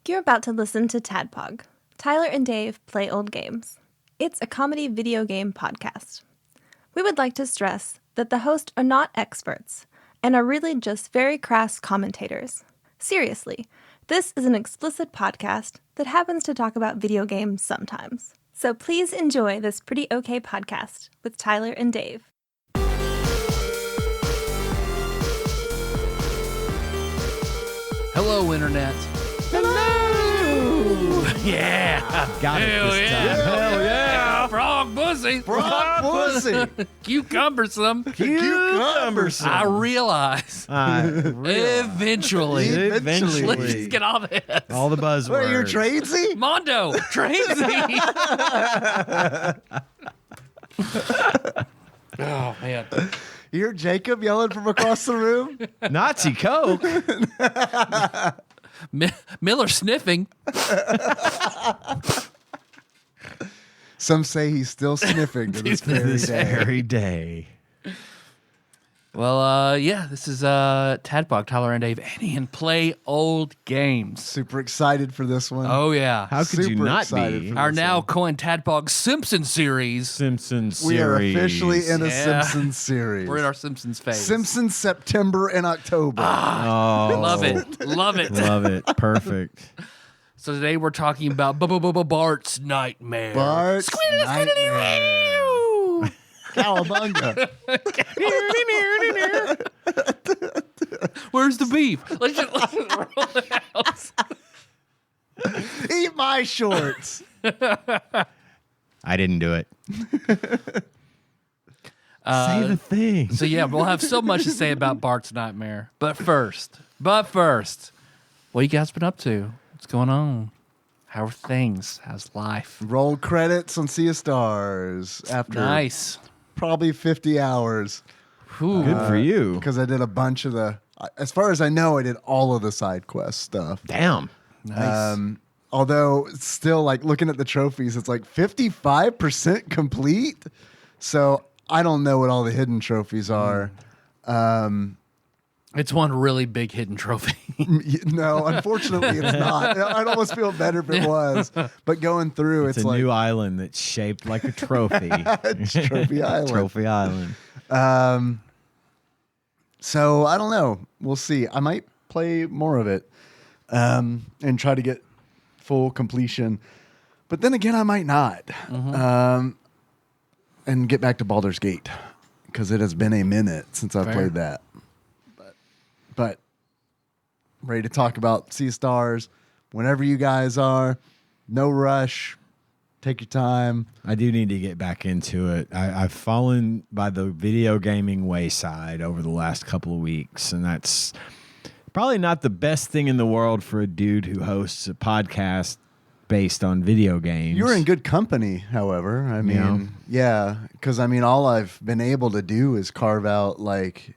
You're about to listen to TADPOG, Tyler and Dave Play Old Games. It's a comedy video game podcast. We would like to stress that the hosts are not experts and are really just very crass commentators. Seriously, this is an explicit podcast that happens to talk about video games sometimes. So please enjoy this pretty okay podcast with Tyler and Dave. Hello, Internet. Hello! Yeah! Got it this time. Hell yeah! Frog pussy! Frog pussy! Cucumbersome! Cucumbersome! I realize. Eventually. Let's get all this. All the buzzwords. What are you, Tradesy? Mondo! Tradesy! Oh, man. You hear Jacob yelling from across the room? Nazi Coke. Miller sniffing. Some say he's still sniffing to this very day. Well, yeah, this is Tadpog, Tyler and Dave, and Play Old Games. Super excited for this one. Oh, yeah. How could you Super not excited be? for Our this now one. coined Tadpog Simpson Series. Simpson Series. We are officially in a Yeah. Simpsons series. We're in our Simpsons phase. Simpsons September and October. Oh, Love it. Love it. Love it. Perfect. So today we're talking about Bart's Nightmare. Bart's Nightmare. Cowabunga. Where's the beef? Let's just roll it out. Eat my shorts. I didn't do it. Say the thing. So yeah, we'll have so much to say about Bart's Nightmare. But first, what you guys been up to? What's going on? How are things? How's life? Roll credits on Sea of Stars after Nice. probably 50 hours. Ooh. Good for you. Because I did a bunch of as far as I know, I did all of the side quest stuff. Damn. Nice. Although it's still like looking at the trophies, it's like 55% complete. So I don't know what all the hidden trophies are. It's one really big hidden trophy. No, unfortunately it's not. I'd almost feel better if it was. But going through, It's it's a like new island that's shaped like a trophy. it's Trophy Island. Trophy Island. So I don't know. We'll see. I might play more of it and try to get full completion. But then again, I might not. And get back to Baldur's Gate because it has been a minute since I've Fair. played that. But ready to talk about Sea of Stars whenever you guys are. No rush. Take your time. I do need to get back into it. I've fallen by the video gaming wayside over the last couple of weeks, and that's probably not the best thing in the world for a dude who hosts a podcast based on video games. You're in good company, however. I mean, yeah, because I mean, all I've been able to do is carve out like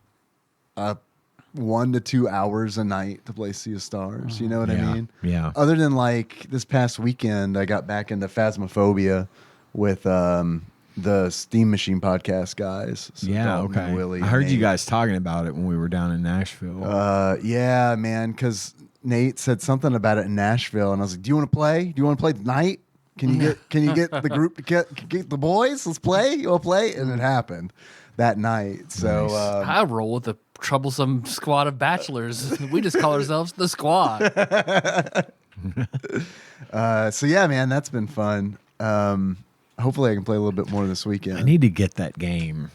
1 to 2 hours a night to play Sea of Stars. You know what I mean? Yeah. Other than like this past weekend, I got back into Phasmophobia with the Steam Machine podcast guys. So Yeah, Dalton and okay. Willie I heard and you Nate. guys talking about it when we were down in Nashville. Yeah, man, because Nate said something about it in Nashville, and I was like, "Do you want to play? Do you want to play tonight? Can you get the group to get the boys? Let's play. You want to play?" And it happened that night. So Nice. I roll with a troublesome squad of bachelors. We just call ourselves the squad. so yeah, man, that's been fun. Hopefully, I can play a little bit more this weekend. I need to get that game.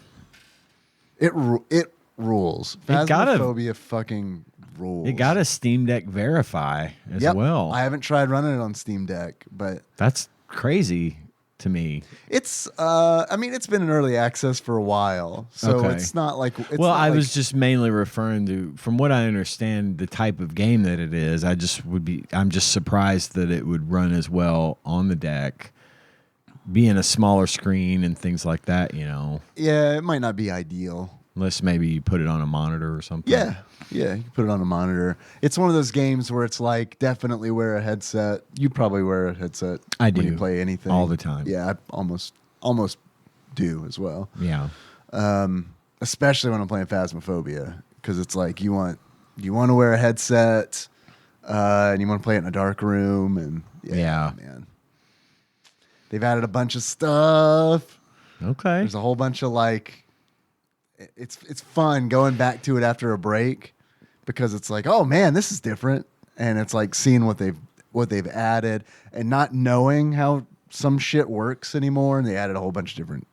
It rules. It gotta- Phasmophobia fucking rules. It got a Steam Deck Verify as Yep. well. I haven't tried running it on Steam Deck, but That's crazy to me. it's. I mean, it's been in early access for a while, so Okay. it's not like. It's Well, not I like- was just mainly referring to, from what I understand, the type of game that it is. I'm just surprised that it would run as well on the deck, being a smaller screen and things like that, Yeah, it might not be ideal. unless maybe you put it on a monitor or something. Yeah, you can put it on a monitor. It's one of those games where it's like definitely wear a headset. You probably wear a headset I when do. you play anything All the time. Yeah, I almost do as well. Yeah. Especially when I'm playing Phasmophobia, because it's like you want to wear a headset. and you want to play it in a dark room, and Yeah. man, they've added a bunch of stuff. Okay. There's a whole bunch of like, it's fun going back to it after a break because it's like, oh man, this is different, and it's like seeing what they've added and not knowing how some shit works anymore, and they added a whole bunch of different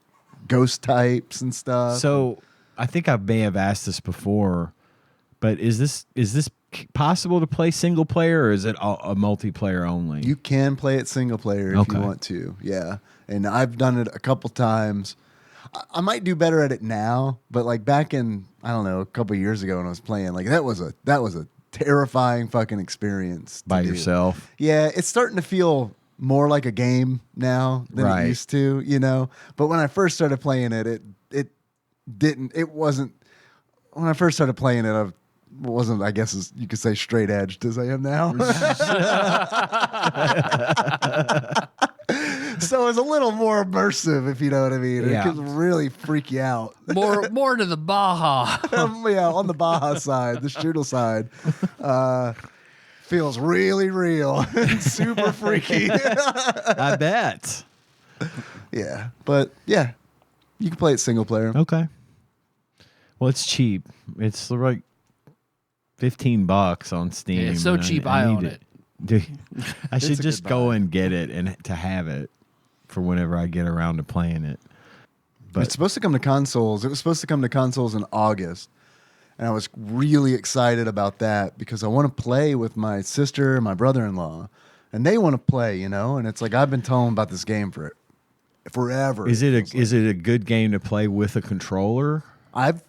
ghost types and stuff. So I think I may have asked this before, but is this possible to play single player, or is it a multiplayer only? You can play it single player if you want to. Yeah. And I've done it a couple times. I might do better at it now, but like back in, I don't know, a couple years ago when I was playing, like that was a terrifying fucking experience by yourself. Yeah, it's starting to feel more like a game now than it used to, you know. But when I first started playing it, it wasn't. When I first started playing it, I wasn't, I guess, as you could say, straight edged as I am now. So it's a little more immersive, if you know what I mean. Yeah. It can really freak you out. More to the Baja. Yeah, on the Baja side, the strudel side, feels really real and super freaky. I bet. Yeah, but yeah, you can play it single player. Okay. Well, it's cheap. It's like $15 on Steam. Yeah, it's so cheap, I own it. Dude, I should a just good go buy. and get it and to have it for whenever I get around to playing it. But It's supposed to come to consoles. It was supposed to come to consoles in August. And I was really excited about that because I want to play with my sister and my brother-in-law. And they want to play, you know? And it's like I've been telling them about this game for forever. is it a good game to play with a controller? I've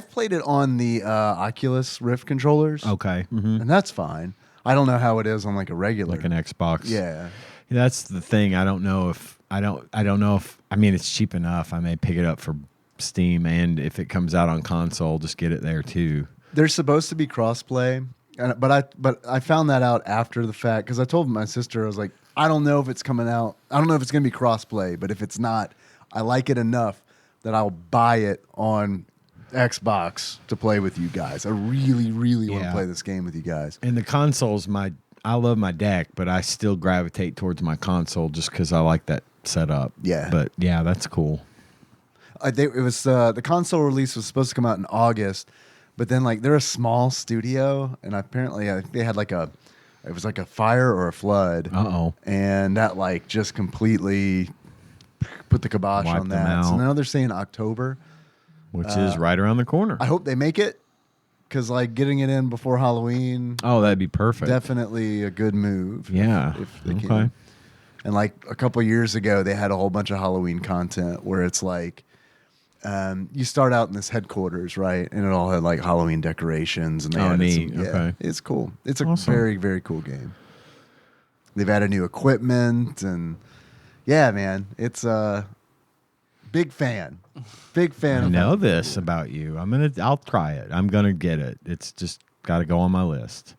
played it on the Oculus Rift controllers. Okay. Mm-hmm. And that's fine. I don't know how it is on like a regular. Like an Xbox. Yeah. That's the thing. I don't know if I mean it's cheap enough. I may pick it up for Steam, and if it comes out on console, just get it there too. There's supposed to be crossplay, but I found that out after the fact because I told my sister, I was like, I don't know if it's coming out. I don't know if it's going to be crossplay, but if it's not, I like it enough that I'll buy it on Xbox to play with you guys. I really, really want to play this game with you guys. And the console's I love my deck, but I still gravitate towards my console just because I like that setup. Yeah. But yeah, that's cool. It was the console release was supposed to come out in August, but then like they're a small studio, and apparently they had it was like a fire or a flood. And that like just completely put the kibosh Wiped on them that. So out. now they're saying October, Which is right around the corner. I hope they make it because like getting it in before Halloween, Oh, that'd be perfect. definitely a good move. Yeah. if they Okay. can. And like a couple years ago, they had a whole bunch of Halloween content where it's like you start out in this headquarters, right? And it all had like Halloween decorations, and they added neat. some, Okay. it's cool. It's a Awesome. very, very cool game. They've added new equipment, and yeah, man, it's a big fan. Big fan. I of know Halloween. this about you. I'll try it. I'm gonna get it. It's just got to go on my list.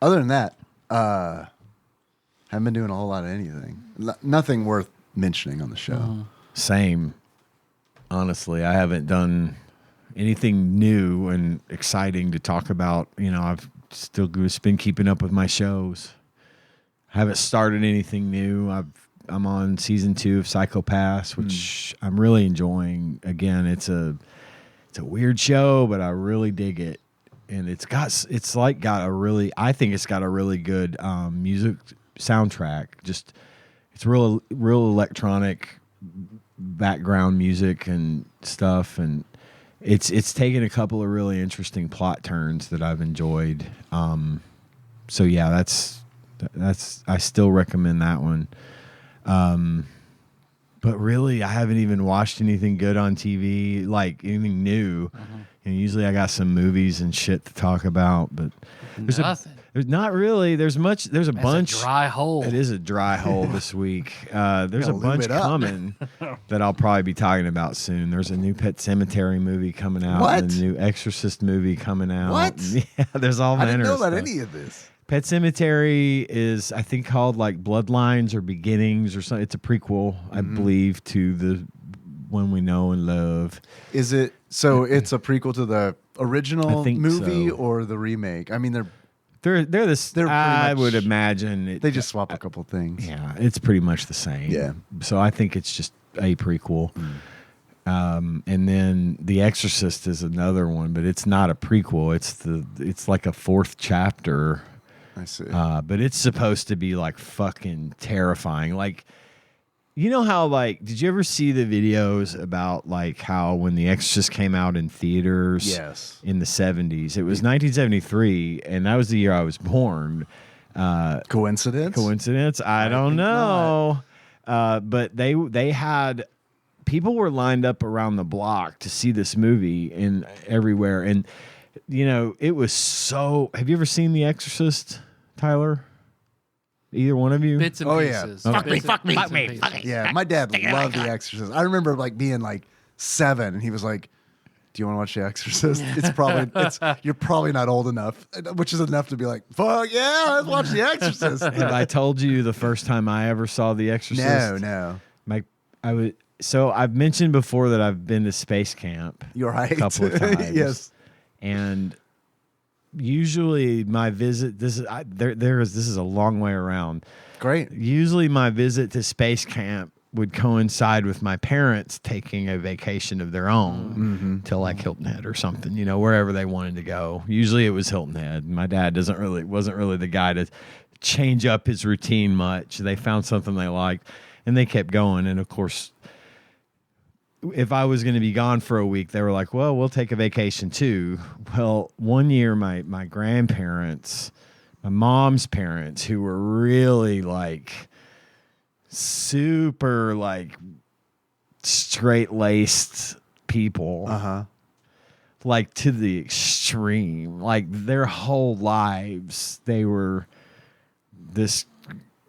Other than that, haven't been doing a whole lot of anything. Nothing worth mentioning on the show. Same. Honestly, I haven't done anything new and exciting to talk about. You know, I've still just been keeping up with my shows. Haven't started anything new. I'm on season 2 of Psycho-Pass, which I'm really enjoying. Again, it's a weird show, but I really dig it. And I think it's got a really good music soundtrack. Just it's real electronic background music and stuff, and it's taken a couple of really interesting plot turns that I've enjoyed. So yeah, that's I still recommend that one. But really, I haven't even watched anything good on TV, like anything new. And usually, I got some movies and shit to talk about, but there's Nothing. there's not really. There's a bunch. That's a dry hole. It is a dry hole this week. There's a Gotta lube bunch it up. coming that I'll probably be talking about soon. There's a new Pet Cemetery movie coming out. What? And a new Exorcist movie coming out. What? Yeah, there's all I manner didn't know of about stuff. any of this. Pet Cemetery is, I think, called like Bloodlines or Beginnings or something. It's a prequel, I believe, to the One We Know and Love. Is it so? It's a prequel to the original I think movie so. or the remake? I mean, they're They're this. They're pretty I much- would imagine They just swap a couple things. Yeah, it's pretty much the same. Yeah. So I think it's just a prequel. And then The Exorcist is another one, but it's not a prequel. It's like a fourth chapter. I see. But it's supposed to be like fucking terrifying. Like, you know how, like, did you ever see the videos about like how when The Exorcist came out in theaters Yes. in the 70s? It was 1973, and that was the year I was born. Coincidence? Coincidence? I don't think know. But they had people were lined up around the block to see this movie and everywhere. And you know, it was so. Have you ever seen The Exorcist, Tyler? Either one of you? Bits and Oh, yeah. pieces. Fuck Bits and pieces. Yeah, my dad loved The Exorcist. I remember like being like 7, and he was like, "Do you want to watch The Exorcist?" You're probably not old enough, which is enough to be like, "Fuck yeah, let's watch The Exorcist." Have I told you the first time I ever saw The Exorcist? No, So I've mentioned before that I've been to space camp you're right. a couple of times. Yes. And usually my visit, this is a long way around. Great. Usually my visit to space camp would coincide with my parents taking a vacation of their own to like Hilton Head or something, you know, wherever they wanted to go. Usually it was Hilton Head. My dad wasn't really the guy to change up his routine much. They found something they liked and they kept going. And of course, if I was going to be gone for a week, they were like, well, we'll take a vacation too. Well, one year my grandparents, my mom's parents, who were really like super like straight-laced people, like to the extreme, like their whole lives, they were this,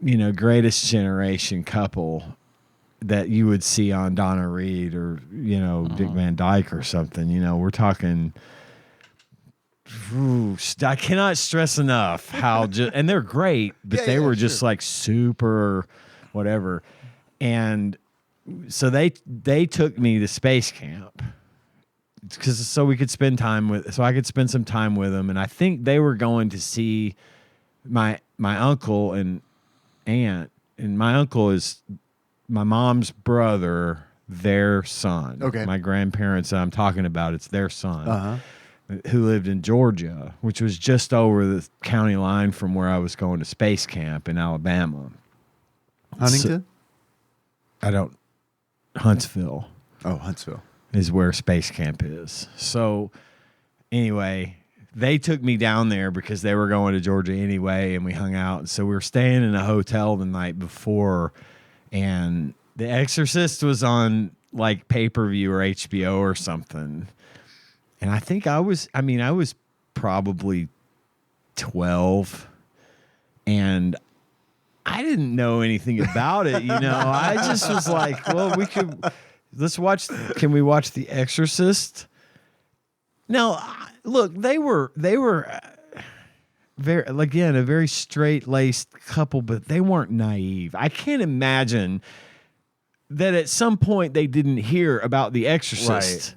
you know, greatest generation couple that you would see on Donna Reed or, you know, Dick Van Dyke or something. You know, we're talking. I cannot stress enough how and they're great, but they were just like super whatever. And so they took me to space camp so I could spend some time with them. And I think they were going to see my uncle and aunt, and my uncle is my mom's brother, their son. Okay. My grandparents that I'm talking about, it's their son, who lived in Georgia, which was just over the county line from where I was going to space camp in Alabama. Huntington? Huntsville Oh, Huntsville. is where space camp is. So anyway, they took me down there because they were going to Georgia anyway, and we hung out. And so we were staying in a hotel the night before, and The Exorcist was on like pay-per-view or HBO or something. And I think I was probably 12, and I didn't know anything about it, you know. I just was like, well, can we watch The Exorcist? Now, look, they were very, again, a very straight-laced couple, but they weren't naive. I can't imagine that at some point they didn't hear about The Exorcist. Right.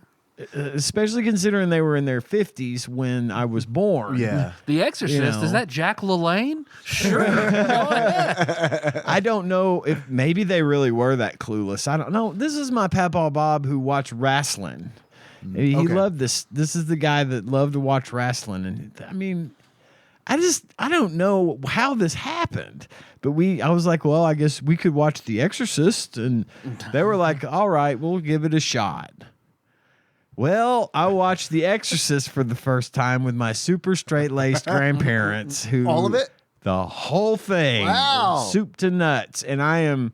Especially considering they were in their 50s when I was born. Yeah. The Exorcist, You know. is that Jack LaLanne? Sure. Go ahead. I don't know if maybe they really were that clueless. I don't know. This is my Papa Bob who watched wrestling. He Okay. loved this. This is the guy that loved to watch wrestling. And I mean, I don't know how this happened. But I was like, well, I guess we could watch The Exorcist. And they were like, all right, we'll give it a shot. Well, I watched The Exorcist for the first time with my super straight-laced grandparents. Who All of it? The whole thing. Wow. Soup to nuts. And I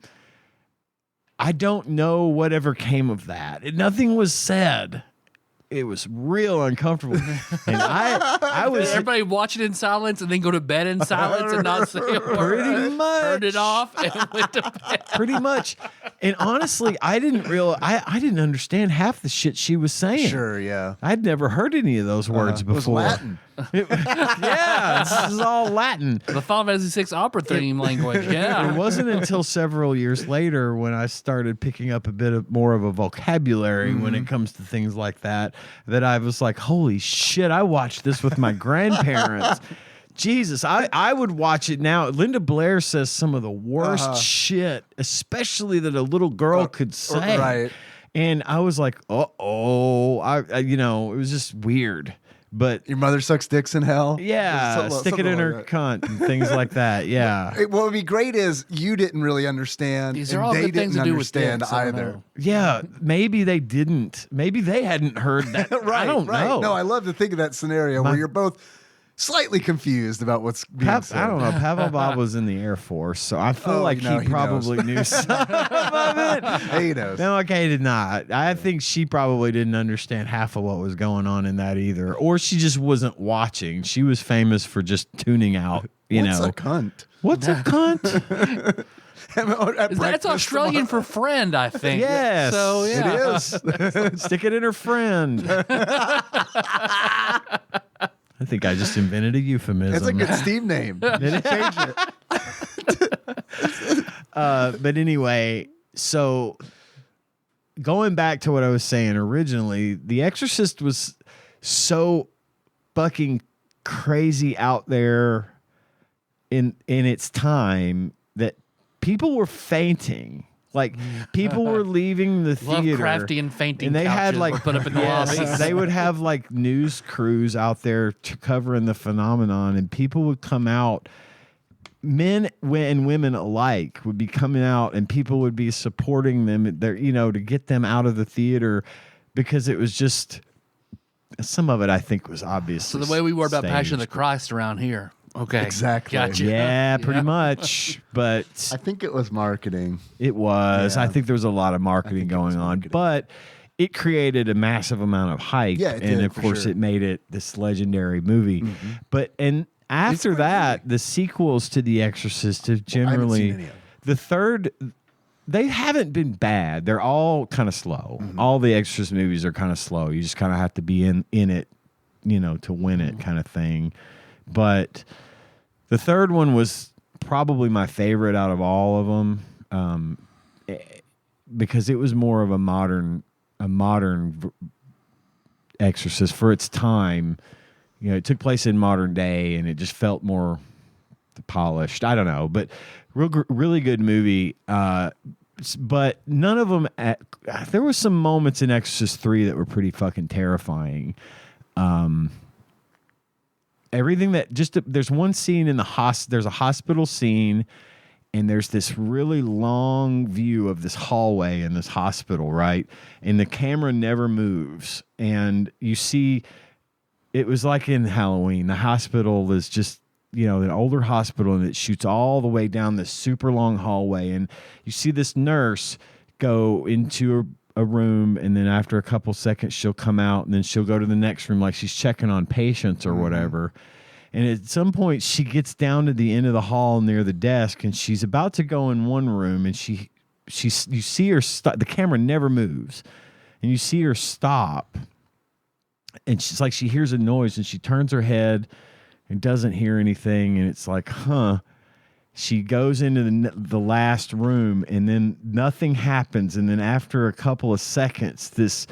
don't know whatever came of that. Nothing was said. It was real uncomfortable. And I was Everybody watch it in silence and then go to bed in silence and not say a word. pretty much. Turned it off and went to bed. Pretty much. And honestly, I didn't understand half the shit she was saying. Sure, yeah. I'd never heard any of those words It was before. Latin. Yeah, this is all Latin. The Final Fantasy VI opera theme language. It Yeah. wasn't until several years later when I started picking up a bit more of a vocabulary when it comes to things like that I was like, holy shit, I watched this with my grandparents. Jesus, I would watch it now. Linda Blair says some of the worst shit, especially that a little girl could say. Right. And I was like, uh-oh. I it was just weird. But Your mother sucks dicks in hell? yeah, stick it in her cunt and things like that. Yeah. What would be great is you didn't really understand. These are and all they good things didn't to do with understand dicks, I don't either. know. Yeah, maybe they didn't. Maybe they hadn't heard that. Right. I don't know. No, I love to think of that scenario where you're both slightly confused about what's being said. I don't know. Pavel Bob was in the Air Force, so I feel like no, he he probably knew some of it. He knows. No, okay, did not. I think she probably didn't understand half of what was going on in that either, or she just wasn't watching. She was famous for just tuning out. What's a cunt? What's a cunt? That's Australian for friend, I think. Yes, So, yeah. it is. Stick it in her friend. I think I just invented a euphemism. It's a good Steve name. Change it. But anyway, so going back to what I was saying originally, The Exorcist was so fucking crazy out there in its time that people were fainting. Like people were leaving the theater. Lovecraftian fainting and they couches had like were put up in the yes, lobbies. they would have like news crews out there covering the phenomenon, and people would come out. Men and women alike would be coming out, and people would be supporting them there, to get them out of the theater, because it was just some of it I think was obvious. So the way we were about Passion of the Christ around here. Okay. Exactly. Gotcha. Yeah, pretty much. But I think it was marketing. it was. Yeah. I think there was a lot of marketing going on, but it created a massive amount of hype. Yeah, it and did, of for course sure. it made it this legendary movie. But after that, the sequels to The Exorcist have generally seen any of them. the third. They haven't been bad. They're all kind of slow. All the Exorcist movies are kind of slow. You just kind of have to be in it, to win it, kind of thing. But the third one was probably my favorite out of all of them, because it was more of a modern Exorcist for its time. It took place in modern day, and it just felt more polished. I don't know, but really good movie. But none of them. There were some moments in Exorcist 3 that were pretty fucking terrifying. Everything that there's one scene in there's a hospital scene, and there's this really long view of this hallway in this hospital, right? And the camera never moves, and you see. It was like in Halloween. The hospital is just, an older hospital, and it shoots all the way down this super long hallway. And you see this nurse go into a room, and then after a couple seconds, she'll come out, and then she'll go to the next room like she's checking on patients or whatever. And at some point, she gets down to the end of the hall near the desk, and she's about to go in one room, and you see her stop. The camera never moves, and you see her stop. And she's like, she hears a noise, and she turns her head and doesn't hear anything. And it's like, She goes into the last room, and then nothing happens. And then after a couple of seconds, this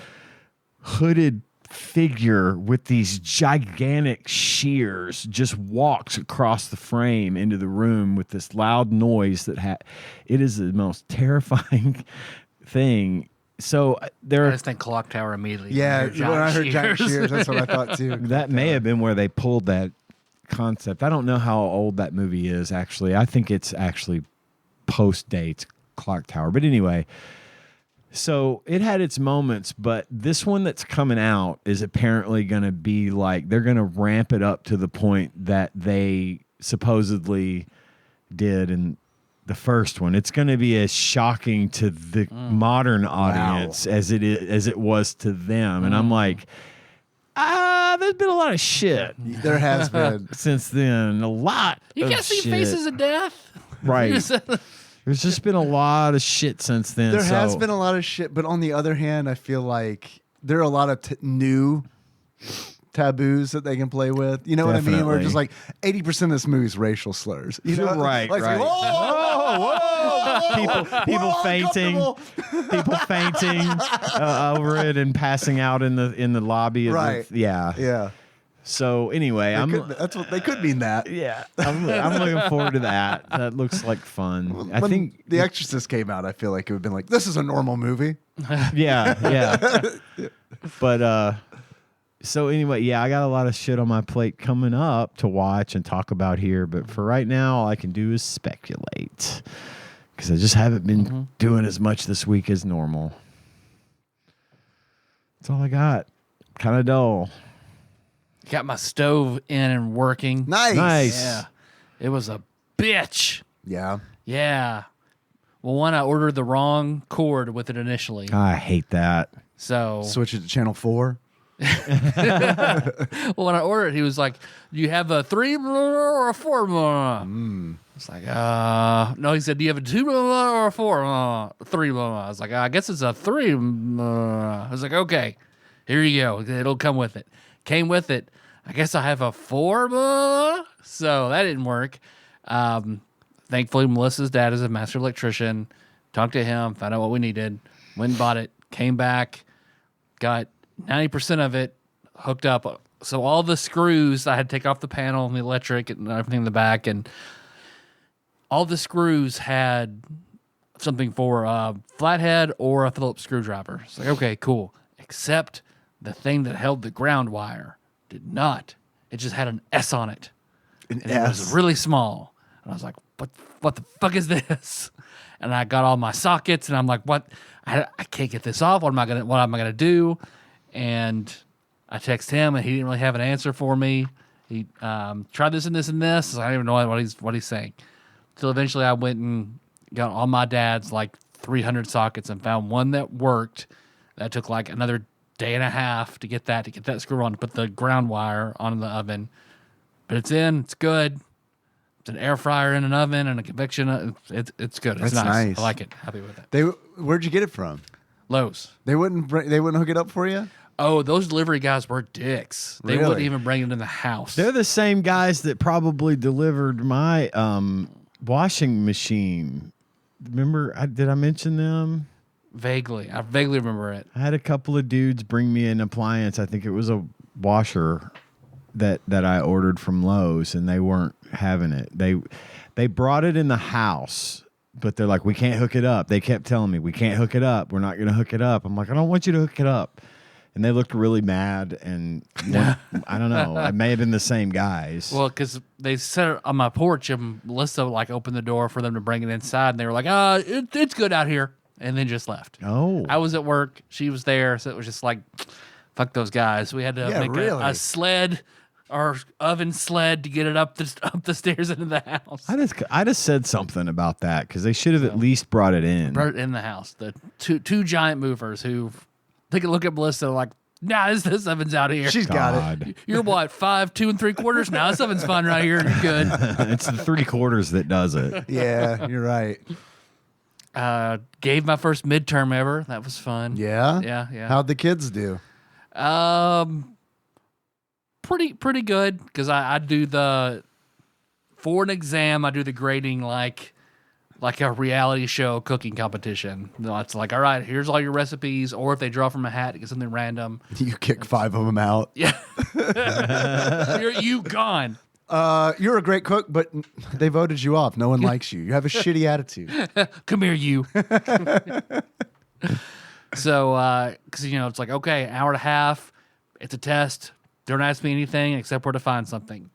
hooded figure with these gigantic shears just walks across the frame into the room with this loud noise it is the most terrifying thing. So I there, just think Clock Tower immediately. Yeah, Giant when I heard giant shears. shears, that's what I thought too. that may have been where they pulled that concept. I don't know how old that movie is, actually. I think it's actually post-dates Clock Tower. But anyway, so it had its moments, but this one that's coming out is apparently going to be like, they're going to ramp it up to the point that they supposedly did in the first one. It's going to be as shocking to the modern audience as it was to them. And I'm like, there's been a lot of shit There has been. since then. A lot. You of can't see shit. Faces of Death. Right. There's just been a lot of shit since then. There has been a lot of shit, but on the other hand, I feel like there are a lot of new taboos that they can play with. You know what I mean? Where just like 80% of this movie is racial slurs. You know? Right, Like, right. People fainting, people fainting over it and passing out in the lobby. Right. Yeah. Yeah. So anyway, That's what they could mean that. yeah, I'm looking forward to that. That looks like fun. I When think The Exorcist came out, I feel like it would have been like, this is a normal movie. yeah. But so anyway, yeah, I got a lot of shit on my plate coming up to watch and talk about here. But for right now, all I can do is speculate because I just haven't been doing as much this week as normal. That's all I got. Kind of dull. Got my stove in and working. Nice. Yeah. It was a bitch. Yeah. Yeah. Well, one, I ordered the wrong cord with it initially. I hate that. So, Switch it to channel 4. well, when I ordered it, he was like, "Do you have a 3 or a 4?" It's like, no. He said, "Do you have a 2 or a 4? 3?" I was like, "I guess it's a 3." I was like, "Okay, here you go. It'll come with it." Came with it. I guess I have a 4. So that didn't work. Thankfully, Melissa's dad is a master electrician. Talked to him, found out what we needed, went and bought it, came back, got 90% of it hooked up. So all the screws, I had to take off the panel and the electric and everything in the back, and all the screws had something for a flathead or a Phillips screwdriver. It's like, okay, cool. Except the thing that held the ground wire did not. It just had an S on it. An And it was really small. And I was like, what the fuck is this? And I got all my sockets, and I'm like, what? I can't get this off. What am I gonna do? And I text him, and he didn't really have an answer for me. He tried this and this and this. So I don't even know what he's saying. Till eventually I went and got all my dad's like 300 sockets and found one that worked. That took like another day and a half to get that screw on, to put the ground wire on the oven. But it's in. It's good. It's an air fryer in an oven and a convection. It's good. It's That's nice. nice. I like it. Happy with it. Where'd you get it from? Lowe's. They wouldn't hook it up for you? Oh, those delivery guys were dicks. They Really? wouldn't even bring it in the house. They're the same guys that probably delivered my washing machine. Remember, did I mention them? Vaguely. I vaguely remember it. I had a couple of dudes bring me an appliance. I think it was a washer that I ordered from Lowe's, and they weren't having it. They brought it in the house, but they're like, we can't hook it up. They kept telling me, we can't hook it up. We're not going to hook it up. I'm like, I don't want you to hook it up. And they looked really mad, and I don't know. It may have been the same guys. Well, because they set it on my porch, and Melissa like opened the door for them to bring it inside, and they were like, it's good out here, and then just left. Oh. I was at work. She was there, so it was just like, fuck those guys. We had to make a sled, or oven sled, to get it up the stairs into the house. I just said something about that because they should have at least brought it in. Brought it in the house. The two giant movers who take a look at Melissa like, nah, this oven's out here. She's got it. You're what, 5 2 3/4? Nah, this oven's fine right here. You're good. It's the 3/4 that does it. Yeah, you're right. Gave my first midterm ever. That was fun. Yeah? Yeah. How'd the kids do? Pretty good, because I do for an exam, I do the grading like a reality show cooking competition. It's like, all right, here's all your recipes, or if they draw from a hat, get something random. You kick 5 of them out. Yeah. you gone. You're a great cook, but they voted you off. No one likes you. You have a shitty attitude. Come here, you. So, because, it's like, okay, an hour and a half. It's a test. Don't ask me anything except where to find something.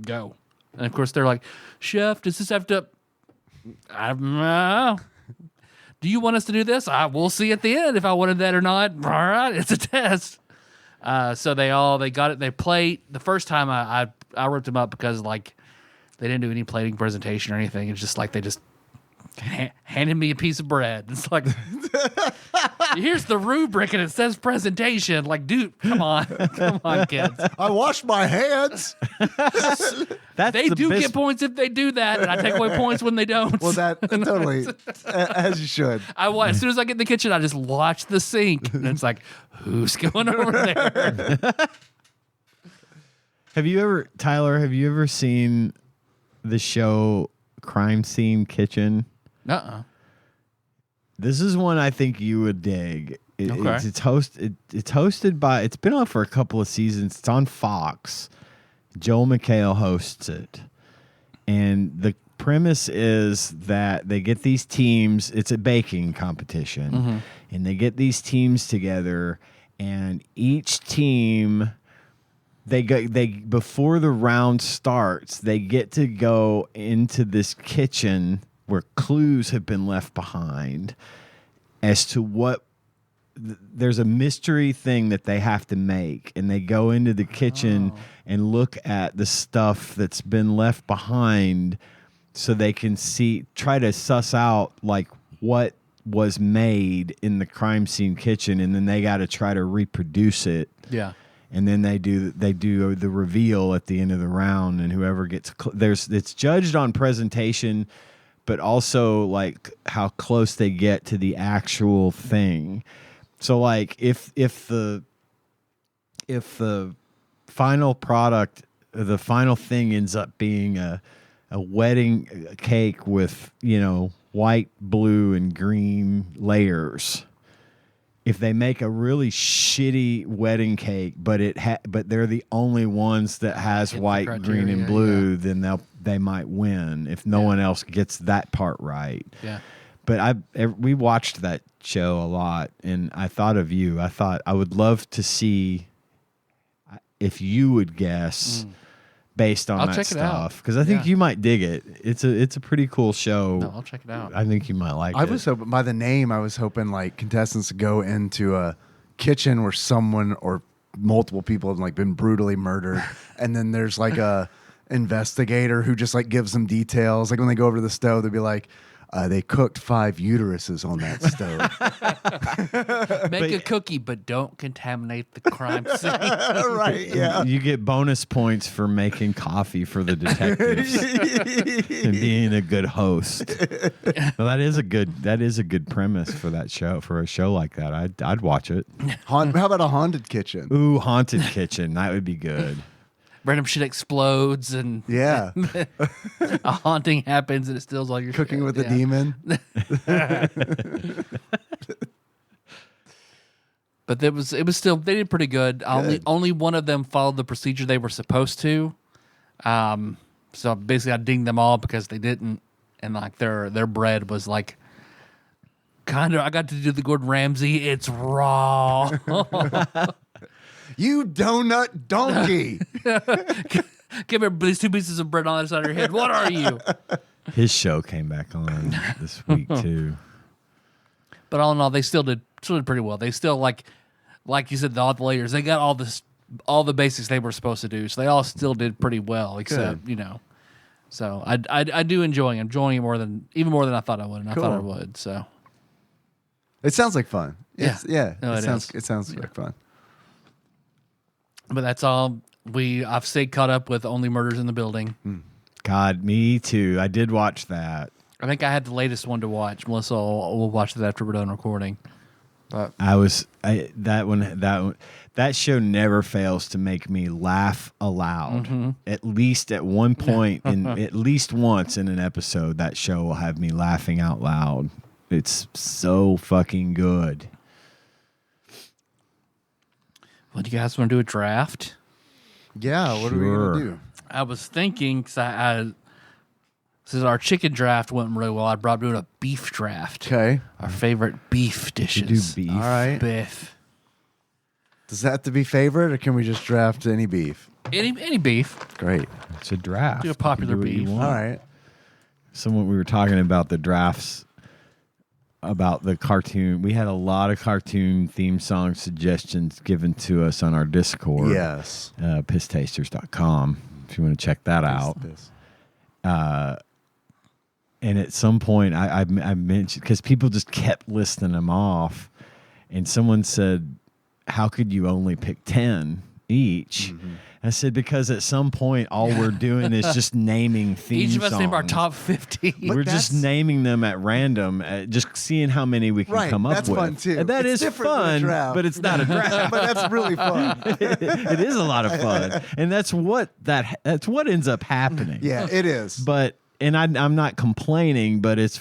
Go. And, of course, they're like, Chef, does this have to... I don't know. Do you want us to do this? We'll see at the end if I wanted that or not. All right, it's a test. So they got it. They played. The first time I ripped them up because like they didn't do any plating presentation or anything. It's just like they just handed me a piece of bread. It's like, here's the rubric and it says presentation. Like, dude, come on, kids. I washed my hands. They do get points if they do that, and I take away points when they don't. Well, that totally, as you should. As soon as I get in the kitchen, I just watch the sink, and it's like, who's going over there? Tyler, have you ever seen the show Crime Scene Kitchen? Uh-uh. This is one I think you would dig. Okay. It's hosted by. It's been on for a couple of seasons. It's on Fox. Joel McHale hosts it, and the premise is that they get these teams. It's a baking competition, and they get these teams together, and each team. They before the round starts, they get to go into this kitchen where clues have been left behind as to what there's a mystery thing that they have to make, and they go into the kitchen and look at the stuff that's been left behind so they can try to suss out like what was made in the crime scene kitchen, and then they got to try to reproduce it. Yeah. And then they do the reveal at the end of the round, and whoever gets it's judged on presentation, but also like how close they get to the actual thing. So like if the final product, the final thing ends up being a wedding cake with, you know, white, blue, and green layers. If they make a really shitty wedding cake, but they're the only ones that has white, green, and blue, then they might win if no one else gets that part right. Yeah. But we watched that show a lot, and I thought of you. I thought I would love to see if you would guess based on I'll that check it out. stuff, because I think you might dig it. It's a pretty cool show. No, I'll check it out. I think you might like it. I was hoping by the name, I was hoping like contestants to go into a kitchen where someone or multiple people have like been brutally murdered, and then there's like a investigator who just like gives them details. Like when they go over to the stove, they'll be like, they cooked 5 uteruses on that stove. Make a cookie, but don't contaminate the crime scene. Right? Yeah. You get bonus points for making coffee for the detectives and being a good host. Well, that is a good premise for that show, for a show like that. I'd watch it. How about a haunted kitchen? Ooh, haunted kitchen. That would be good. Random shit explodes and Yeah. a haunting happens and it steals all your Cooking shit. with a demon. But it was still, they did pretty good. Only one of them followed the procedure they were supposed to. So basically I dinged them all because they didn't, and like their bread was like kind of, I got to do the Gordon Ramsay, it's raw. You donut donkey. Give me these 2 pieces of bread on the other side of your head. What are you? His show came back on this week too. But all in all, they still did pretty well. They still like you said, all the layers. They got all the basics they were supposed to do. So they all still did pretty well, except you know. So I do enjoy him even more than I thought I would, and Cool. I thought I would. So It sounds like fun. Yeah. No, it is. sounds like fun. but that's all. I've stayed caught up with Only Murders in the Building. God, me too. I did watch that. I think I had the latest one to watch. Melissa will watch that after we're done recording. But That show never fails to make me laugh aloud. At least at one point, at least once in an episode, that show will have me laughing out loud. It's so fucking good. Well, do you guys want to do a draft? Yeah, what are we Sure. going to do? I was thinking, because since our chicken draft went really well, I brought doing a beef draft. Okay. Our favorite beef You dishes. do beef. All right. Beef. Does that have to be favorite, or can we just draft any beef? Any beef. Great. It's a draft. Do a popular You do what you beef. want. All right. We were talking about the drafts, about the cartoon. We had a lot of cartoon theme song suggestions given to us on our Discord. Yes. pisstasters.com if you want to check that out. Piss. And at some point, I mentioned, because people just kept listing them off, and someone said, how could you only pick 10 each? I said, because at some point, all we're doing is just naming theme songs. Each of us name our top 50. We're just naming them at random, just seeing how many we can Right, come up that's with. fun, too. And that It's is different than a fun, draft. but it's not a draft. But that's really fun. It is a lot of fun, and that's what ends up happening. Yeah, it is. But and I'm not complaining, but it's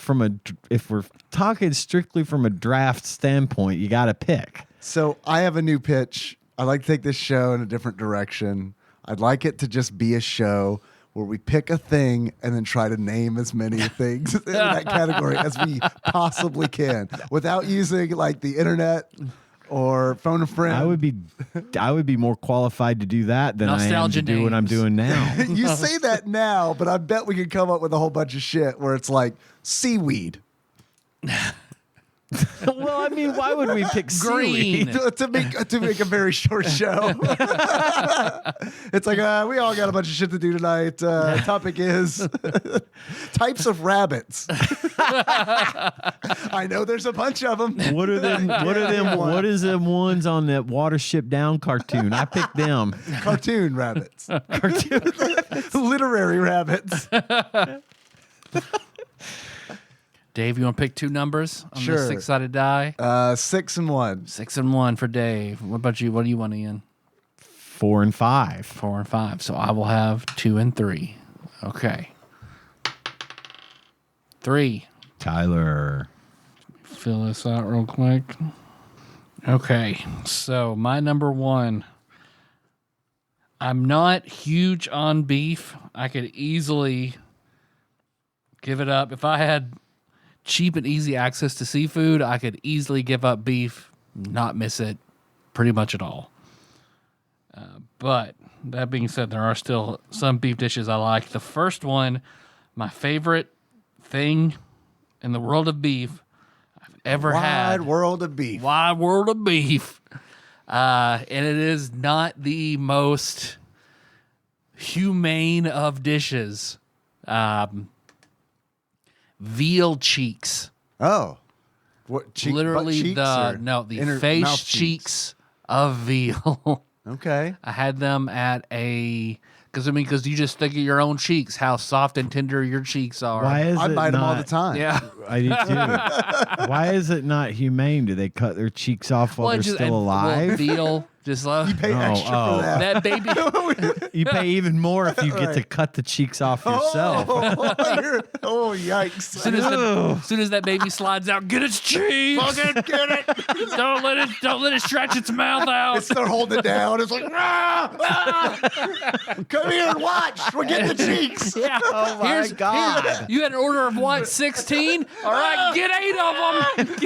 if we're talking strictly from a draft standpoint, you got to pick. So I have a new pitch. I'd like to take this show in a different direction. I'd like it to just be a show where we pick a thing and then try to name as many things in that category as we possibly can without using like the internet or phone a friend. I would be more qualified to do that than I am to do what I'm doing now. You say that now, but I bet we could come up with a whole bunch of shit where it's like seaweed. Well, I mean, why would we pick Green. seaweed? to make a very short show. It's like we all got a bunch of shit to do tonight. Topic is types of rabbits. I know there's a bunch of them. What are them? What is them ones on that Watership Down cartoon? I picked them. Cartoon rabbits. Cartoon. Literary rabbits. Dave, you want to pick 2 numbers on Sure. the 6-sided die? 6 and 1. 6 and 1 for Dave. What about you? What do you want, Ian? 4 and 5. 4 and 5. So I will have 2 and 3. Okay. 3. Tyler. Fill this out real quick. Okay. So my number 1. I'm not huge on beef. I could easily give it up. If I had cheap and easy access to seafood, I could easily give up beef, not miss it pretty much at all. But that being said, there are still some beef dishes I like. The first one, my favorite thing in the world of beef I've ever had. Wide world of beef. Wide world of beef. And it is not the most humane of dishes. Veal cheeks. Oh. What Literally the face cheeks of veal. Okay. I had them at because you just think of your own cheeks, how soft and tender your cheeks are. Why is I it bite them all the not- time. Yeah. I do too. Why is it not humane? Do they cut their cheeks off while they're still alive? Veal, just You pay Oh, extra oh. for that. that baby. You pay even more if you get to cut the cheeks off yourself. Oh, yikes. Soon as that baby slides out, get its cheeks. Fucking get it. Don't let it stretch its mouth out. They're holding it down. It's like, come here and watch. We're getting the cheeks. Yeah. Oh my God. You had an order of what? 16? All right, get 8 of them.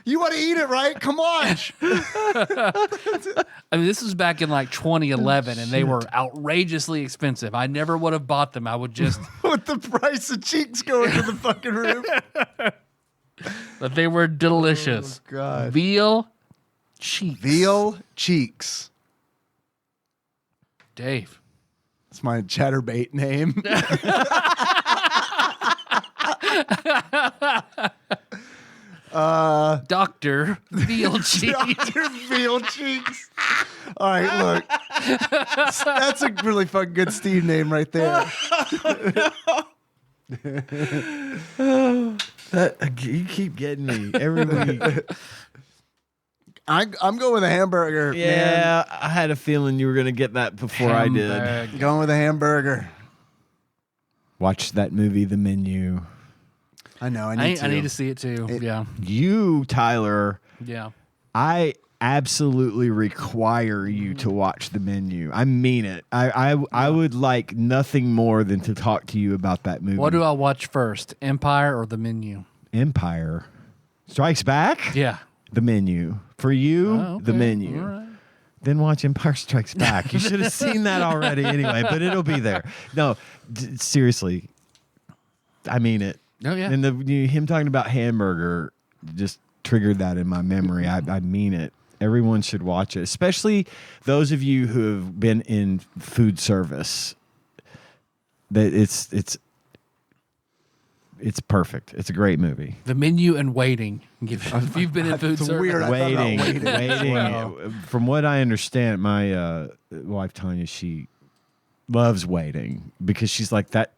You want to eat it, right? Come on. I mean, this was back in like 2011, and they were outrageously expensive. I never would have bought them. I would just. With the price of cheeks going to the fucking roof. But they were delicious. Oh, God. Veal cheeks. Veal cheeks. Dave. That's my chatterbait name. Dr. Veal cheeks. Dr. Veal cheeks. All right, look. That's a really fucking good Steve name right there. You keep getting me every week. I'm going with a hamburger. Yeah, I had a feeling you were going to get that before I did. Man. Going with a hamburger. Watch that movie, The Menu. I know. I I need to see it too. Yeah. You, Tyler, Yeah. I absolutely require you to watch The Menu. I mean it. I would like nothing more than to talk to you about that movie. What do I watch first? Empire or The Menu? Empire Strikes Back? Yeah. The Menu. For you, Oh, okay. The Menu. All right. Then watch Empire Strikes Back. You should have seen that already anyway, but it'll be there. No, seriously. I mean it. Oh, yeah. And him talking about hamburger just triggered that in my memory. I mean it. Everyone should watch it, especially those of you who have been in food service. That it's perfect. It's a great movie. The Menu and Waiting. If you've been in food It's service. weird. I thought about Waiting. Wow. From what I understand, my wife Tanya, she loves Waiting because she's like that.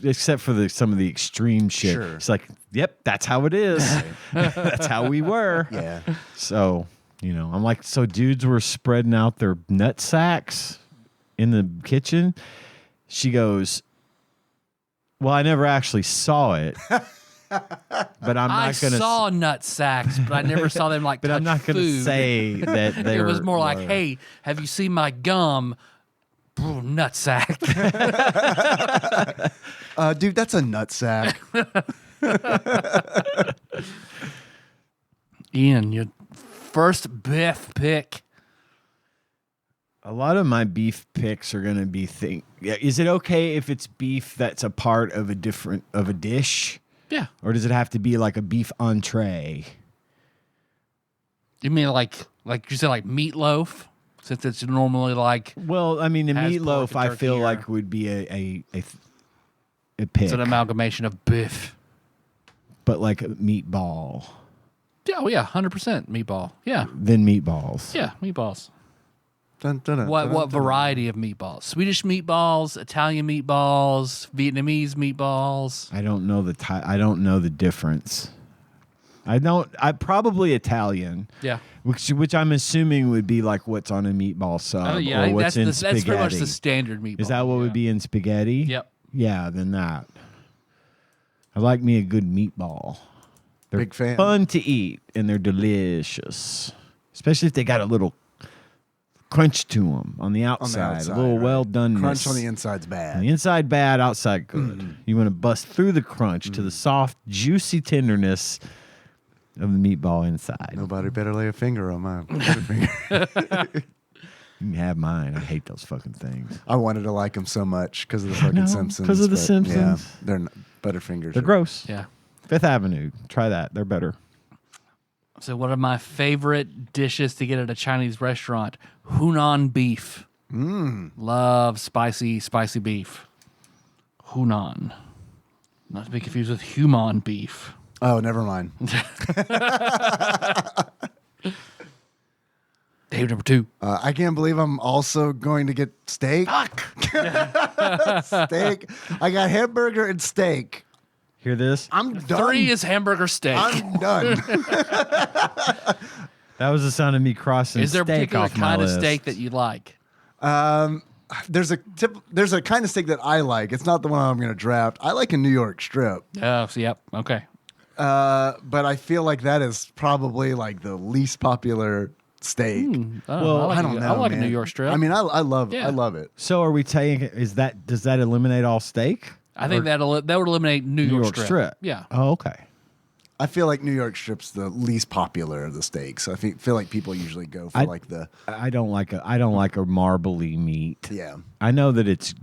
Except for some of the extreme shit, Sure. She's like, "Yep, that's how it is. That's how we were." Yeah. So I'm like, so dudes were spreading out their nut sacks in the kitchen. She goes, "That's how it is." That's how we were. So I'm like, so dudes were spreading out their nut sacks in the kitchen. She goes, "That's how it is." So dudes were spreading out their nut sacks in the kitchen. She goes, "That's how it is." That's how we were. So I'm like, so dudes were spreading out their nut sacks in the kitchen. Well, I never actually saw it. But I'm I not going to. saw nut sacks, but I never saw them like. But I'm not going to say that they It was more like, were. "Hey, have you seen my gum? Nut sack." Dude, that's a nutsack. Ian, your first Biff pick. A lot of my beef picks are going to be Is it okay if it's beef that's a part of a dish? Yeah. Or does it have to be like a beef entree? You mean like you said, like meatloaf? Since it's normally like Well, I mean, the has meatloaf pork and I feel turkey or- like would be a pick, it's an amalgamation of Biff. but like a meatball. Yeah, oh yeah, 100% meatball. Yeah, Then meatballs. yeah, meatballs. Dun, dun, dun, What dun, what dun. variety of meatballs? Swedish meatballs, Italian meatballs, Vietnamese meatballs. I don't know I don't know the difference. I probably Italian. Yeah. Which I'm assuming would be like what's on a meatball sub Yeah, I or think what's in that's spaghetti. pretty much the standard meatball. Is that what would be in spaghetti? Yep. Yeah, then that. I like me a good meatball. They're Big fan. fun to eat and they're delicious, especially if they got a little crunch to them on the outside, a little right. well done. Crunch on the inside's On bad. the inside bad, outside good. You want to bust through the crunch to the soft, juicy tenderness of the meatball inside. Nobody better lay a finger on my Butterfinger. You can have mine. I hate those fucking things. I wanted to like them so much because of the fucking know, Simpsons. 'cause of the but Simpsons. Yeah, they're not, Butterfingers. They're are- gross. Yeah. Fifth Avenue. Try that. They're better. So one of my favorite dishes to get at a Chinese restaurant, Hunan beef. Love spicy beef. Hunan. Not to be confused with human beef. Oh, never mind. Dave number 2. I can't believe I'm also going to get steak. Fuck. Steak. I got hamburger and steak. Hear this? I'm done. 3 is hamburger steak. I'm done. That was the sound of me crossing Is there a steak particular off my kind of list. steak that you like? There's a kind of steak that I like. It's not the one I'm going to draft. I like a New York strip. Oh, so yep. Okay. But I feel like that is probably like the least popular steak. Oh, I don't know. I like man. a New York strip. I mean, I love Yeah. I love it. So are we taking? Does that eliminate all steak? I think that would eliminate New York strip. Yeah. Oh, okay. I feel like New York strip's the least popular of the steaks. I feel like people usually go for like the I don't like a marbly meat. yeah. I know that it's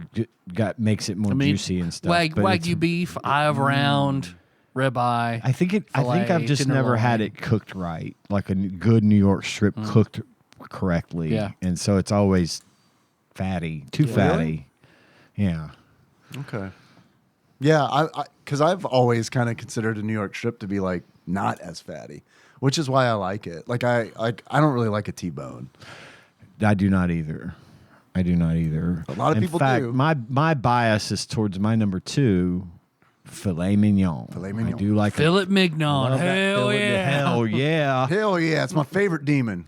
makes it more I mean, juicy and stuff. but Wagyu it's- beef, eye of round, ribeye. I think I've just filet, never had tenderloin. it cooked right, like a good New York strip cooked correctly. Yeah. And so it's always fatty, too fatty. Yeah. Okay. Yeah, because I've always kind of considered a New York strip to be like not as fatty, which is why I like it. Like I don't really like a T-bone. I do not either. A lot of In people fact, do. My bias is towards my number 2, filet mignon. Filet mignon. I do like Fillet mignon. love that Hell fillet- yeah. Hell yeah. Hell yeah, it's my favorite demon.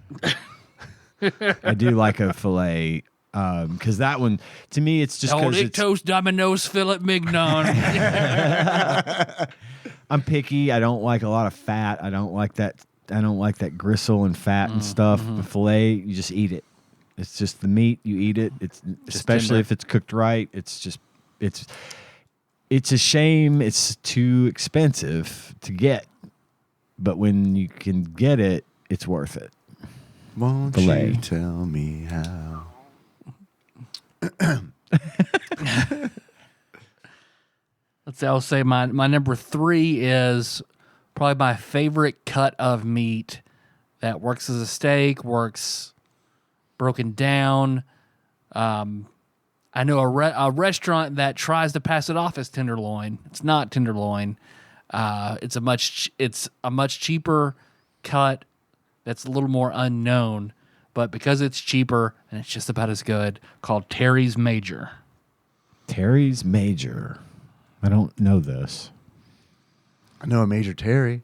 I do like a filet. Because that one, to me, it's just Old because it's Ictos Domino's Fillet mignon. I'm picky. I don't like a lot of fat. I don't like that gristle and fat and stuff. The filet, you just eat it. It's just the meat. You eat it. It's especially tender. if it's cooked right. It's a shame it's too expensive to get, but when you can get it, it's worth it. Won't Filet. you tell me how? I'll say my number 3 is probably my favorite cut of meat that works as a steak, works broken down. I know a restaurant that tries to pass it off as tenderloin. It's not tenderloin. It's a much cheaper cut that's a little more unknown, but because it's cheaper and it's just about as good, called Terry's Major. Terry's Major. I don't know this. I know a Major Terry.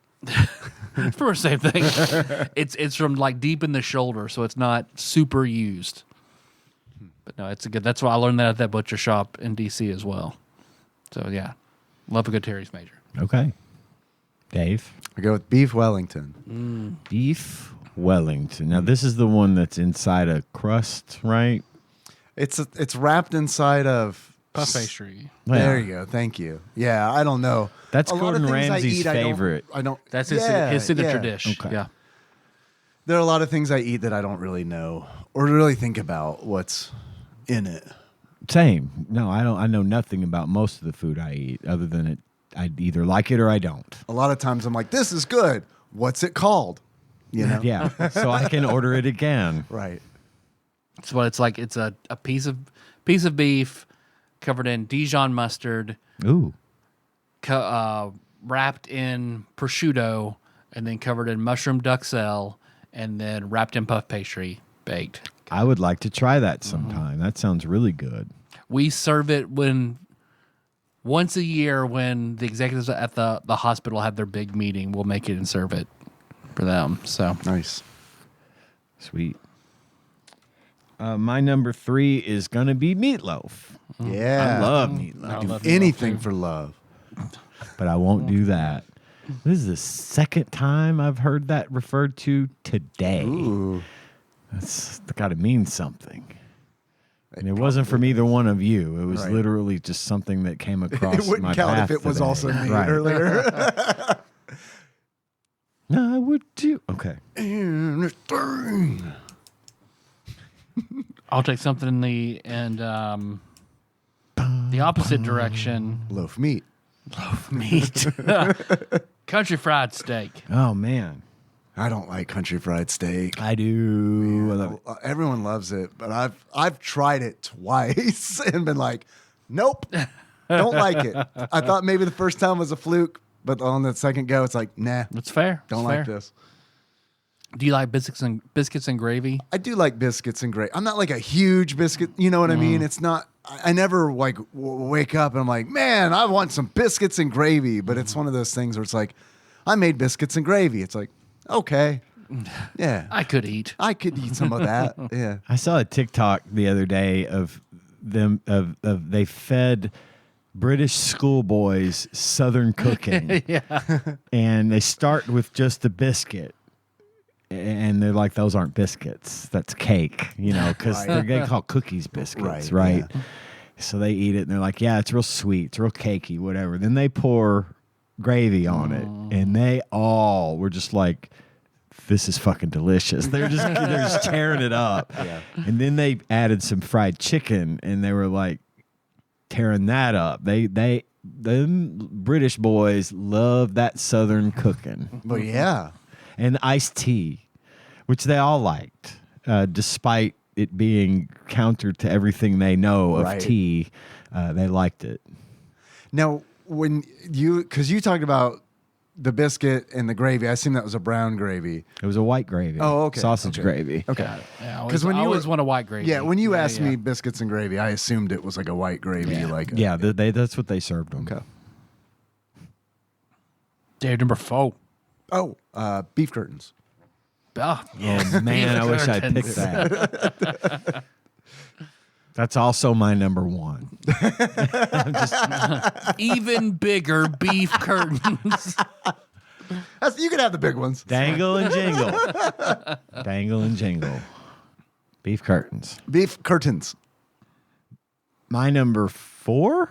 For the same thing. It's from like deep in the shoulder, so it's not super used. But no, it's a good. That's why I learned that at that butcher shop in DC as well. So yeah, Love a good Terry's Major. Okay. Dave? I go with beef Wellington. Beef Wellington. Now, this is the one that's inside a crust, right? It's wrapped inside of Puff pastry. There you go. Thank you. Yeah, I don't know. That's A lot Gordon of things I Ramsay's eat, favorite. I don't. That's his signature dish. Okay. Yeah. There are a lot of things I eat that I don't really know or really think about what's in it. Same. No, I don't. I know nothing about most of the food I eat other than it. I either like it or I don't. A lot of times I'm like, this is good. What's it called? You know? Yeah. So I can order it again. Right. So what it's like, it's a piece of beef covered in Dijon mustard, Ooh. wrapped in prosciutto, and then covered in mushroom duxelle, and then wrapped in puff pastry, baked. I would like to try that sometime. That sounds really good. We serve it once a year when the executives at the hospital have their big meeting. We'll make it and serve it for them. So Nice. Sweet. My number 3 is going to be meatloaf. Yeah. I love meatloaf. I love Anything for love. But I won't do that. This is the second time I've heard that referred to today. Ooh. That's got to mean something. And it wasn't from either one of you. It was Right. literally just something that came across It wouldn't my count path if it was today. also me Right. earlier. No, I would too. Okay. I'll take something in the opposite direction. Loaf meat. Meat. Country fried steak. Oh, man. I don't like country fried steak. I do. I love it. Everyone loves it, but I've tried it twice and been like, nope, don't like it. I thought maybe the first time was a fluke, but on the second go, it's like, nah, That's fair. don't That's like fair. this. Do you like biscuits and gravy? I do like biscuits and gravy. I'm not like a huge biscuit, you know what I mean? It's not. I never like wake up and I'm like, man, I want some biscuits and gravy. But it's one of those things where it's like, I made biscuits and gravy. It's like, okay, yeah, I could eat. I could eat some of that. Yeah. I saw a TikTok the other day of them of they fed British schoolboys Southern cooking. Yeah. And they start with just the biscuit. And they're like, those aren't biscuits. That's cake, you know, because Right. they call cookies biscuits, Right, right? yeah. So they eat it and they're like, yeah, it's real sweet. It's real cakey, whatever. Then they pour gravy on it. And they all were just like, this is fucking delicious. They're just tearing it up. Yeah. And then they added some fried chicken and they were like tearing that up. Them British boys love that Southern cooking. But yeah. And iced tea, which they all liked, despite it being counter to everything they know of Right. tea. They liked it. Now, because you talked about the biscuit and the gravy, I assume that was a brown gravy. It was a white gravy. Oh, okay. Sausage Okay. gravy. Okay. Yeah, Because when I you always want a white gravy. Yeah, when you asked me biscuits and gravy, I assumed it was like a white gravy. Yeah. Like Yeah, that's what they served them. Okay. Dave, number 4. Oh, beef curtains. Oh, Oh, man, I wish I picked that. That's also my number 1. Even bigger beef curtains. You can have the big ones. Dangle and jingle. Dangle and jingle. Beef curtains. Beef curtains. My number 4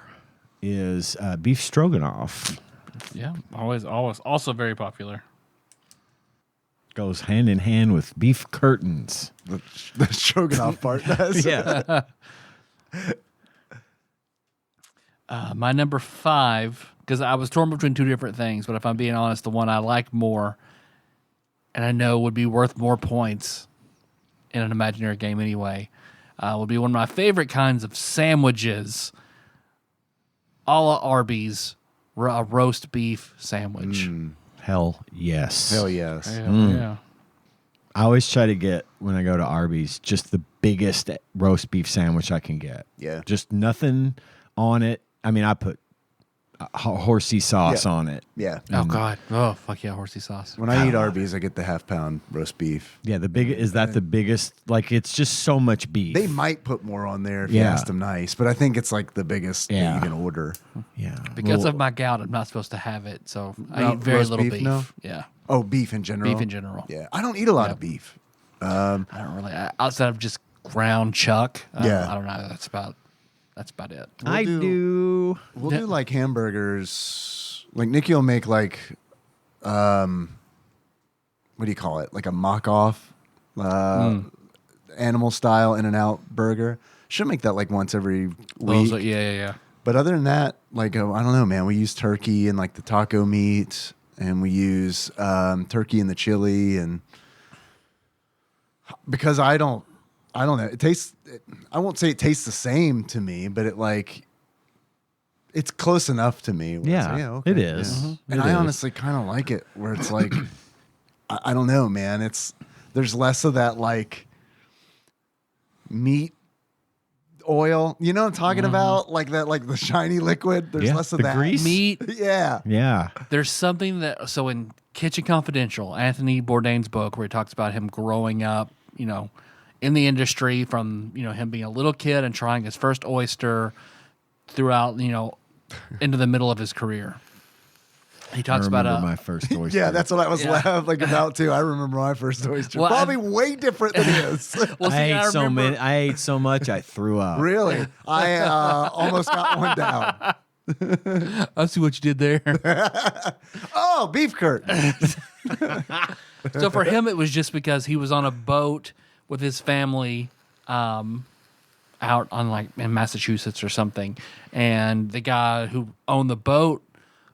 is beef stroganoff. Yeah, always, also very popular. Goes hand in hand with beef curtains. The stroganoff part does. Yeah. My number 5, because I was torn between two different things, but if I'm being honest, the one I like more, and I know would be worth more points in an imaginary game anyway, would be one of my favorite kinds of sandwiches, a la Arby's, a roast beef sandwich. Hell yes. Hell yes. Yeah. I always try to get, when I go to Arby's, just the biggest roast beef sandwich I can get. Yeah. Just nothing on it. I mean, I put horsey sauce on it. Yeah. Oh God! Oh fuck yeah, horsey sauce. When I eat Arby's, I get the half-pound roast beef. Yeah, is that the biggest? Like, it's just so much beef. They might put more on there if you ask them nice, but I think it's like the biggest that you can order. Yeah, Because of my gout, I'm not supposed to have it, so I eat very roast little beef, beef. no? Yeah, Oh, beef in general. beef in general. Yeah, I don't eat a lot of beef. I don't really outside of just ground chuck. Yeah. I don't know. That's about it. I do. We'll do like hamburgers. Like Nikki will make like, what do you call it? Like a mock-off, animal style In-N-Out burger. She'll make that like once every week. Yeah. But other than that, like I don't know, man. We use turkey and like the taco meat, and we use turkey in the chili, and because I don't know. It tastes. I won't say it tastes the same to me, but it's close enough to me. Where it's like, okay, it is. yeah. Mm-hmm. And I honestly kind of like it where it's like, I don't know, man. There's less of that like meat oil. You know what I'm talking about? Like that, like the shiny liquid. There's less of the that. grease? Meat. Yeah. There's something that in Kitchen Confidential, Anthony Bourdain's book, where he talks about him growing up, in the industry from him being a little kid and trying his first oyster throughout into the middle of his career. He talks about my first oyster. Yeah, that's what I was laughing about too. I remember my first oyster. Well, Probably way different than his. Well, see, I ate so much I threw up. Really? I almost got one down. I see what you did there. Oh, beef curtain. So for him, it was just because he was on a boat with his family out on like in Massachusetts or something, and the guy who owned the boat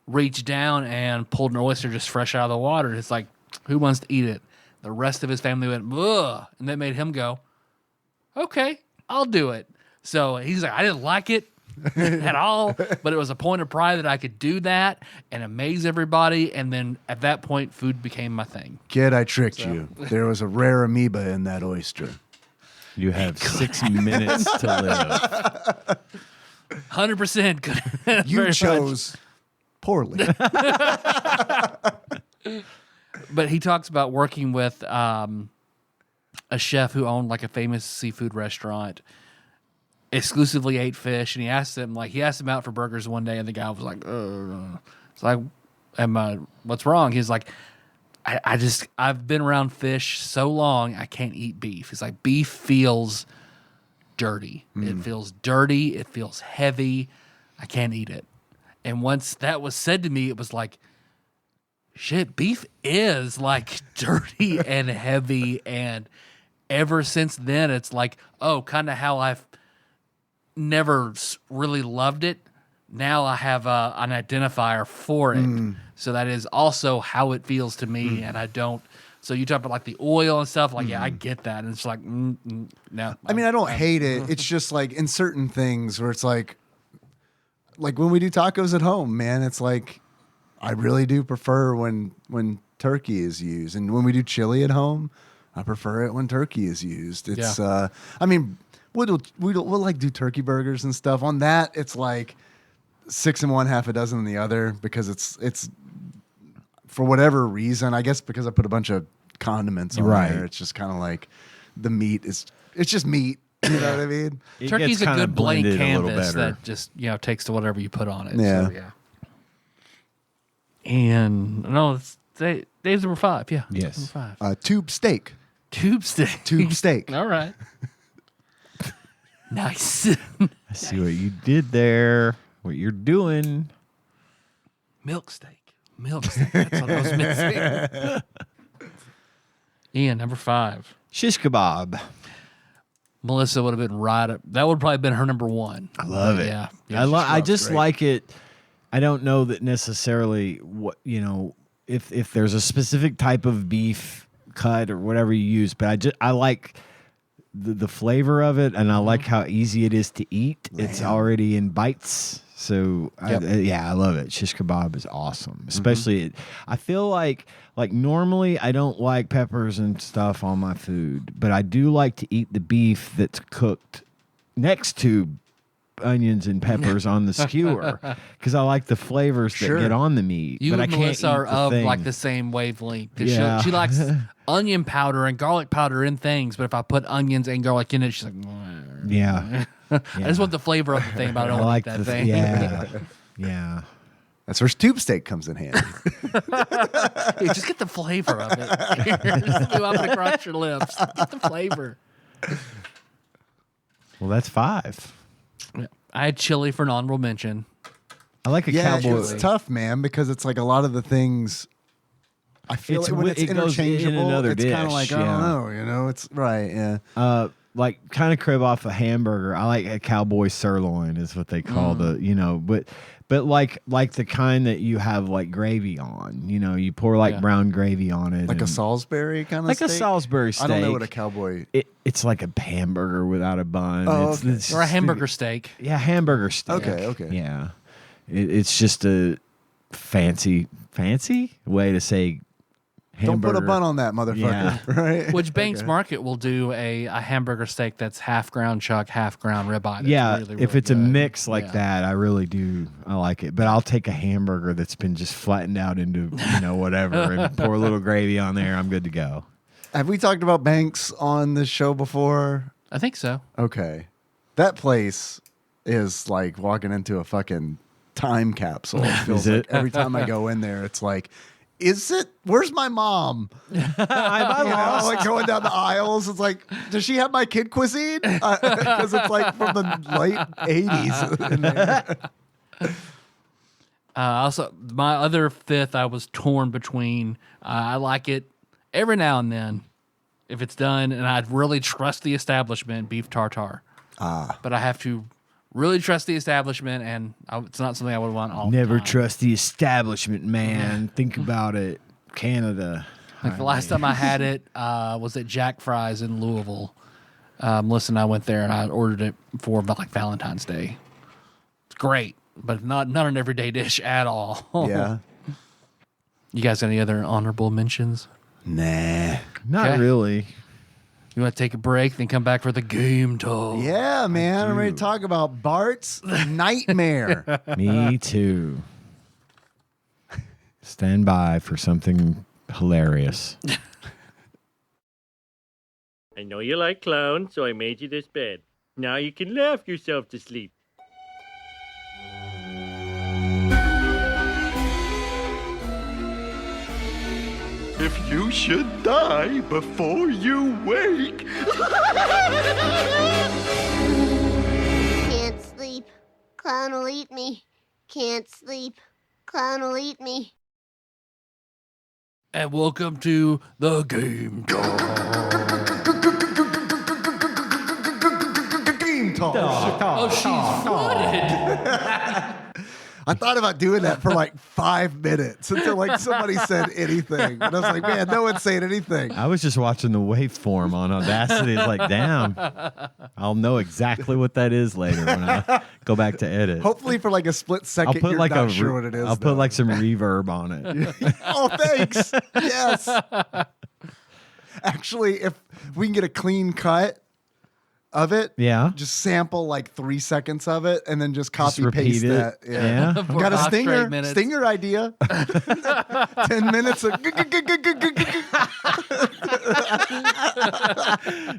reached down and pulled an oyster just fresh out of the water. It's like, who wants to eat it? The rest of his family went, ugh, and that made him go, okay, I'll do it. So he's like, I didn't like it at all, but it was a point of pride that I could do that and amaze everybody. And then at that point, food became my thing. Kid, I tricked you. There was a rare amoeba in that oyster. You have 6 minutes to live. 100% You chose poorly. But he talks about working with a chef who owned like a famous seafood restaurant, exclusively ate fish, and he asked him out for burgers one day, and the guy was like, it's like, what's wrong? He's like, I've been around fish so long, I can't eat beef. He's like, beef feels dirty. It feels dirty. It feels heavy. I can't eat it. And once that was said to me, it was like, shit, beef is like dirty and heavy. And ever since then, it's like, oh, kind of how I've never really loved it. Now I have an identifier for it. So that is also how it feels to me. And I don't. So you talk about like the oil and stuff. Like, yeah, I get that. And it's like, no. I mean, I don't hate it. It's just like in certain things where it's like when we do tacos at home, man, it's like I really do prefer when turkey is used. And when we do chili at home, I prefer it when turkey is used. It's I mean, we'll like do turkey burgers and stuff. On that, it's like 6 in one, half a dozen in the other, because it's for whatever reason, I guess because I put a bunch of condiments on there. It's just kind of like the meat it's just meat. You know what I mean? Turkey's a good blank canvas that just takes to whatever you put on it. Yeah. So, yeah. And no, it's Dave's number 5. Yeah. Yes. Number 5. Tube steak. Tube steak. Tube steak. All right. Nice. I see what you did there. What you're doing. Milk steak. That's what I was missing. Ian, number 5. Shish kebab. Melissa would have been right up. That would probably have been her number 1. I love it. Yeah. I just like it. I don't know that necessarily what, if there's a specific type of beef cut or whatever you use, but I like the flavor of it, and I like how easy it is to eat. Man. It's already in bites. So I love it. Shish kebab is awesome, especially. I feel like normally I don't like peppers and stuff on my food, but I do like to eat the beef that's cooked next to onions and peppers on the skewer because I like the flavors that get on the meat. You but and I can't Melissa eat are the of thing. like the same wavelength. 'Cause Yeah. she likes onion powder and garlic powder in things, but if I put onions and garlic in it, she's like, Yeah. I just want the flavor of the thing, but I don't I want like to eat that the thing. Yeah. Yeah. That's where tube steak comes in handy. Yeah, just get the flavor of it. Just move up across your lips. Get the flavor. Well, that's 5. Yeah. I had chili for an honorable mention. I like a Yeah, cowboy. it's tough, man, because it's like a lot of the things. I feel It's like when wi- it's it goes in interchangeable, another it's kind of dish, like I yeah. don't know, it's right, yeah. Like kind of crib off a hamburger. I like a cowboy sirloin is what they call but like the kind that you have like gravy on. You pour like brown gravy on it, Like a and- Salisbury kind of like steak? a Salisbury steak. I don't know what a cowboy. It's like a hamburger without a bun. Oh, It's- okay. it's Or a just- hamburger steak. Yeah, hamburger steak. Okay. Yeah, it's just a fancy way to say Don't hamburger. put a bun on that, motherfucker. Yeah. Right? Which Banks Market will do a hamburger steak that's half ground chuck, half ground ribeye. That's Yeah, really, if really it's a good. mix like Yeah. that, I really do. I like it. But I'll take a hamburger that's been just flattened out into whatever and pour a little gravy on there. I'm good to go. Have we talked about Banks on this show before? I think so. Okay. That place is like walking into a fucking time capsule. It feels Is like it? every time I go in there, it's like, where's my mom? I lost. Like going down the aisles, it's like, does she have my kid cuisine? Because it's like from the late 80s. in there. Also, my other fifth, I was torn between. I like it every now and then if it's done, and I'd really trust the establishment, beef tartare. But I have to really trust the establishment, and it's not something I would want all Never the time. trust the establishment, man. Think about it. Canada. Like the last time I had it was at Jack Fry's in Louisville. Melissa and I went there, and I ordered it for about like Valentine's Day. It's great, but not an everyday dish at all. Yeah. You guys got any other honorable mentions? Nah. Not Okay. really. You want to take a break, then come back for the game talk? Yeah, man. I'm ready to talk about Bart's Nightmare. Me too. Stand by for something hilarious. I know you like clowns, so I made you this bed. Now you can laugh yourself to sleep. If you should die before you wake. Can't sleep. Clown will eat me. Can't sleep. Clown will eat me. And welcome to the game talk. Game talk. Oh, she's flooded. I thought about doing that for like 5 minutes until like somebody said anything. And I was like, man, no one's saying anything. I was just watching the waveform on Audacity. It's like, damn, I'll know exactly what that is later when I go back to edit. Hopefully for like a split second, I'll put you're like not sure what it is. I'll put like some reverb on it. Oh, thanks. Yes. Actually, if we can get a clean cut of it, Yeah. just sample like 3 seconds of it and then just copy repeat paste it. that. Yeah. For Got a about straight stinger? minutes. Stinger idea. 10 minutes of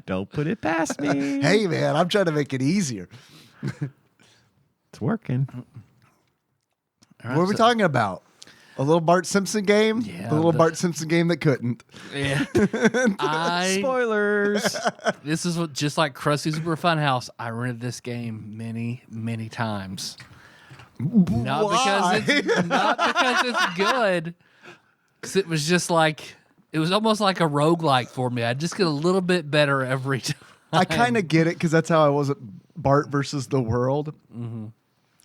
Don't put it past me. Hey man, I'm trying to make it easier. It's working. What are we talking about? A little Bart Simpson game? Yeah, The little the- Bart Simpson game that couldn't. Yeah. Spoilers. This is what, just like Krusty Super Funhouse. I rented this game many, many times. Not Why? not because it's good. 'Cause it was just like it was almost like a roguelike for me. I just get a little bit better every time. I kind of get it because that's how I was at Bart versus the World,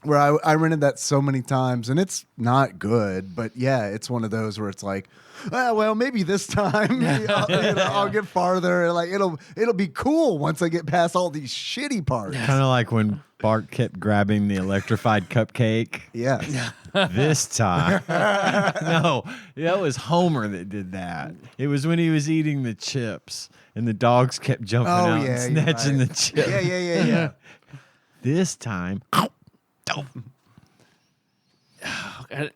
where I rented that so many times, and it's not good, but yeah, it's one of those where it's like, well, maybe this time I'll get farther, and like it'll be cool once I get past all these shitty parts. Kind of like when Bart kept grabbing the electrified cupcake. Yes. This time. No, that was Homer that did that. It was when he was eating the chips and the dogs kept jumping Oh, out yeah, and you're snatching right. the chips. Yeah. This time,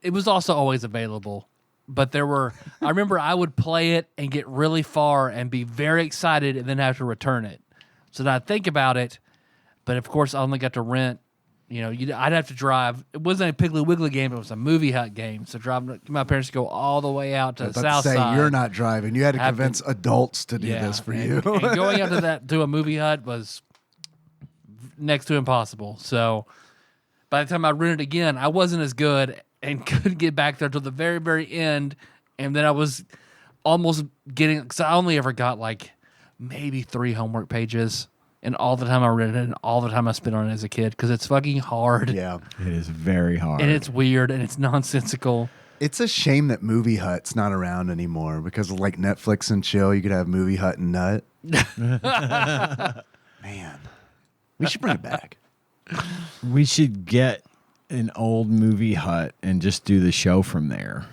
It was also always available. But I remember I would play it and get really far and be very excited and then have to return it. So then I'd think about it, but of course I only got to rent. I'd have to drive. It wasn't a Piggly Wiggly game; it was a Movie Hut game. So driving my parents to go all the way out to the south side. You're not driving. You had to convince adults to do this for you. And going out to a Movie Hut was next to impossible. So by the time I rented again, I wasn't as good and couldn't get back there till the very, very end. And then I was almost getting, because I only ever got like maybe 3 homework pages. And all the time I read it and all the time I spent on it as a kid, because it's fucking hard. Yeah. it is very hard. And it's weird and it's nonsensical. It's a shame that Movie Hut's not around anymore, because of like Netflix and chill, you could have Movie Hut and Nut. Man, we should bring it back. We should get an old Movie Hut and just do the show from there.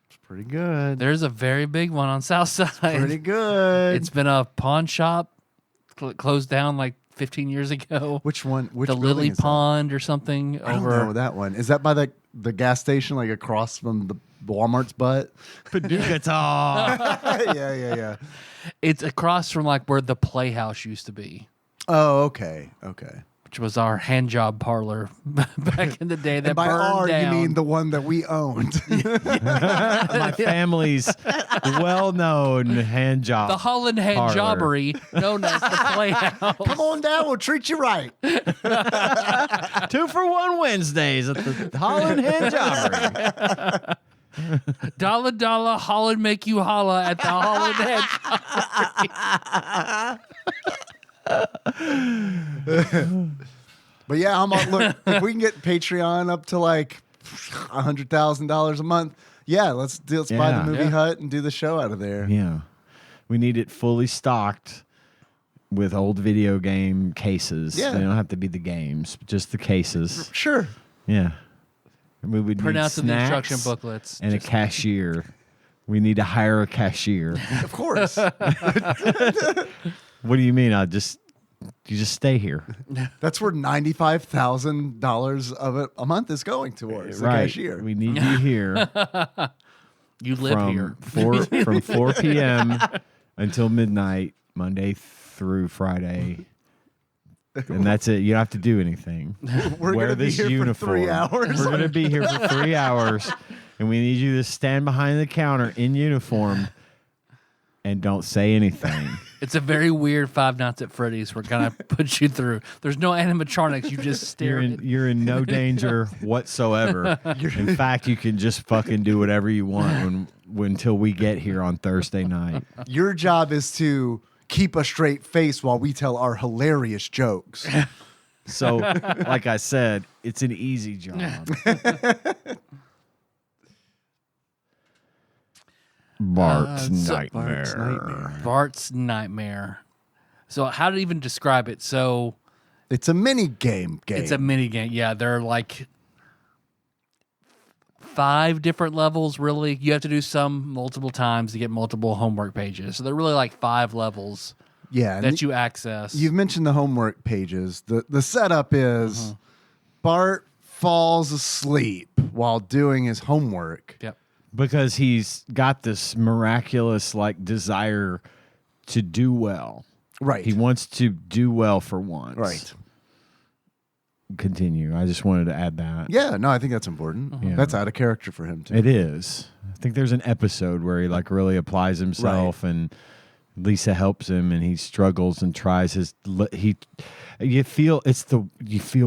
It's pretty good. There's a very big one on South Side. Pretty good. It's been a pawn shop, closed down like 15 years ago. Which one? Which the building Lily is that? Pond or something. I don't know that one. Is that by the gas station, like across from the Walmart's butt? Paducah. Yeah. It's across from like where the Playhouse used to be, Oh, okay. which was our hand job parlor back in the day that And by burned our, down. you mean the one that we owned. My family's well-known hand job. the Holland Hand parlor. Jobbery, known as the Playhouse. Come on down, we'll treat you right. 2 for $1 Wednesdays at the Holland Hand Jobbery. $1 Holland make you holla at the Holland Hand. But yeah, look, if we can get Patreon up to like $100,000 a month, yeah, let's buy the Movie Hut and do the show out of there. Yeah. We need it fully stocked with old video game cases. Yeah. They don't have to be the games, but just the cases. Sure. Yeah. We would need Printouts of the snacks instruction booklets. and a cashier. We need to hire a cashier. Of course. What do you mean? You just stay here. That's where $95,000 of it a month is going towards the cashier. We need you here You live here. from 4 p.m. until midnight, Monday through Friday. And that's it. You don't have to do anything. We're Wear gonna be this here uniform. for 3 hours. We're going to be here for 3 hours, and we need you to stand behind the counter in uniform and don't say anything. It's a very weird Five Nights at Freddy's. We're gonna put you through. There's no animatronics. You just stare. You're in no danger whatsoever. In fact, you can just fucking do whatever you want until we get here on Thursday night. Your job is to keep a straight face while we tell our hilarious jokes. So, like I said, it's an easy job. Bart's nightmare. Bart's Nightmare. So how to even describe it? So It's a mini game. it's a mini game. Yeah, there are like 5 different levels. Really, you have to do some multiple times to get multiple homework pages. So they're really like 5 levels yeah, that you access. You've mentioned the homework pages. The setup is Bart falls asleep while doing his homework. Yep. Because he's got this miraculous desire to do well. Right. He wants to do well for once. Right. Continue. I just wanted to add that. Yeah, no, I think that's important. Yeah. That's out of character for him too. It is. I think there's an episode where he really applies himself and Lisa helps him and he struggles and tries you feel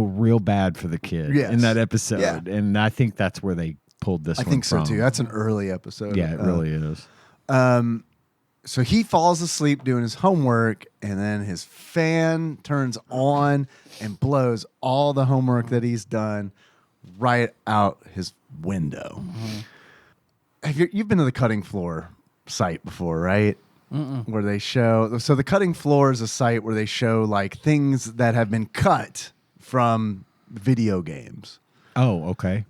real bad for the kid in that episode. Yeah. And I think that's where they pulled this I one think so from. too. That's an early episode. Yeah, it really is. So he falls asleep doing his homework, and then his fan turns on and blows all the homework that he's done right out his window. You've been to the cutting floor site before, right? Where they show. So the cutting floor is a site where they show things that have been cut from video games. Oh, okay.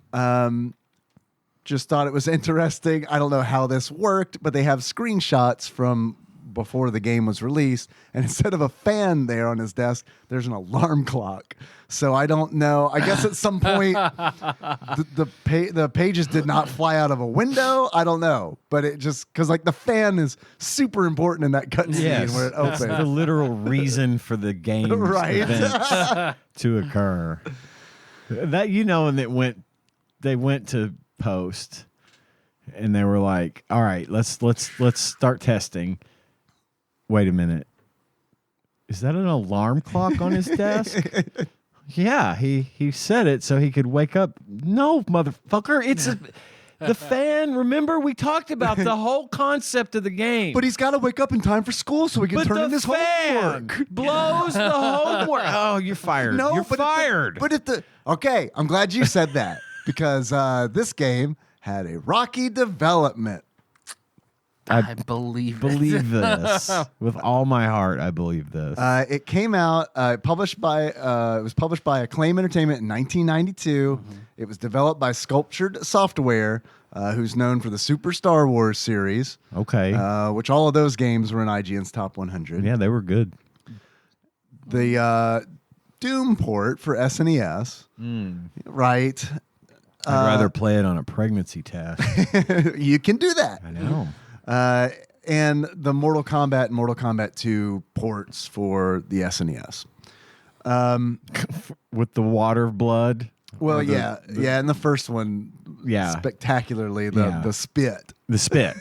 Just thought it was interesting. I don't know how this worked, but they have screenshots from before the game was released, and instead of a fan there on his desk, there's an alarm clock. So I don't know. I guess at some point the pages did not fly out of a window. I don't know, but it just because like the fan is super important in that cutscene where it opens. That's the literal reason for the game events to occur. That and they went to post, and they were like, "All right, let's start testing." Wait a minute, is that an alarm clock on his desk? Yeah, he said it so he could wake up. No, motherfucker, it's the fan. Remember, we talked about the whole concept of the game. But he's got to wake up in time for school so he can turn in his homework. Blows the homework. Oh, you're fired. No, you're fired. Okay, I'm glad you said that because this game had a rocky development. I believe this with all my heart. I believe this. It came out published by Acclaim Entertainment in 1992. Mm-hmm. It was developed by Sculptured Software, who's known for the Super Star Wars series. Okay, which all of those games were in IGN's top 100. Yeah, they were good. The Doom port for SNES, right? I'd rather play it on a pregnancy test. You can do that. I know. And the Mortal Kombat and Mortal Kombat 2 ports for the SNES. With the water blood? Well, and the first one, spectacularly, the spit. The spit.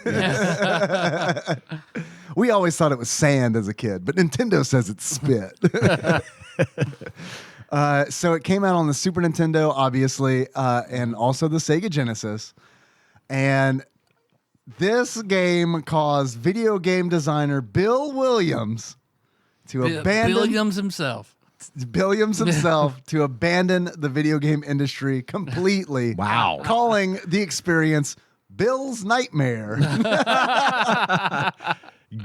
We always thought it was sand as a kid, but Nintendo says it's spit. So it came out on the Super Nintendo, obviously, and also the Sega Genesis. And this game caused video game designer Bill Williams to abandon... Williams himself to abandon the video game industry completely. Wow. Calling the experience Bill's Nightmare.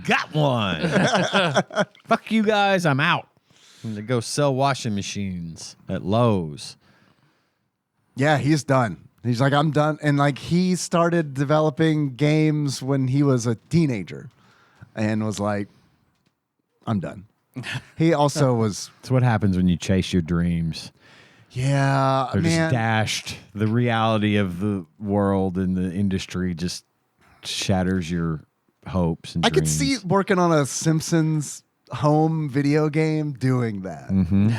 Got one. Fuck you guys, I'm out. I'm going to go sell washing machines at Lowe's. Yeah, he's done. He's like, I'm done. And like he started developing games when he was a teenager and was like, I'm done. He also was. It's what happens when you chase your dreams. Yeah, They're just dashed. The reality of the world and the industry just shatters your hopes and dreams. I could see working on a Simpsons home video game doing that. Mm-hmm.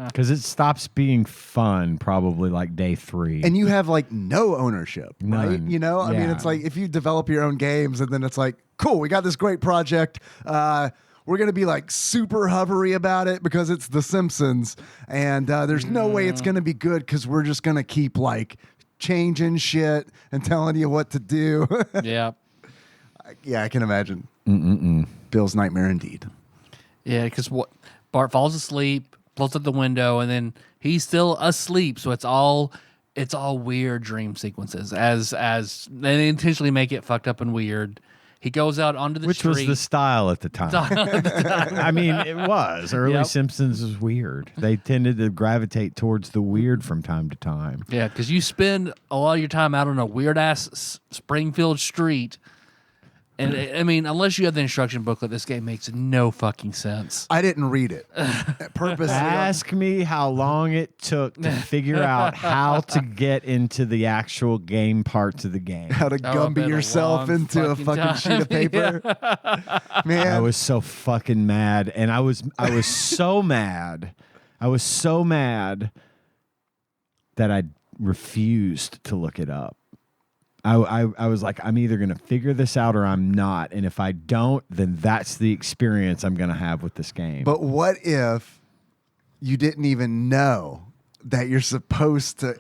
Because it stops being fun probably like day 3. And you have like no ownership, right? None. You know, I mean, it's like if you develop your own games and then it's like, cool, we got this great project. We're going to be like super hovery about it because it's The Simpsons. And there's no way it's going to be good because we're just going to keep like changing shit and telling you what to do. Yeah. Yeah, I can imagine. Mm-mm-mm. Bill's nightmare indeed. Yeah, because Bart falls asleep, blows out the window, and then he's still asleep. So it's all weird dream sequences as they intentionally make it fucked up and weird. He goes out onto the street. Which was the style at the time. I mean, it was. Early Simpsons was weird. They tended to gravitate towards the weird from time to time. Yeah, because you spend a lot of your time out on a weird-ass Springfield street. And I mean, unless you have the instruction booklet, this game makes no fucking sense. I didn't read it. Purposely. Ask me how long it took to figure out how to get into the actual game parts of the game. How to Gumby yourself into a fucking sheet of paper. Yeah. Man. I was so fucking mad. And I was so mad. I was so mad that I refused to look it up. I was like, I'm either going to figure this out or I'm not. And if I don't, then that's the experience I'm going to have with this game. But what if you didn't even know that you're supposed to,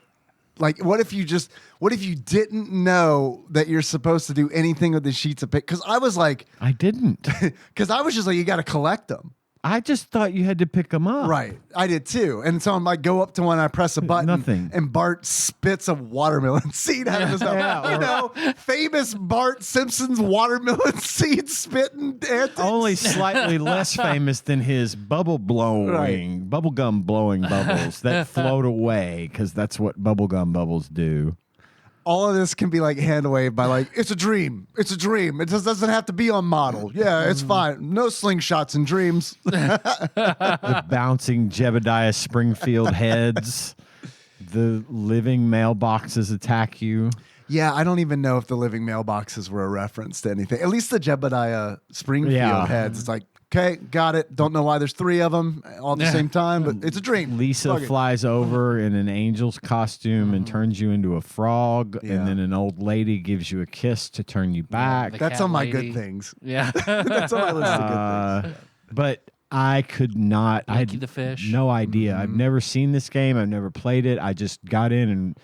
like, what if you didn't know that you're supposed to do anything with the sheets of paper? Because I was like, I didn't. Because I was just like, you got to collect them. I just thought you had to pick them up. Right. I did too. And so I'm like, go up to one, I press a button. Nothing. And Bart spits a watermelon seed out of his mouth. You know, famous Bart Simpson's watermelon seed spitting antics. Only slightly less famous than his bubble blowing, bubblegum blowing bubbles that float away because that's what bubblegum bubbles do. all of this can be like hand waved by like, it's a dream. It's a dream. It just doesn't have to be on model. Yeah, it's fine. No slingshots and dreams. The bouncing Jebediah Springfield heads. The living mailboxes attack you. Yeah, I don't even know if the living mailboxes were a reference to anything. At least the Jebediah Springfield heads. It's like, okay, got it. Don't know why there's 3 of them all at the same time, but it's a dream. Lisa flies over in an angel's costume and turns you into a frog, and then an old lady gives you a kiss to turn you back. That's on my good things. Yeah. That's on my list of good things. But I could not. I Mikey had the Fish. no idea. I've never seen this game. I've never played it. I just got in and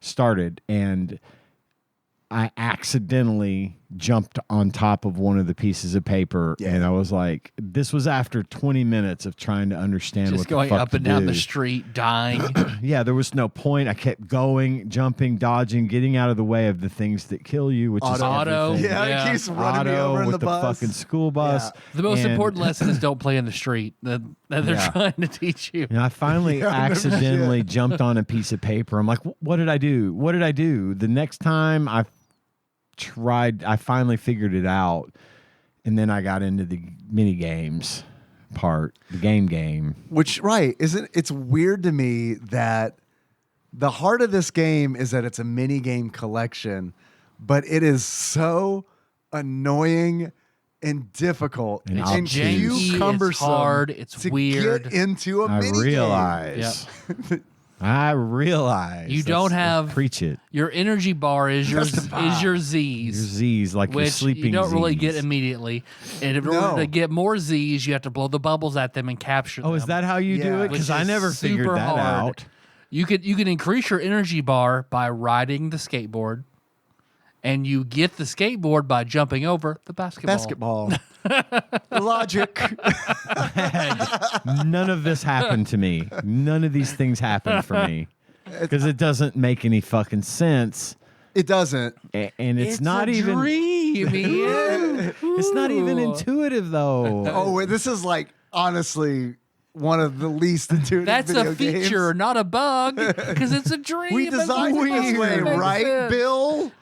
started, and I accidentally jumped on top of one of the pieces of paper, and I was like, this was after 20 minutes of trying to understand Just what going the fuck up and to down do. the street, dying. Yeah, there was no point. I kept going, jumping, dodging, getting out of the way of the things that kill you, which is Auto. everything. Yeah, it keeps running me Auto over in with the bus. fucking school bus. Yeah. The most And- important lesson is don't play in the street that they're trying to teach you. And I finally accidentally jumped on a piece of paper. I'm like, what did I do? What did I do? The next time I finally figured it out. And then I got into the mini games part, the game. Which, it's weird to me that the heart of this game is that it's a mini game collection, but it is so annoying and difficult And It's obtuse. janky, it's cumbersome hard, it's to weird. get into a I mini realize. I realize. You don't have preach it. Your energy bar is your Z's. Your Z's, like your Which sleeping you don't really get Z's. immediately. And in order to get more Z's, you have to blow the bubbles at them and capture them. Oh, is that how you do Yeah. it? Because Which I is never figured super that hard. out. You can increase your energy bar by riding the skateboard, and you get the skateboard by jumping over the basketball. Logic. None of this happened to me. None of these things happened for me. Because it doesn't make any fucking sense. It doesn't. And it's not a even dream, Ian. it's not even intuitive though. Oh, wait, this is like honestly one of the least intuitive That's video a feature, games. not a bug, because it's a dream. We designed it this way, right, Bill?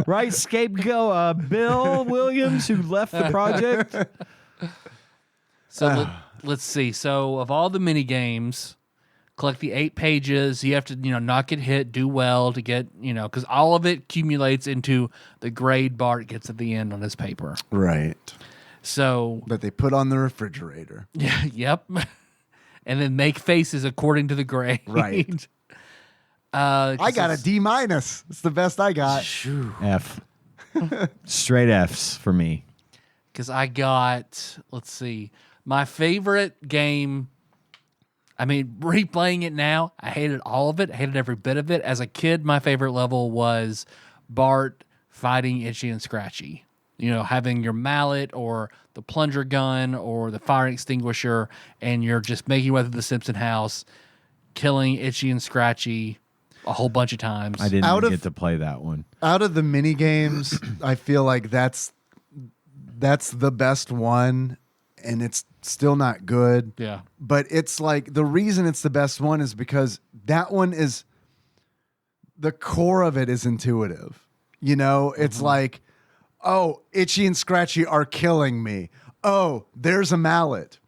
Right, scapegoat Bill Williams, who left the project. So let's see. So of all the mini games, collect the 8 pages. You have to, not get hit, do well to get, because all of it accumulates into the grade Bart gets at the end on his paper. Right. So, That they put on the refrigerator. yeah, yep. And then make faces according to the grade. Right. I I got a D-. It's the best I got. F. Straight F's for me. Because I got, let's see, my favorite game. I mean, replaying it now, I hated all of it. I hated every bit of it. As a kid, my favorite level was Bart fighting Itchy and Scratchy. Having your mallet or the plunger gun or the fire extinguisher, and you're just making your way through the Simpson house, killing Itchy and Scratchy a whole bunch of times. I didn't even get to play that one. Out of the mini games, I feel like that's the best one, and it's still not good. Yeah. But it's like the reason it's the best one is because that one is the core of it is intuitive. It's like, oh, Itchy and Scratchy are killing me. Oh, there's a mallet.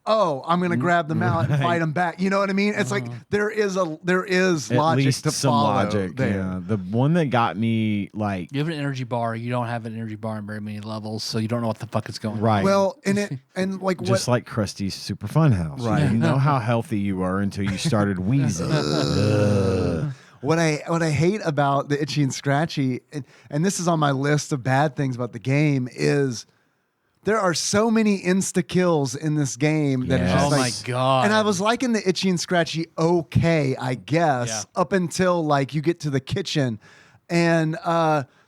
Oh, I'm gonna grab the mallet and fight them back. You know what I mean? It's like there is At logic least to some follow logic. there. Yeah. The one that got me like You have an energy bar. You don't have an energy bar in very many levels, so you don't know what the fuck is going on. right. Well, and like just like Krusty's Super Fun House. Right. You know how healthy you were until you started wheezing. Ugh. What I hate about the Itchy and Scratchy, and this is on my list of bad things about the game, is there are so many insta kills in this game that it's Yes. just Oh like, my God. And I was liking the Itchy and Scratchy okay, I guess, Yeah. up until like you get to the kitchen and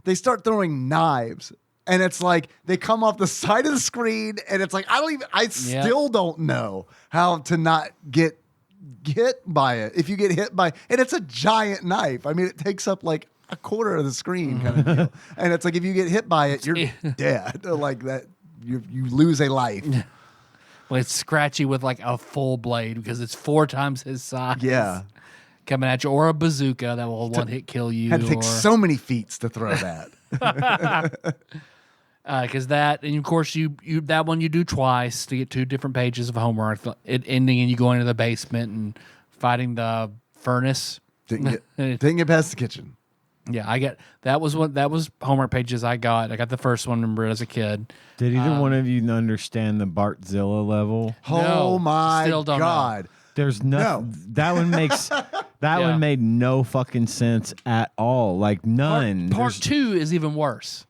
they start throwing knives. And it's like they come off the side of the screen, and it's like I still don't know how to not get hit by it. If you get hit by, and it's a giant knife. I mean, it takes up like a quarter of the screen kind of deal. And it's like if you get hit by it, you're dead. Like that, you lose a life. Well, it's Scratchy with like a full blade because it's 4 times his size. Yeah. coming at you, or a bazooka that will one-hit kill you. Had to take so many feats to throw that. Because that, and of course you that one you do twice to get 2 different pages of homework. It ending and you go into the basement and fighting the furnace. Didn't get past the kitchen. Yeah, that was homework pages I got. I got the first one, remember, as a kid. Did either one of you understand the Bartzilla level? Oh my still don't God. know. There's no. That one makes one made no fucking sense at all. Like none. Part 2 is even worse.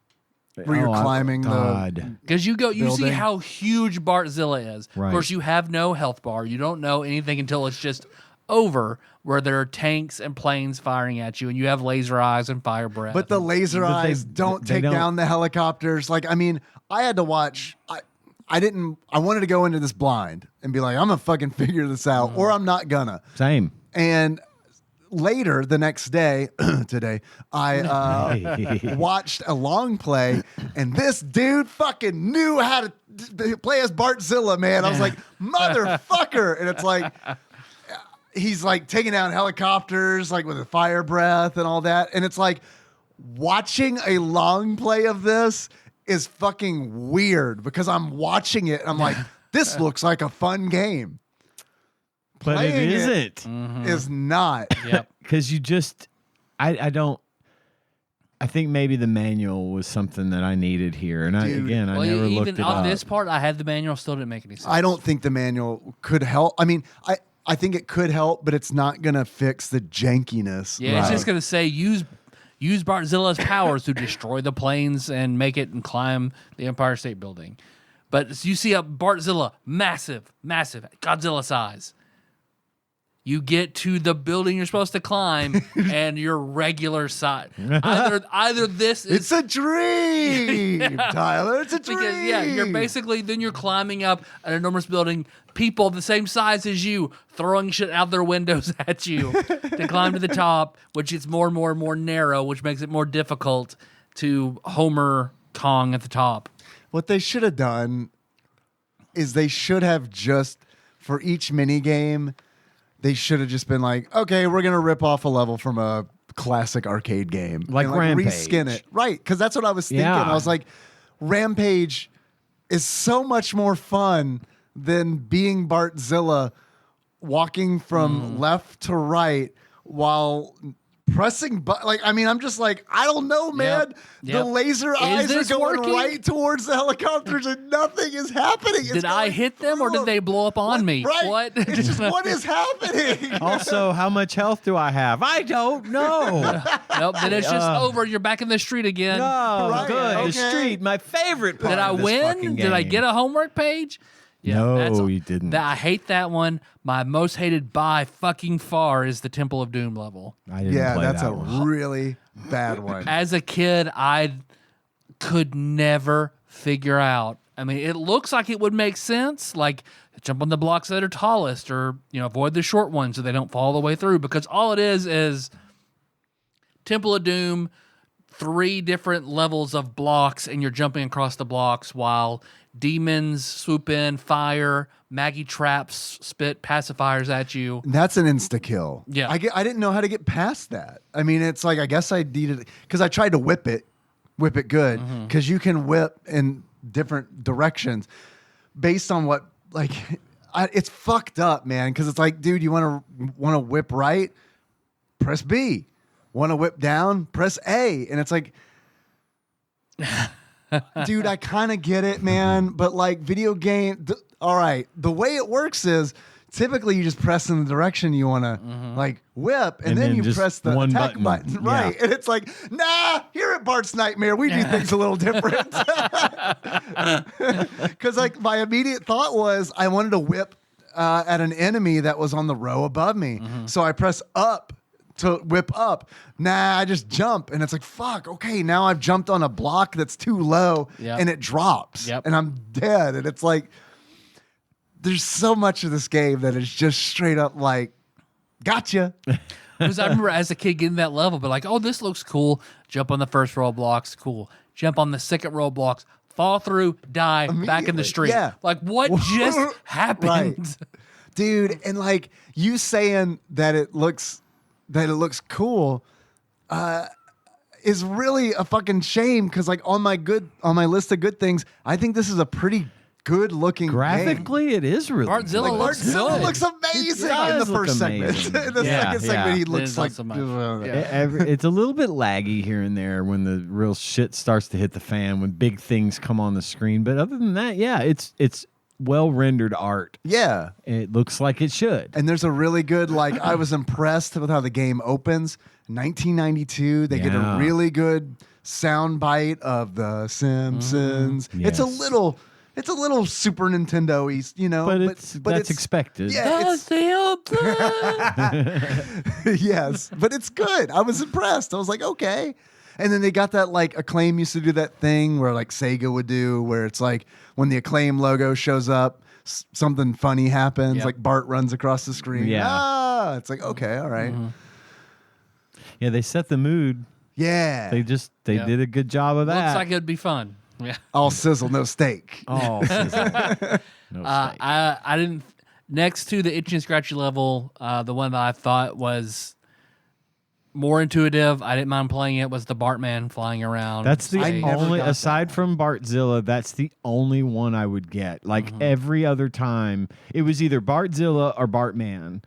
Where you're climbing God. Because you see building. how huge Bartzilla is. Right. Of course, you have no health bar. You don't know anything until it's just over, where there are tanks and planes firing at you, and you have laser eyes and fire breath. But the laser eyes don't take down the helicopters. Like, I mean, I had to watch. I wanted to go into this blind and be like, I'm gonna fucking figure this out, or I'm not gonna. Same. And later the next day, today, I watched a long play, and this dude fucking knew how to play as Bartzilla, man. I was like, motherfucker. And it's like, he's like taking down helicopters, like with a fire breath and all that. And it's like, watching a long play of this is fucking weird because I'm watching it and I'm like, this looks like a fun game. But Playing it isn't. Is not. Yep. Because you just, I don't. I think maybe the manual was something that I needed here, and Dude. I never looked Even it on up. this part, I had the manual, still didn't make any sense. I don't think the manual could help. I mean, I think it could help, but it's not going to fix the jankiness. Yeah, it's just gonna say use Bartzilla's powers to destroy the planes and make it and climb the Empire State Building. But you see a Bartzilla, massive, Godzilla size. You get to the building you're supposed to climb, and you're regular size. Either this is It's a dream, Tyler. It's a dream. Because you're climbing up an enormous building. People the same size as you throwing shit out their windows at you to climb to the top, which is more and more narrow, which makes it more difficult to Homer Kong at the top. What they should have done is they should have just, for each mini game, they should have just been like, okay, we're going to rip off a level from a classic arcade game. Like and Rampage. reskin it. Right, because that's what I was thinking. Yeah. I was like, Rampage is so much more fun than being Bartzilla walking from left to right while pressing I'm just like, I don't know, man. Yep. The laser eyes are this going working? right towards the helicopters and nothing is happening. Did I hit them or did they blow up on me? Right. What? It's just, what is happening? Also, how much health do I have? I don't know. Nope. Then it's just over. You're back in the street again. No, Right, good. okay. The street, my favorite part Did I of this win? fucking Did I game. get a homework page? No, you didn't. I hate that one. My most hated by fucking far is the Temple of Doom level. I didn't Yeah, play that's that a one. really bad one. As a kid, I could never figure out. I mean, it looks like it would make sense, like jump on the blocks that are tallest, or avoid the short ones so they don't fall all the way through. Because all it is Temple of Doom, 3 different levels of blocks, and you're jumping across the blocks while demons swoop in, fire, Maggie traps, spit pacifiers at you. That's an insta kill. Yeah. I didn't know how to get past that. I mean, it's like, I guess I needed, because I tried to whip it good, because you can whip in different directions based on what, it's fucked up, man. Because it's like, dude, you want to whip right? Press B. Want to whip down? Press A. And it's like, dude, I kind of get it, man. But video game, all right. The way it works is typically you just press in the direction you want to whip, and then you just press the one attack button. Right. Yeah. And it's like, nah, here at Bart's Nightmare, we do things a little different. Because my immediate thought was I wanted to whip at an enemy that was on the row above me. So I press up to whip up. Nah, I just jump, and it's like, fuck, okay, now I've jumped on a block that's too low, and it drops, and I'm dead. And it's like, there's so much of this game that is just straight up gotcha. Because I remember as a kid getting that level, but oh, this looks cool. Jump on the first row of blocks, cool. Jump on the second row of blocks, fall through, die, back in the street. Yeah. What just happened? Right. Dude, and you saying that it looks that it looks cool is really a fucking shame because like on my list of good things, I think this is a pretty good looking Graphically, it is really Bartzilla good. looks Bartzilla good. looks amazing It in the does look first segment. amazing. In the Yeah, second segment, he It looks is like not so much. Yeah. It's a little bit laggy here and there when the real shit starts to hit the fan, when big things come on the screen. But other than that, yeah, it's well rendered art. Yeah. It looks like it should. And there's a really good, like, I was impressed with how the game opens. 1992, they get a Yeah. really good sound bite of the Simpsons. It's a Yes. little Super Nintendo-y, you know. But that's expected. Yeah, it's, yes, but it's good. I was impressed. I was like, okay. And then they got that, like, Acclaim used to do that thing where, like, Sega would do, where it's like when the Acclaim logo shows up, something funny happens, Yep. like Bart runs across the screen. Yeah. It's like, okay, all right. Yeah, they set the mood. Yeah. They Yep. did a good job of that. Looks like it'd be fun. Yeah. All sizzle, no steak. Oh, sizzle. No steak. I didn't. Next to the itchy and scratchy level, the one that I thought was more intuitive, I didn't mind playing it, was the Bartman flying around. That's the stage. only, got aside from Bartzilla, that's the only one I would get. Like every other time, it was either Bartzilla or Bartman.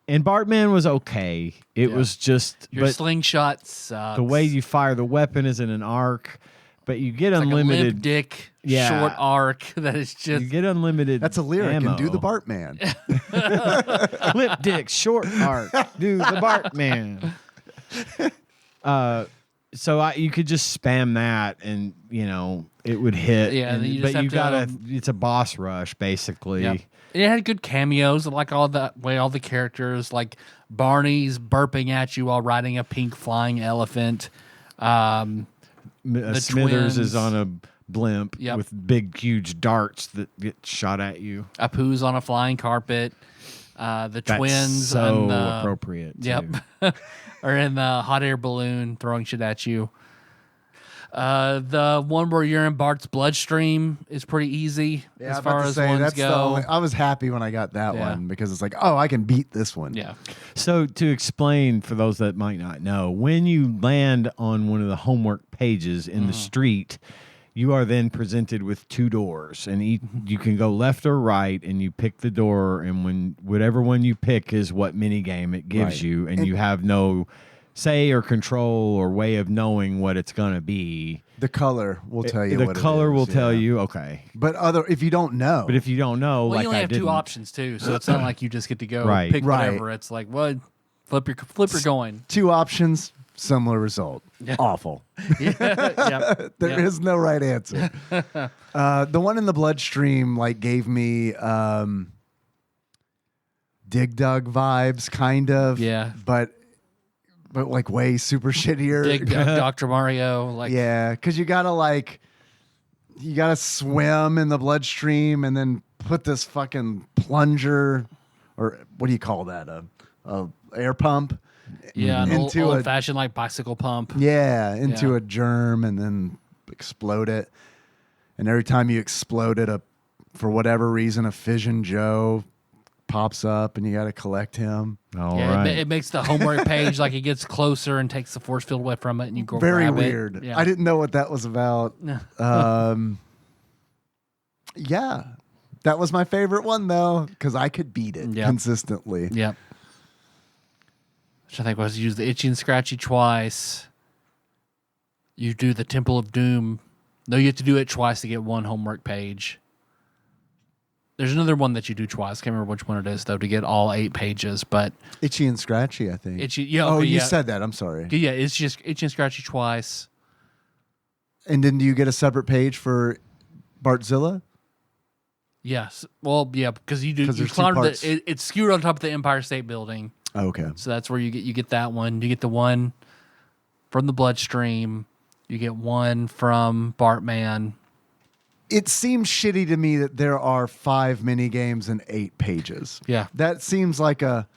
And Bartman was okay. It was just, Your but slingshot sucks. the way you fire the weapon is in an arc, but you get It's like a unlimited. limp dick Yeah. short arc that is just. You get unlimited. That's a lyric. ammo. And do the Bartman. Flip dick, short arc, do the Bartman. So you could just spam that, and it would hit. Yeah, and, then you but just you have gotta. to, It's a boss rush, basically. Yep. It had good cameos, like all the characters, like Barney's burping at you while riding a pink flying elephant. The Smithers twins. is on a blimp Yep. with big, huge darts that get shot at you. Apu's on a flying carpet. The That's twins so on the, appropriate. Yep. too. Or in the hot air balloon throwing shit at you. The one where you're in Bart's bloodstream is pretty easy as far as ones go. I was happy when I got that Yeah. one because it's like, oh, I can beat this one. Yeah. So to explain for those that might not know, when you land on one of the homework pages in the street, you are then presented with two doors, and you can go left or right, and you pick the door, and whatever one you pick is what mini game it gives Right. you, and you have no say or control or way of knowing what it's going to be. The color will tell you. The what color it is, will tell yeah. you, okay. But if you don't know, But if you don't know, Well, like you only I have didn't, two options too, so it's not like you just get to go Right. pick Right. whatever. It's like, what? Flip your coin. two options, similar result. Yeah. Awful. Yep. There is no right answer. The one in the bloodstream gave me Dig Dug vibes, kind of. Yeah. But like way super shittier. Dig Dr. Mario. Like, Yeah, because you gotta swim in the bloodstream and then put this fucking plunger, or what do you call that? A air pump. yeah, an Into a- old fashioned like bicycle pump. Yeah, into Yeah. a germ and then explode it. And every time you explode it, for whatever reason, a Fission Joe pops up and you got to collect him. All Yeah, right. it makes the homework page like it gets closer and takes the force field away from it, and you go Very grab weird. It. Yeah. I didn't know what that was about. Yeah, that was my favorite one though, because I could beat it Yeah. consistently. Yep. Which I think was use the itchy and scratchy twice. You do the Temple of Doom. No, you have to do it twice to get one homework page. There's another one that you do twice. Can't remember which one it is though to get all 8 pages. But Itchy and Scratchy, I think. itchy. Yeah. Oh, okay, you yeah. said that. I'm sorry. Yeah, it's just itchy and scratchy twice. And then do you get a separate page for Bartzilla? Yes. Well, yeah, because you do. 'Cause You there's two climb parts. it's skewed on top of the Empire State Building. Oh, okay. So that's where you get that one. You get the one from the bloodstream. You get one from Bartman. It seems shitty to me that there are 5 mini games and 8 pages. Yeah. That seems like a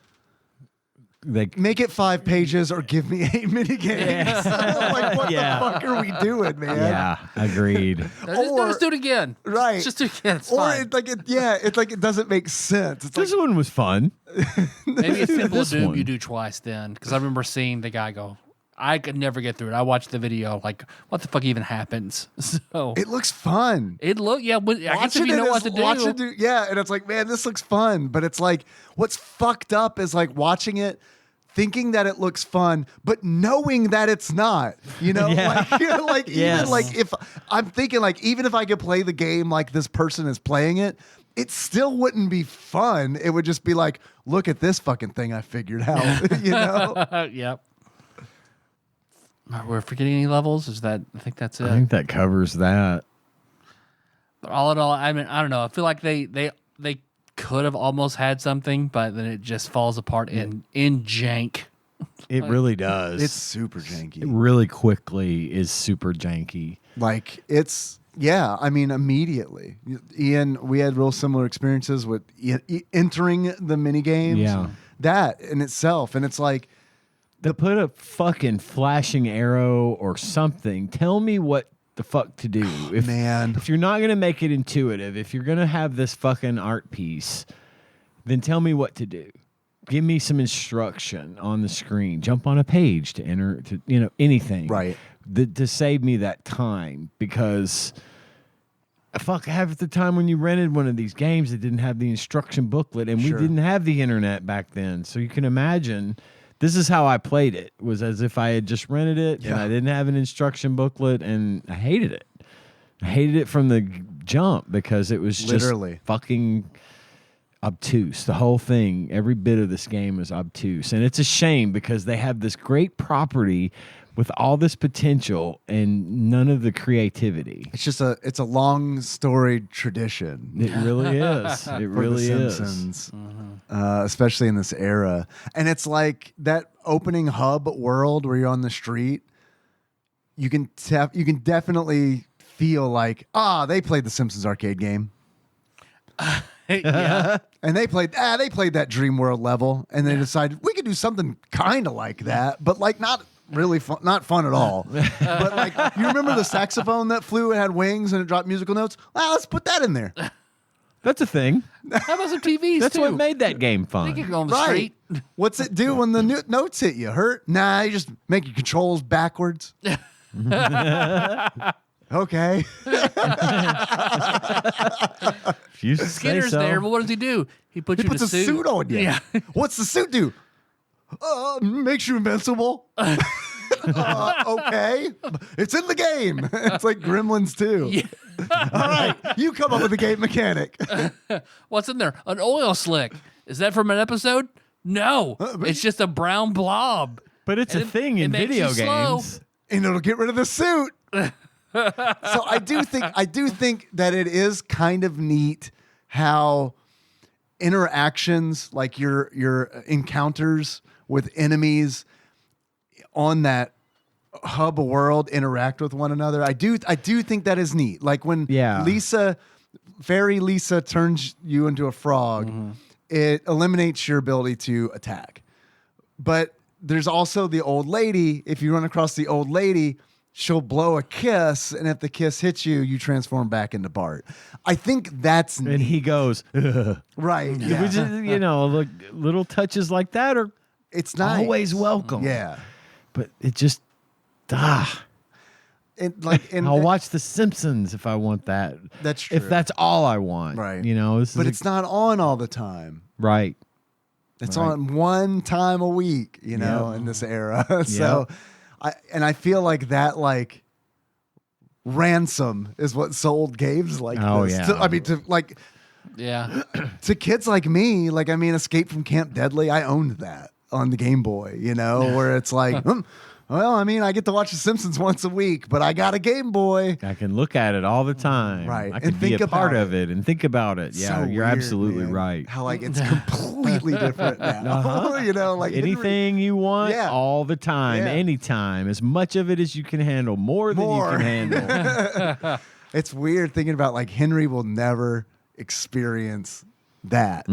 make it 5 pages or give me 8 mini games. Like, what the fuck are we doing, man? Yeah, agreed. Just do it again. Right. Just do it again. It's Or fine. it's like it doesn't make sense. It's This one was fun. Maybe it's simple This to do. one. You do twice then, because I remember seeing the guy go. I could never get through it. I watched the video, like, what the fuck even happens? So it looks fun. I guess if you know what to do. Yeah, and it's like, man, this looks fun. But it's like, what's fucked up is like watching it, thinking that it looks fun, but knowing that it's not. You know, Yeah. like Yes. even like if I'm thinking like even if I could play the game like this person is playing it, it still wouldn't be fun. It would just be like, look at this fucking thing I figured out. You know? Yep. We're forgetting any levels? I think that's it. I think that covers that. All in all, I mean, I don't know. I feel like they could have almost had something, but then it just falls apart in jank. It really does. It's super janky. It really quickly is super janky. Like I mean, immediately. Ian, we had real similar experiences with entering the mini games. Yeah. That in itself. And it's like, They put a fucking flashing arrow or something. Tell me what the fuck to do. If you're not going to make it intuitive, if you're going to have this fucking art piece, then tell me what to do. Give me some instruction on the screen. Jump on a page to enter, anything. Right. To save me that time, because half the time when you rented one of these games, it didn't have the instruction booklet, and we didn't have the internet back then. So you can imagine, this is how I played it, was as if I had just rented it and I didn't have an instruction booklet, and I hated it. I hated it from the jump because it was Literally. just fucking obtuse. The whole thing, every bit of this game is obtuse. And it's a shame because they have this great property with all this potential and none of the creativity. it's a long storied tradition. It really is. It For really the is. Simpsons, especially in this era. And it's like that opening hub world where you're on the street. You can definitely feel like, they played the Simpsons arcade game. Yeah. And they played that Dream World level, and they decided we could do something kind of like that, but like not really fun, not fun at all. But like, you remember the saxophone that flew and had wings and it dropped musical notes? Well, let's put that in there. That's a thing. How about some TVs That's too? what made that game They fun. could go on the Right. street. What's it do when the notes hit you? Hurt? Nah, you just make your controls backwards. Okay. If you say Skinner's so. there, but what does he do? He puts He you puts in a suit on you. Yeah. What's the suit do? Makes you invincible. Okay. It's in the game. It's like Gremlins 2. Yeah. All right. You come up with a game mechanic. What's in there? An oil slick. Is that from an episode? No. It's just a brown blob. But it's And a thing it in makes video you slow. games. And it'll get rid of the suit. So I do think that it is kind of neat how interactions, like your encounters with enemies on that hub world, interact with one another. I do think that is neat. Like when Fairy Lisa turns you into a frog, it eliminates your ability to attack. But there's also the old lady. If you run across the old lady, she'll blow a kiss, and if the kiss hits you, you transform back into Bart. I think that's neat. And he goes, ugh. Right. Yeah. Which is, look, little touches like that are It's nice. always welcome. Yeah. But it just, And I'll watch The Simpsons if I want that. That's true. If that's all I want. Right. But it's not on all the time. right. It's Right. on one time a week, in this era. So I feel like that, like, ransom is what sold games like Oh, this. yeah. Yeah. To kids like me, Escape from Camp Deadly, I owned that on the Game Boy, where it's like, I get to watch The Simpsons once a week, but I got a Game Boy. I can look at it all the time. Right. I can And be think a part about of it and think about it. Yeah, So you're weird, absolutely man. right. How it's completely different now. Anything you want, Yeah. all the time, Yeah. anytime, as much of it as you can handle, more than you can handle. It's weird thinking about like Henry will never experience that,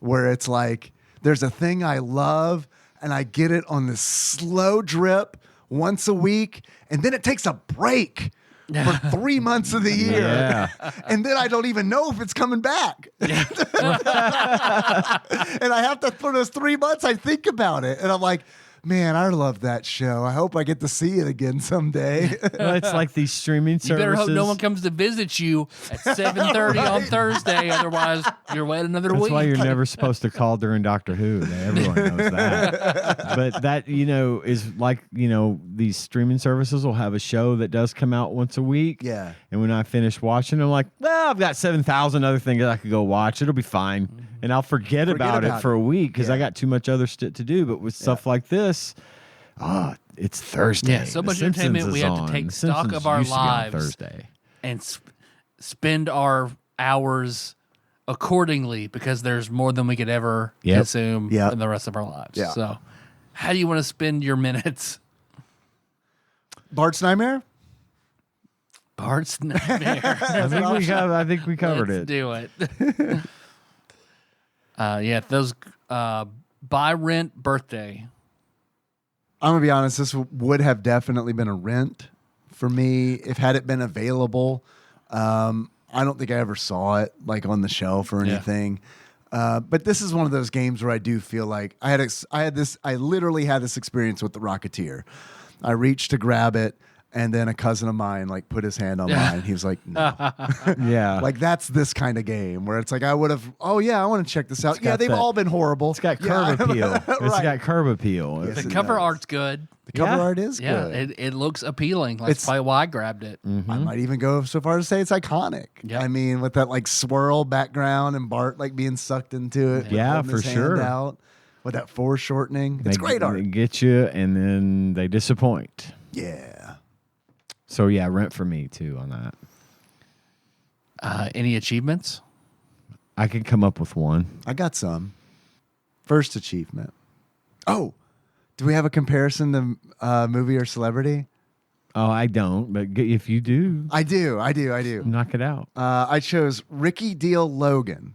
where it's like there's a thing I love, and I get it on this slow drip once a week, and then it takes a break for 3 months of the year. Yeah. And then I don't even know if it's coming back. And I have to, for those 3 months, I think about it. And I'm like, man, I love that show. I hope I get to see it again someday. Well, it's like these streaming You services. better hope no one comes to visit you at 7:30 on Thursday. Otherwise, you're waiting another That's week. why you're never supposed to call during Doctor Who. Everyone knows that. But that, is like, these streaming services will have a show that does come out once a week. Yeah. And when I finish watching, I'm like, well, I've got 7,000 other things that I could go watch. It'll be fine. And I'll forget about it for a week because I got too much other shit to do. But with stuff like this, it's Thursday. Yeah, so The much Simpsons entertainment. We is have on. to take The stock Simpsons of our used to be on lives Thursday. and spend our hours accordingly because there's more than we could ever consume in the rest of our lives. Yeah. So, how do you want to spend your minutes? Bart's Nightmare? Bart's Nightmare. I think we covered Let's it. do it. Those buy rent birthday. I'm going to be honest, this would have definitely been a rent for me if had it been available. I don't think I ever saw it like on the shelf or anything. But this is one of those games where I do feel like I literally had this experience with the Rocketeer. I reached to grab it, and then a cousin of mine like put his hand on mine. He was like, no. Yeah. Like that's this kind of game where it's like I would have, I want to check this out. got They've that- all been horrible. It's got curb appeal. It's Right. got curb appeal. Yes, The it cover does. art's good. The cover Yeah. art is Yeah, good. it looks appealing. That's It's- probably why I grabbed it. I might even go so far as to say it's iconic. Yep. I mean, with that like swirl background and Bart like being sucked into it. Yeah, holding his for hand sure. Out, with that foreshortening. It's great art. They get you, and then they disappoint. Yeah. So, yeah, rent for me, too, on that. Any achievements? I could come up with one. I got some. First achievement. Oh, do we have a comparison to movie or celebrity? Oh, I don't, but if you do, I do. knock it out. I chose Ricky Deal Logan,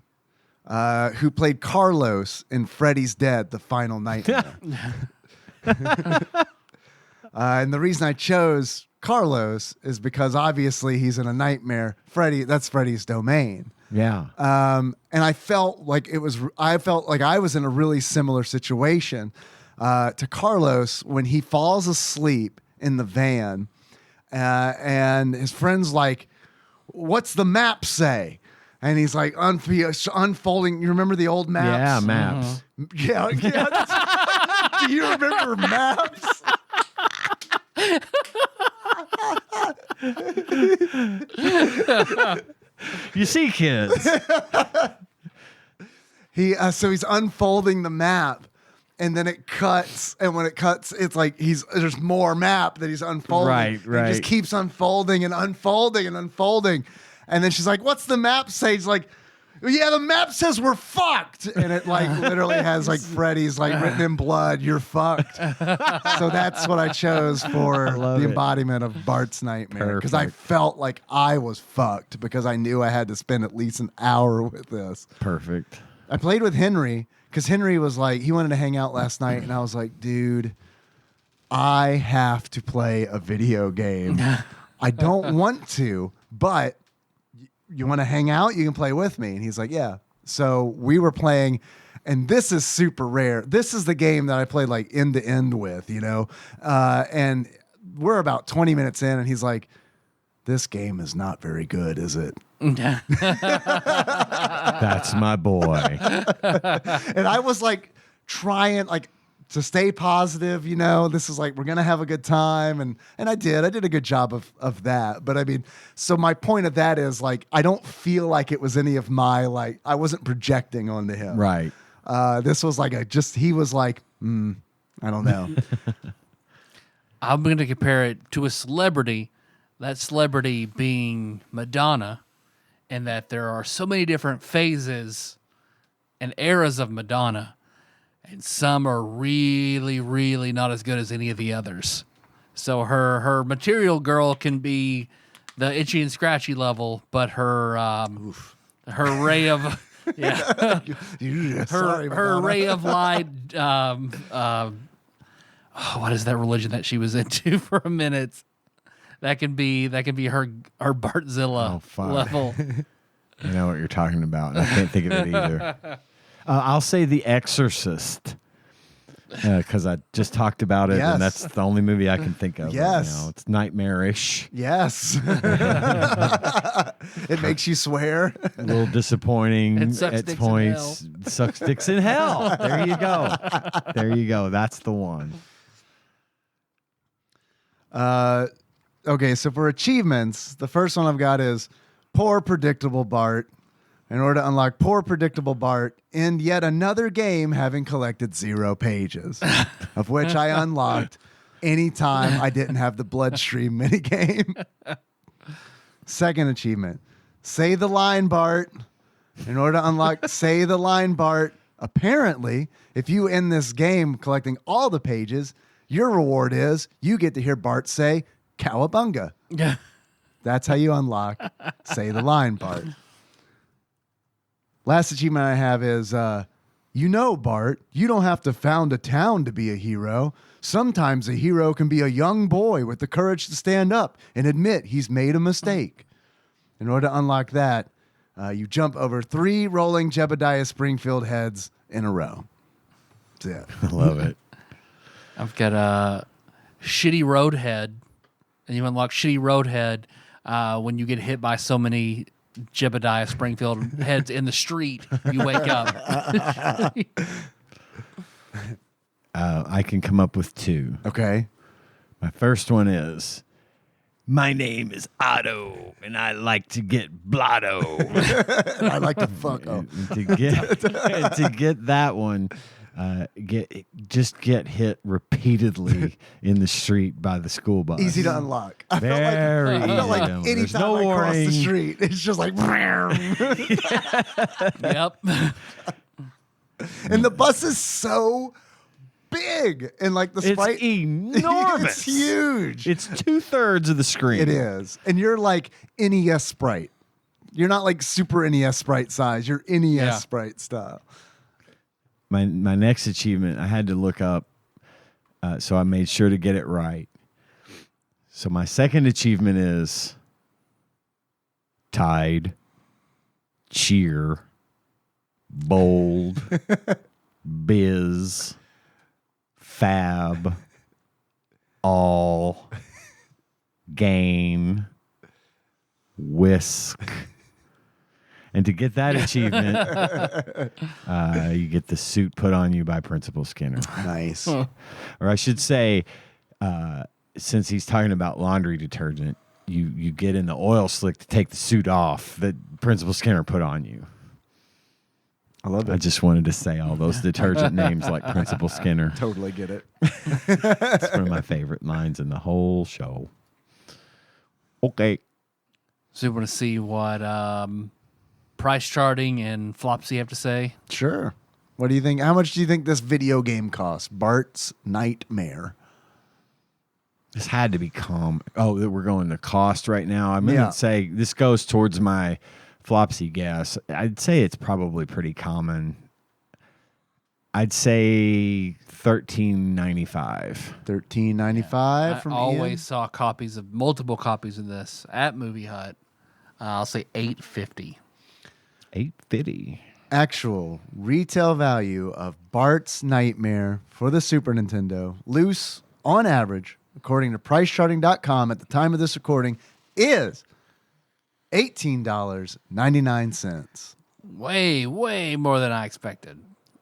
who played Carlos in Freddy's Dead: The Final Nightmare. And the reason I chose Carlos is because obviously he's in a nightmare. That's Freddy's domain. Yeah. And I felt like I was in a really similar situation to Carlos when he falls asleep in the van, and his friend's like, "What's the map say?" And he's like unfolding. You remember the old maps? Yeah, maps. Yeah. Do you remember maps? You see, kids. So he's unfolding the map, and then it cuts. And when it cuts, it's like there's more map that he's unfolding. Right. He just keeps unfolding and unfolding and unfolding. And then she's like, "What's the map say?" He's like, "Yeah, the map says we're fucked." And it like literally has like Freddy's like written in blood, "You're fucked." So that's what I chose for the embodiment of Bart's Nightmare. Because I felt like I was fucked because I knew I had to spend at least an hour with this. Perfect. I played with Henry because Henry was like, he wanted to hang out last night. And I was like, dude, I have to play a video game. I don't want to, but you want to hang out? You can play with me. And he's like, yeah. So we were playing, and this is super rare. This is the game that I played like end to end with, and we're about 20 minutes in, and he's like, this game is not very good, is it? That's my boy. And I was like trying like to stay positive, this is like, we're going to have a good time. And I did a good job of that. But I mean, so my point of that is like, I don't feel like it was any of my, like, I wasn't projecting onto him. Right. This was like he was like, I don't know. I'm going to compare it to a celebrity, that celebrity being Madonna, and that there are so many different phases and eras of Madonna, and some are really, really not as good as any of the others. So her Material Girl can be the itchy and scratchy level, but her ray of Yeah. Sorry, her Madonna. ray of light. What is that religion that she was into for a minute? That can be her Bartzilla Oh, fuck. level. I know what you're talking about. I can't think of it either. I'll say The Exorcist. Because I just talked about it, Yes. and that's the only movie I can think of Yes. right now. It's nightmarish, Yes. It makes you swear. a little disappointing It sucks at dicks in points. Sucks dicks in hell. There you go. There you go. That's the one. Okay, so for achievements, the first one I've got is Poor Predictable Bart. In order to unlock Poor Predictable Bart in yet another game having collected 0 pages, of which I unlocked anytime I didn't have the Bloodstream minigame. Second achievement, Say the Line Bart. In order to unlock Say the Line Bart, apparently, if you end this game collecting all the pages, your reward is you get to hear Bart say Cowabunga. Yeah. That's how you unlock Say the Line Bart. Last achievement I have is, Bart, you don't have to found a town to be a hero. Sometimes a hero can be a young boy with the courage to stand up and admit he's made a mistake. In order to unlock that, you jump over 3 rolling Jebediah Springfield heads in a row. That's it. I love it. I've got a Shitty Roadhead, and you unlock Shitty Roadhead when you get hit by so many Jebediah Springfield heads in the street. You wake up. I can come up with 2. Okay. My first one is, my name is Otto, and I like to get blotto. I like to fuck up. to get that one, get hit repeatedly in the street by the school bus. Easy to unlock. I Very felt like easy. anytime There's no I cross the warning. street, it's just like, Yep. and the bus is so big, and like the It's sprite, enormous. it's huge. It's 2/3 of the screen. It is, and you're like NES Sprite. You're not like Super NES Sprite size. You're NES Yeah. Sprite style. My next achievement, I had to look up, so I made sure to get it right. So my second achievement is Tide, Cheer, Bold, Biz, Fab, All, Gain, Whisk. And to get that achievement, you get the suit put on you by Principal Skinner. Nice. Or I should say, since he's talking about laundry detergent, you get in the oil slick to take the suit off that Principal Skinner put on you. I love it. I just wanted to say all those detergent names like Principal Skinner. Totally get it. It's one of my favorite lines in the whole show. Okay. So you want to see what price charting and Flopsy have to say? Sure. What do you think? How much do you think this video game costs? Bart's Nightmare. This had to be calm. Oh, that we're going to cost right now. I'm going Yeah. to say this goes towards my Flopsy guess. I'd say it's probably pretty common. I'd say $13.95. $13.95 I from always saw multiple copies of this at Movie Hut. I'll say $8.50. $8.50. Actual retail value of Bart's Nightmare for the Super Nintendo, loose on average, according to pricecharting.com at the time of this recording, is $18.99. Way, way more than I expected.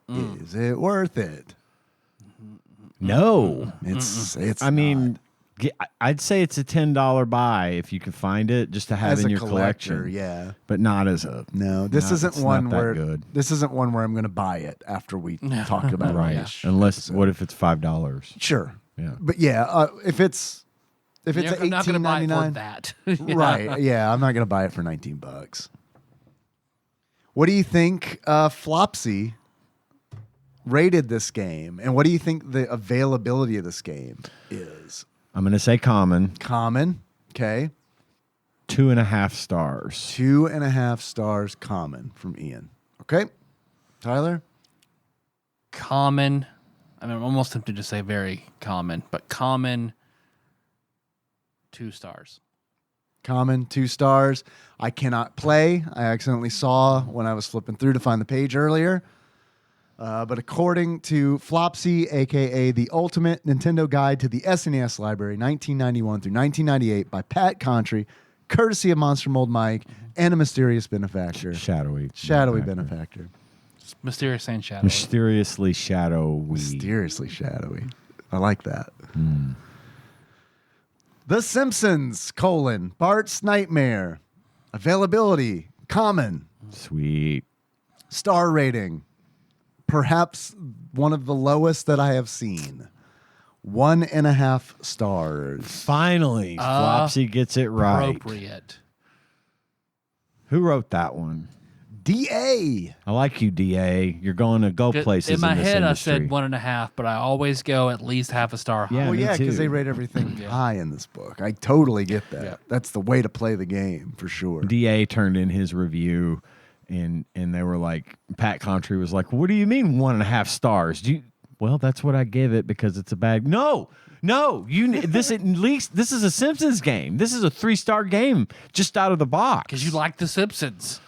Is it worth it? No. It's I mean, I'd say it's a $10 buy if you can find it, just to have as in a your collector, collection. yeah. But not as a No, this Not- isn't it's one not that where good. this isn't one where I'm going to buy it after we talk about right. it. Unless what if it's $5? Sure. Yeah. But yeah, if it's I'm not going to buy it for $18.99, that. right? Yeah, I'm not going to buy it for $19. What do you think Flopsy rated this game, and what do you think the availability of this game is? I'm going to say common. Common, okay. 2.5 stars. 2.5 stars common from Ian. Okay. Tyler? Common. I mean, I'm almost tempted to say very common, but common 2 stars. Common, 2 stars. I cannot play. I accidentally saw when I was flipping through to find the page earlier. But according to Flopsy, a.k.a. the Ultimate Nintendo Guide to the SNES Library, 1991 through 1998 by Pat Contry, courtesy of Monster Mold Mike, and a mysterious benefactor. Shadowy benefactor. Mysterious and shadowy. Mysteriously shadowy. Mysteriously shadowy. I like that. The Simpsons, Bart's Nightmare. Availability, common. Sweet. Star rating, perhaps one of the lowest that I have seen. 1.5 stars. Finally, Flopsy gets it right. Appropriate. Who wrote that one? DA. I like you, DA. You're going to go places in my this head, industry. I said 1.5, but I always go at least half a star high. Yeah, Well, me yeah, because too. they rate everything high in this book. I totally get that. Yeah. That's the way to play the game, for sure. DA turned in his review, and they were like, Pat Contry was like, "What do you mean 1.5 stars? Well, that's what I give it because it's a bad." No, this at least this is a Simpsons game. This is a 3-star game just out of the box. Because you like The Simpsons.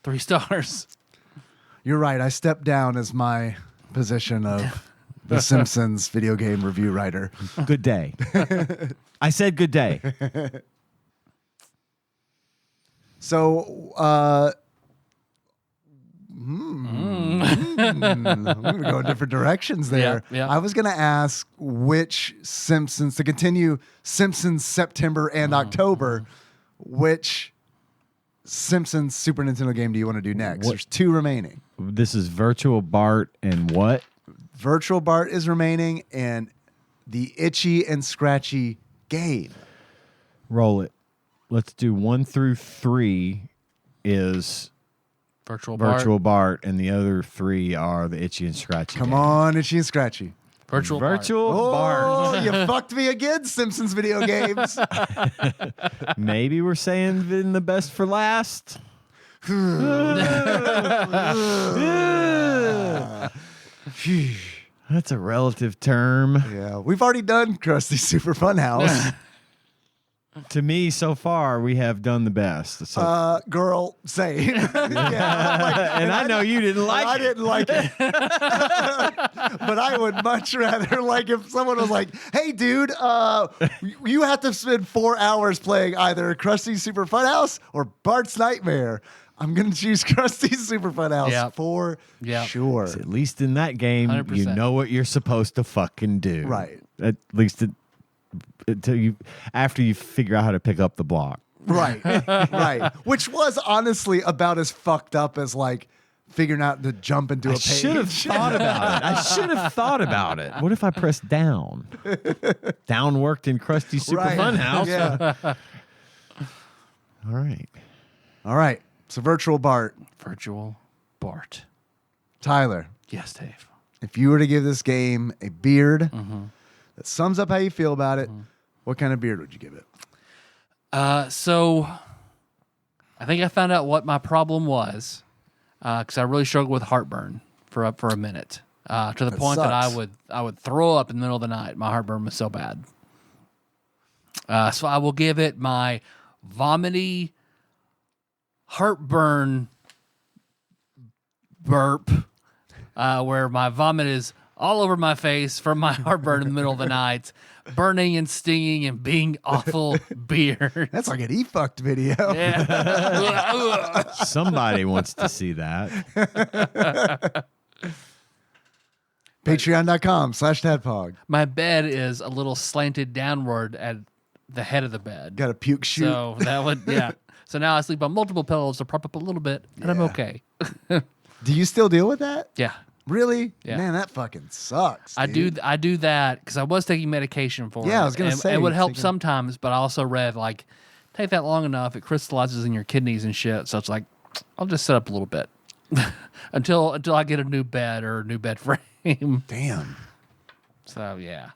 3 stars. You're right. I stepped down as my position of the Simpsons video game review writer. Good day. I said good day. So, I'm going to go in different directions there. Yeah. I was going to ask which Simpsons, to continue Simpsons September and October, which Simpsons Super Nintendo game do you want to do next? There's 2 remaining. This is Virtual Bart and what? Virtual Bart is remaining, and the Itchy and Scratchy game. Roll it. Let's do 1 through 3 is Virtual Bart, and the other 3 are the Itchy and Scratchy. Come game. on, Itchy and Scratchy. Virtual Bart. Oh, you fucked me again, Simpsons video games. Maybe we're saying the best for last. That's a relative term. Yeah, we've already done Krusty Super Funhouse. To me, so far, we have done the best. So, Girl, same. and I know you didn't like I it. didn't like it. But I would much rather like if someone was like, hey, dude, you have to spend 4 hours playing either Krusty Super Funhouse or Bart's Nightmare. I'm going to choose Krusty Super Funhouse for sure. At least in that game, 100%. you know what you're supposed to fucking do. Right. At least after you figure out how to pick up the block. Right. Right. Which was honestly about as fucked up as like figuring out to jump into a page. I should have thought about it. What if I pressed down? Down worked in Krusty Super Funhouse. Yeah. All right. So Virtual Bart. Virtual Bart. Tyler, Yes, Dave. if you were to give this game a beard that sums up how you feel about it, what kind of beard would you give it? So I think I found out what my problem was because I really struggled with heartburn for a minute to the point that I would throw up in the middle of the night. My heartburn was so bad. So I will give it my vomity heartburn burp where my vomit is all over my face from my heartburn in the middle of the night, burning and stinging and being awful beard. That's like an E-fucked video. Yeah. Somebody wants to see that. Patreon.com/TADPOG. My bed is a little slanted downward at the head of the bed. Got a puke chute. So that would, yeah. So now I sleep on multiple pillows to prop up a little bit, and I'm okay. Do you still deal with that? Yeah. Really? Yeah. Man, that fucking sucks. I dude. do that because I was taking medication for it. Yeah, I was gonna say, it would help taking- sometimes, but I also read like take that long enough, it crystallizes in your kidneys and shit. So it's like I'll just sit up a little bit until I get a new bed or a new bed frame. Damn. So yeah.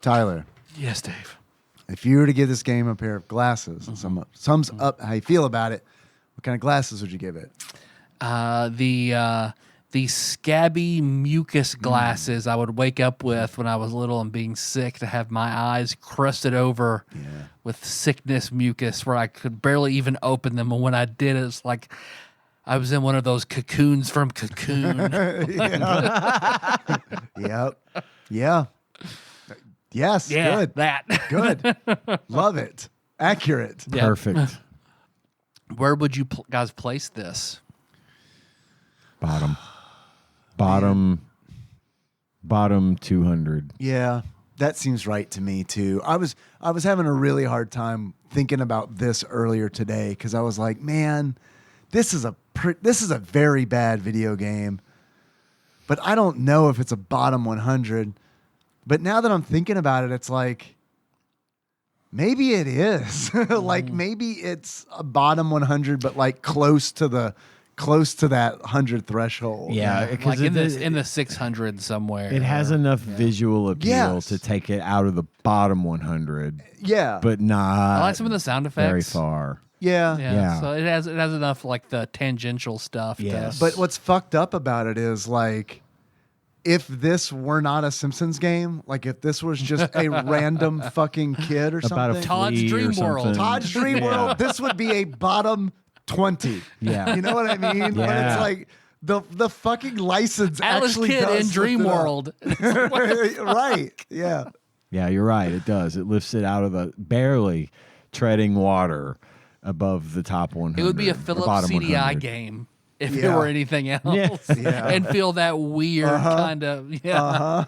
Tyler, Yes, Dave. if you were to give this game a pair of glasses and sums up how you feel about it, What kind of glasses would you give it? The scabby mucus glasses I would wake up with when I was little and being sick, to have my eyes crusted over with sickness mucus where I could barely even open them. And when I did, it was like I was in one of those cocoons from Cocoon. Yep. Yeah. Yes. Yeah, Good. that. Good. Love it. Accurate. Yeah. Perfect. Where would you guys place this? Bottom 200. Yeah, that seems right to me too. I was having a really hard time thinking about this earlier today because I was like, man, this is a very bad video game. But I don't know if it's a bottom 100. But now that I'm thinking about it, it's like maybe it is. Like maybe it's a bottom 100, but like close to that 100 threshold. Yeah, Like because in the 600 somewhere. it has enough visual appeal Yes. to take it out of the bottom 100, Yeah. but not I like some of the sound effects. very far. Yeah. Yeah. So it has enough like the tangential stuff. Yes. But what's fucked up about it is like, if this were not a Simpsons game, like if this was just a random fucking kid or About a something, Todd's flea or Dream World. something. Todd's Dream World, this would be a bottom 20. Yeah. You know what I mean? But Yeah. it's like the fucking license Alice actually Kid does in Dream lift it up. World. Right. Yeah. Yeah, you're right. It does. It lifts it out of the barely treading water above the top 100. It would be a or Philips bottom CDI 100. game if it Yeah. were anything else. Yeah. And feel that weird kind of Yeah.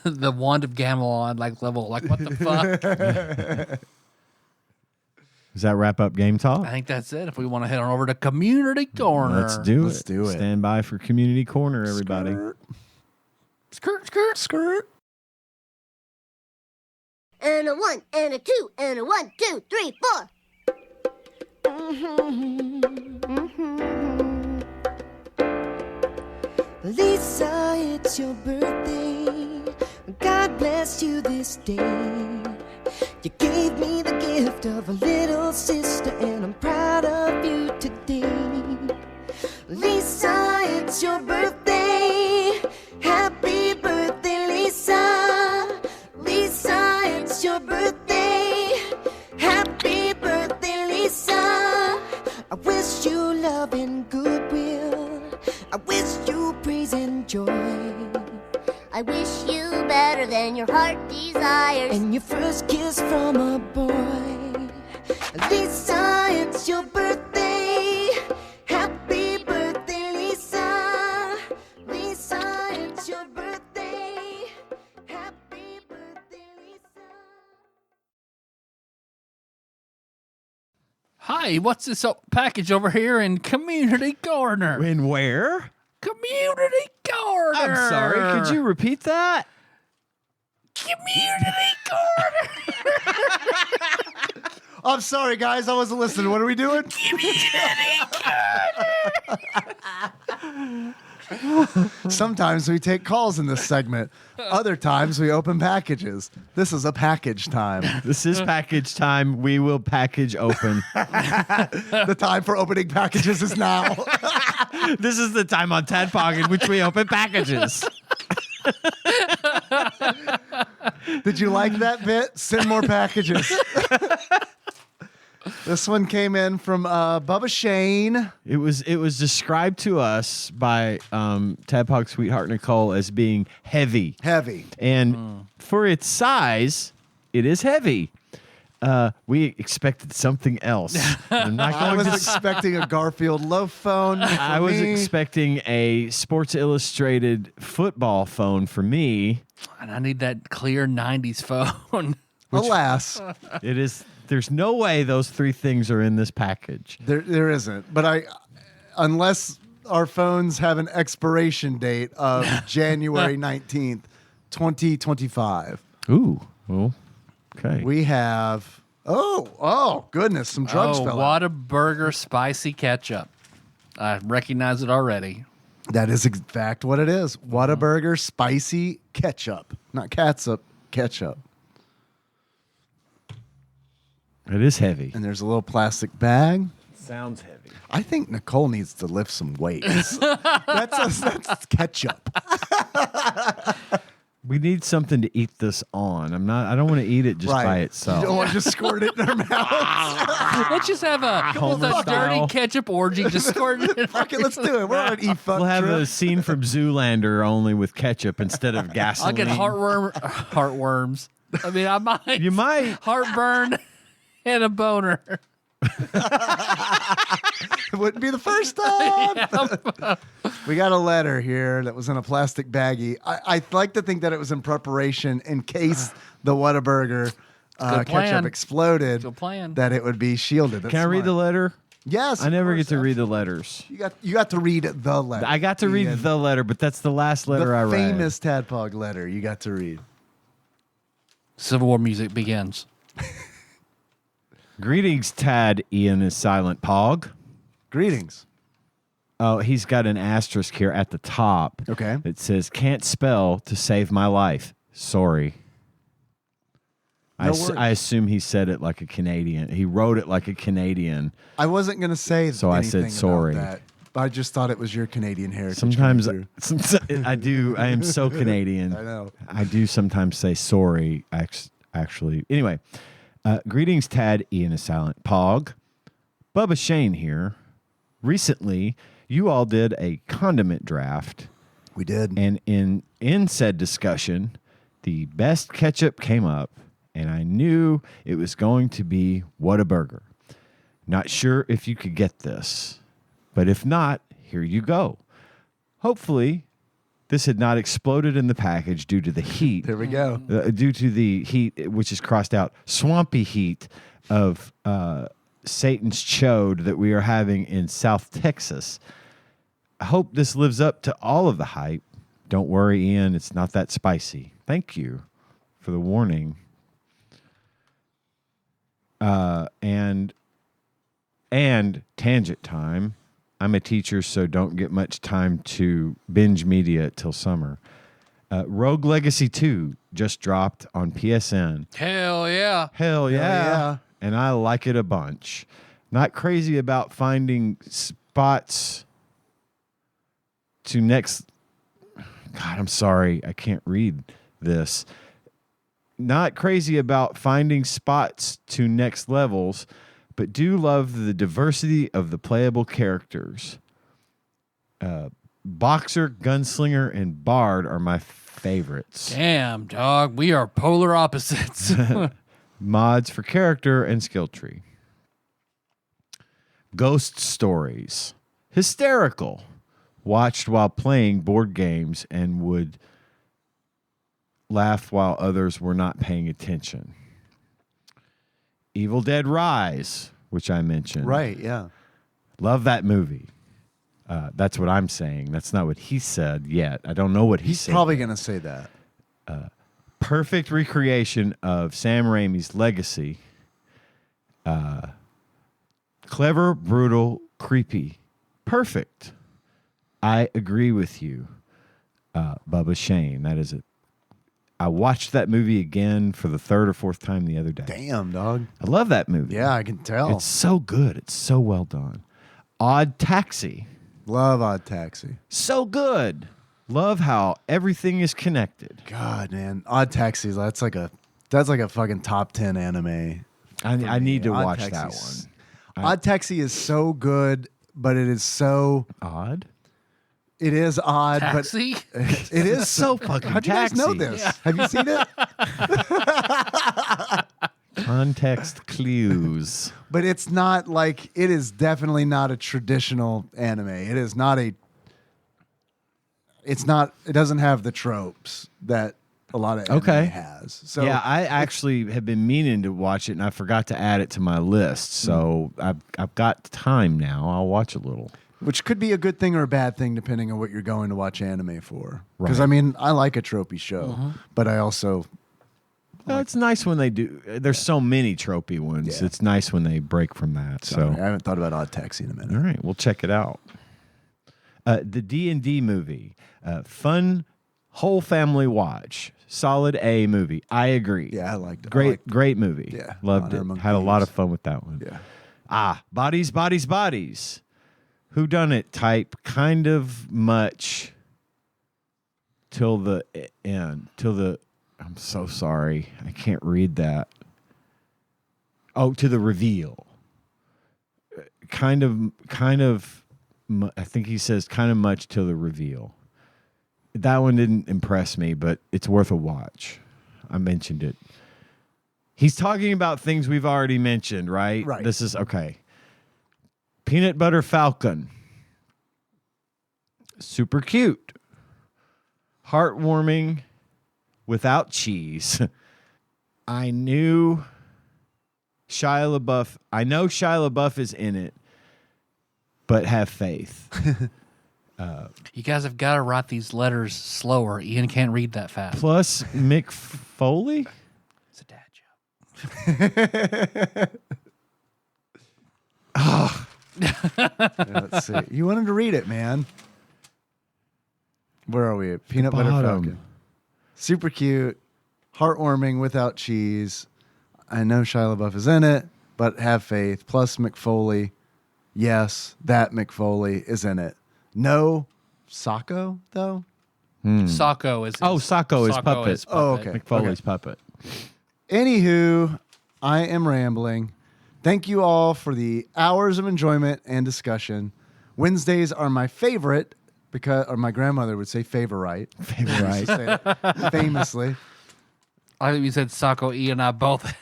the wand of Gamelon like level. Like what the fuck? Does that wrap up game talk? I think that's it. If we want to head on over to Community Corner. Let's do it. Let's do it. Stand by for Community Corner, everybody. Skirt, skirt, skirt. And a 1, and a 2, and a 1, 2, 3, 4. Lisa, it's your birthday. God bless you this day. You gave me the gift of a little sister, and I'm proud of you today. Lisa, it's your birthday. Happy birthday, Lisa. Lisa, it's your birthday. Happy birthday, Lisa. I wish you love and goodwill. I wish you praise and joy. I wish you better than your heart desires. And your first kiss from a boy. Lisa, it's your birthday. Happy birthday, Lisa. Lisa, it's your birthday. Happy birthday, Lisa. Hi, what's this package over here in Community Corner? In where? Community Corner. I'm sorry. Could you repeat that? Community Corner. I'm sorry, guys. I wasn't listening. What are we doing? Sometimes we take calls in this segment. Other times we open packages. This is a package time. This is package time. We will package open. The time for opening packages is now. This is the time on TADPOG in which we open packages. Did you like that bit? Send more packages. This one came in from Bubba Shane. It was described to us by TADPOG sweetheart Nicole as being heavy. Heavy. And for its size, it is heavy. We expected something else. I'm not I going was to expecting a Garfield loaf phone. I was expecting a Sports Illustrated football phone for me. And I need that clear 90s phone. Alas, It is. There's no way those three things are in this package. there isn't. But unless our phones have an expiration date of January 19th, 2025. Ooh. Well, okay. We have goodness, some drugs fell out. Whataburger spicy ketchup. I recognize it already. That is in fact what it is. Whataburger spicy ketchup. Not catsup, ketchup. It is heavy. And there's a little plastic bag. Sounds heavy. I think Nicole needs to lift some weights. that's ketchup. We need something to eat this on. I don't want to eat it just by itself. You don't want to just squirt it in our mouths. Let's just have a Homer dirty style. ketchup orgy. Just squirt it in. Fuck it, let's do it. We're on an e-fuck We'll have trip. a scene from Zoolander only with ketchup instead of I'll gasoline. get heartworms. I mean, I might. You might. Heartburn and a boner. It wouldn't be the first time. We got a letter here that was in a plastic baggie. I like to think that it was in preparation in case the Whataburger ketchup plan. exploded. Good plan. That it would be shielded. That's Can I read the smart. letter? Yes. I of never course, get to read the letters. You got to read the letter. I got to read Ian. the letter, but that's the last letter I The read. famous Tadpog letter you got to read. Civil War music begins. Greetings, Tad. Ian is silent. Pog. Greetings. Oh, he's got an asterisk here at the top. Okay. It says, "Can't spell to save my life. Sorry." No worries. I assume he said it like a Canadian. He wrote it like a Canadian. I wasn't going to say So I said anything sorry. about that. But I just thought it was your Canadian heritage. Sometimes coming through. I do. I am so Canadian. I know. I do sometimes say sorry, actually. Anyway, greetings, Tad. Ian is silent. Pog. Bubba Shane here. Recently, you all did a condiment draft. We did. And in said discussion, the best ketchup came up, and I knew it was going to be Whataburger. Not sure if you could get this, but if not, here you go. Hopefully, this had not exploded in the package due to the heat. There we go. Due to the heat, which is crossed out, swampy heat of Satan's chode that we are having in South Texas. I hope this lives up to all of the hype. Don't worry, Ian, it's not that spicy. Thank you for the warning. And tangent time. I'm a teacher, so don't get much time to binge media till summer. Rogue Legacy 2 just dropped on PSN. Hell yeah. Hell yeah. yeah. And I like it a bunch. Not crazy about finding spots to next. God, I'm sorry. I can't read this. Not crazy about finding spots to next levels, but do love the diversity of the playable characters. Boxer, Gunslinger, and Bard are my favorites. Damn, dog. We are polar opposites. Mods for character and skill tree. Ghost stories. Hysterical. Watched while playing board games and would laugh while others were not paying attention. Evil Dead Rise, which I mentioned. Right, yeah. Love that movie. That's what I'm saying. That's not what he said yet. I don't know what he He's said. probably going to say that. Perfect recreation of Sam Raimi's legacy. Clever, brutal, creepy. Perfect. I agree with you, Bubba Shane. That is it. I watched that movie again for the third or fourth time the other day. Damn, dog. I love that movie. Yeah, I can tell. It's so good. It's so well done. Odd Taxi. Love Odd Taxi. So good. Love how everything is connected. God, man. Odd Taxi, that's like a fucking top 10 anime. I need to Odd watch that Taxi's- one. Odd Taxi is so good, but it is so Odd? it is odd, Taxi? but it is So fucking How'd you guys know taxi. this? Have you seen it? Context clues. But it's not like it is definitely not a traditional anime. It is not a it doesn't have the tropes that a lot of anime has. So yeah, I actually have been meaning to watch it, and I forgot to add it to my list. So I've got time now. I'll watch a little. which could be a good thing or a bad thing depending on what you're going to watch anime for. Because Right. I mean, I like a tropey show, but I also It's nice when they do. There's so many tropey ones. Yeah. It's nice when they break from that. sorry, I So, haven't thought about Odd Taxi in a minute. all right, we'll check it out. The D&D movie, fun, whole family watch. Solid A movie. I agree. Yeah, I liked it. Great movie. Yeah, Loved Honor it. Among Had a lot of Thieves. fun with that one. Yeah. Bodies, Bodies, Bodies. Who done it type? Kind of much till the end. I'm so sorry. I can't read that. Oh, to the reveal. Kind of. I think he says kind of much till the reveal. That one didn't impress me, but it's worth a watch. I mentioned it. He's talking about things we've already mentioned, right? Right. This is okay. Peanut Butter Falcon. Super cute. Heartwarming without cheese. I know Shia LaBeouf is in it, but have faith. You guys have got to write these letters slower. Ian can't read that fast. Plus Mick Foley. It's a dad joke. Let's see. You wanted to read it, man. Where are we at? Peanut Butter bottom. Falcon. Super cute. Heartwarming without cheese. I know Shia LaBeouf is in it, but have faith. Plus McFoley. Yes, that McFoley is in it. No Sacco, though? Sacco is Sacco is puppet. Oh, okay. McFoley's puppet. Anywho, I am rambling. Thank you all for the hours of enjoyment and discussion. Wednesdays are my favorite because, or my grandmother would say favorite. Famously. I think you said Sacco. Ian and I both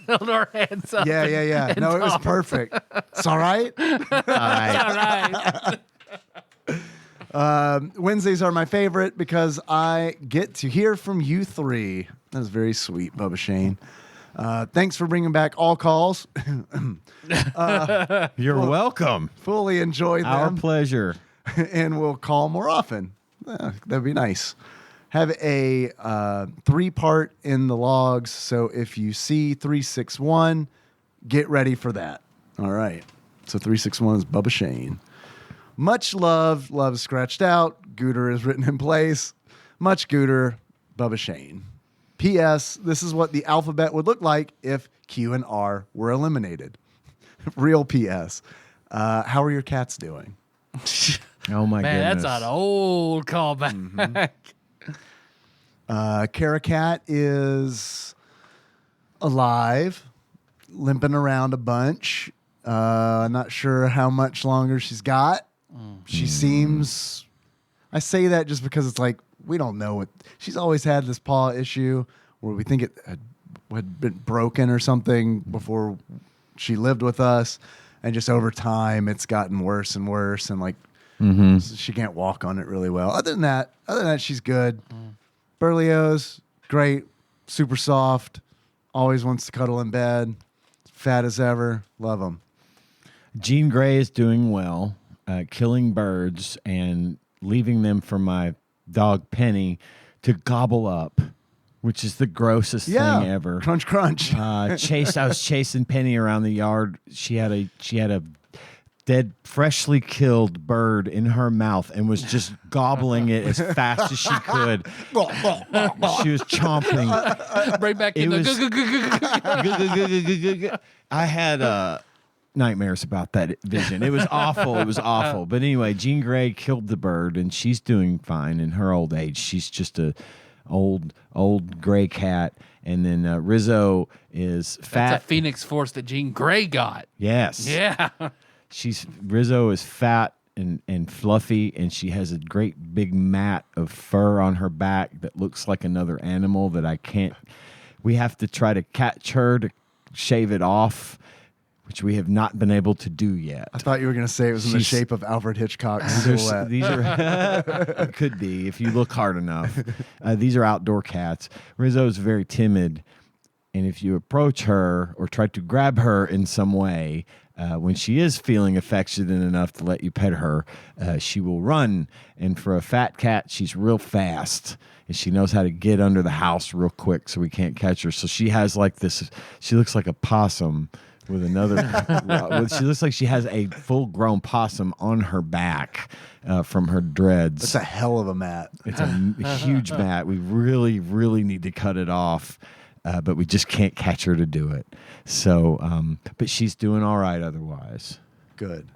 held our hands up. Yeah. No, it was perfect. It's all right. All right. Wednesdays are my favorite because I get to hear from you three. That was very sweet, Bubba Shane. Thanks for bringing back all calls. You're welcome. Fully enjoyed them. Our pleasure. And we'll call more often. That'd be nice. Have a 3-part in the logs. So if you see 361, get ready for that. All right. So 361 is Bubba Shane. Much love. Love scratched out. Gooter is written in place. Much Gooter. Bubba Shane. P.S. This is what the alphabet would look like if Q and R were eliminated. Real P.S. How are your cats doing? Oh my goodness. That's an old callback. Mm-hmm. Caracat is alive, limping around a bunch. Not sure how much longer she's got. She seems... I say that just because it's like, we don't know what... She's always had this paw issue where we think it had been broken or something before she lived with us. And just over time, it's gotten worse and worse. And like, she can't walk on it really well. Other than that, she's good. Berlioz, great, super soft, always wants to cuddle in bed, fat as ever, love him. Jean Grey is doing well, killing birds and leaving them for my dog Penny to gobble up, which is the grossest thing ever. Crunch, crunch. I was chasing Penny around the yard. She had a dead, freshly killed bird in her mouth and was just gobbling it as fast as she could. She was chomping. Bring back in I had nightmares about that vision. It was awful. It was awful. But anyway, Jean Grey killed the bird, and she's doing fine in her old age. She's just a old gray cat. And then Rizzo is fat. That's a Phoenix Force that Jean Grey got. Yes. Yeah. Rizzo is fat and fluffy, and she has a great big mat of fur on her back that looks like another animal that I can't. We have to try to catch her to shave it off, which we have not been able to do yet. I thought you were going to say it was in the shape of Alfred Hitchcock's silhouette. These are it could be if you look hard enough. These are outdoor cats. Rizzo is very timid, and if you approach her or try to grab her in some way, when she is feeling affectionate enough to let you pet her, she will run. And for a fat cat, she's real fast. And she knows how to get under the house real quick so we can't catch her. So she has like this, she looks like a possum with another. She looks like she has a full-grown possum on her back from her dreads. That's a hell of a mat. It's a huge mat. We really, really need to cut it off, but we just can't catch her to do it. So, but she's doing all right otherwise. Good.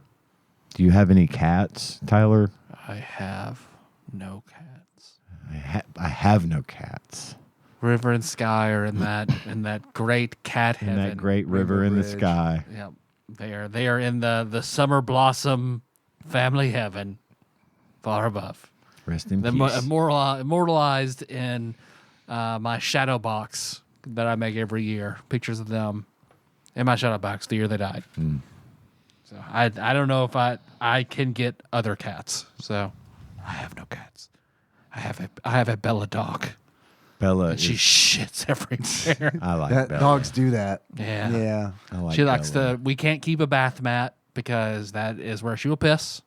Do you have any cats, Tyler? I have no cats. I have no cats. River and Sky are in that great cat In heaven. that great river in the Ridge. sky. Yep. They are in the summer blossom family heaven, far above. Rest in They're peace. immortalized in my shadow box that I make every year. Pictures of them in my shadow box the year they died. So I don't know if I can get other cats. So I have no cats. I have a Bella dog. Bella, And she shits everywhere. I like That Bella. dogs do that. Yeah. Yeah. I like She likes Bella. we can't keep a bath mat because that is where she will piss.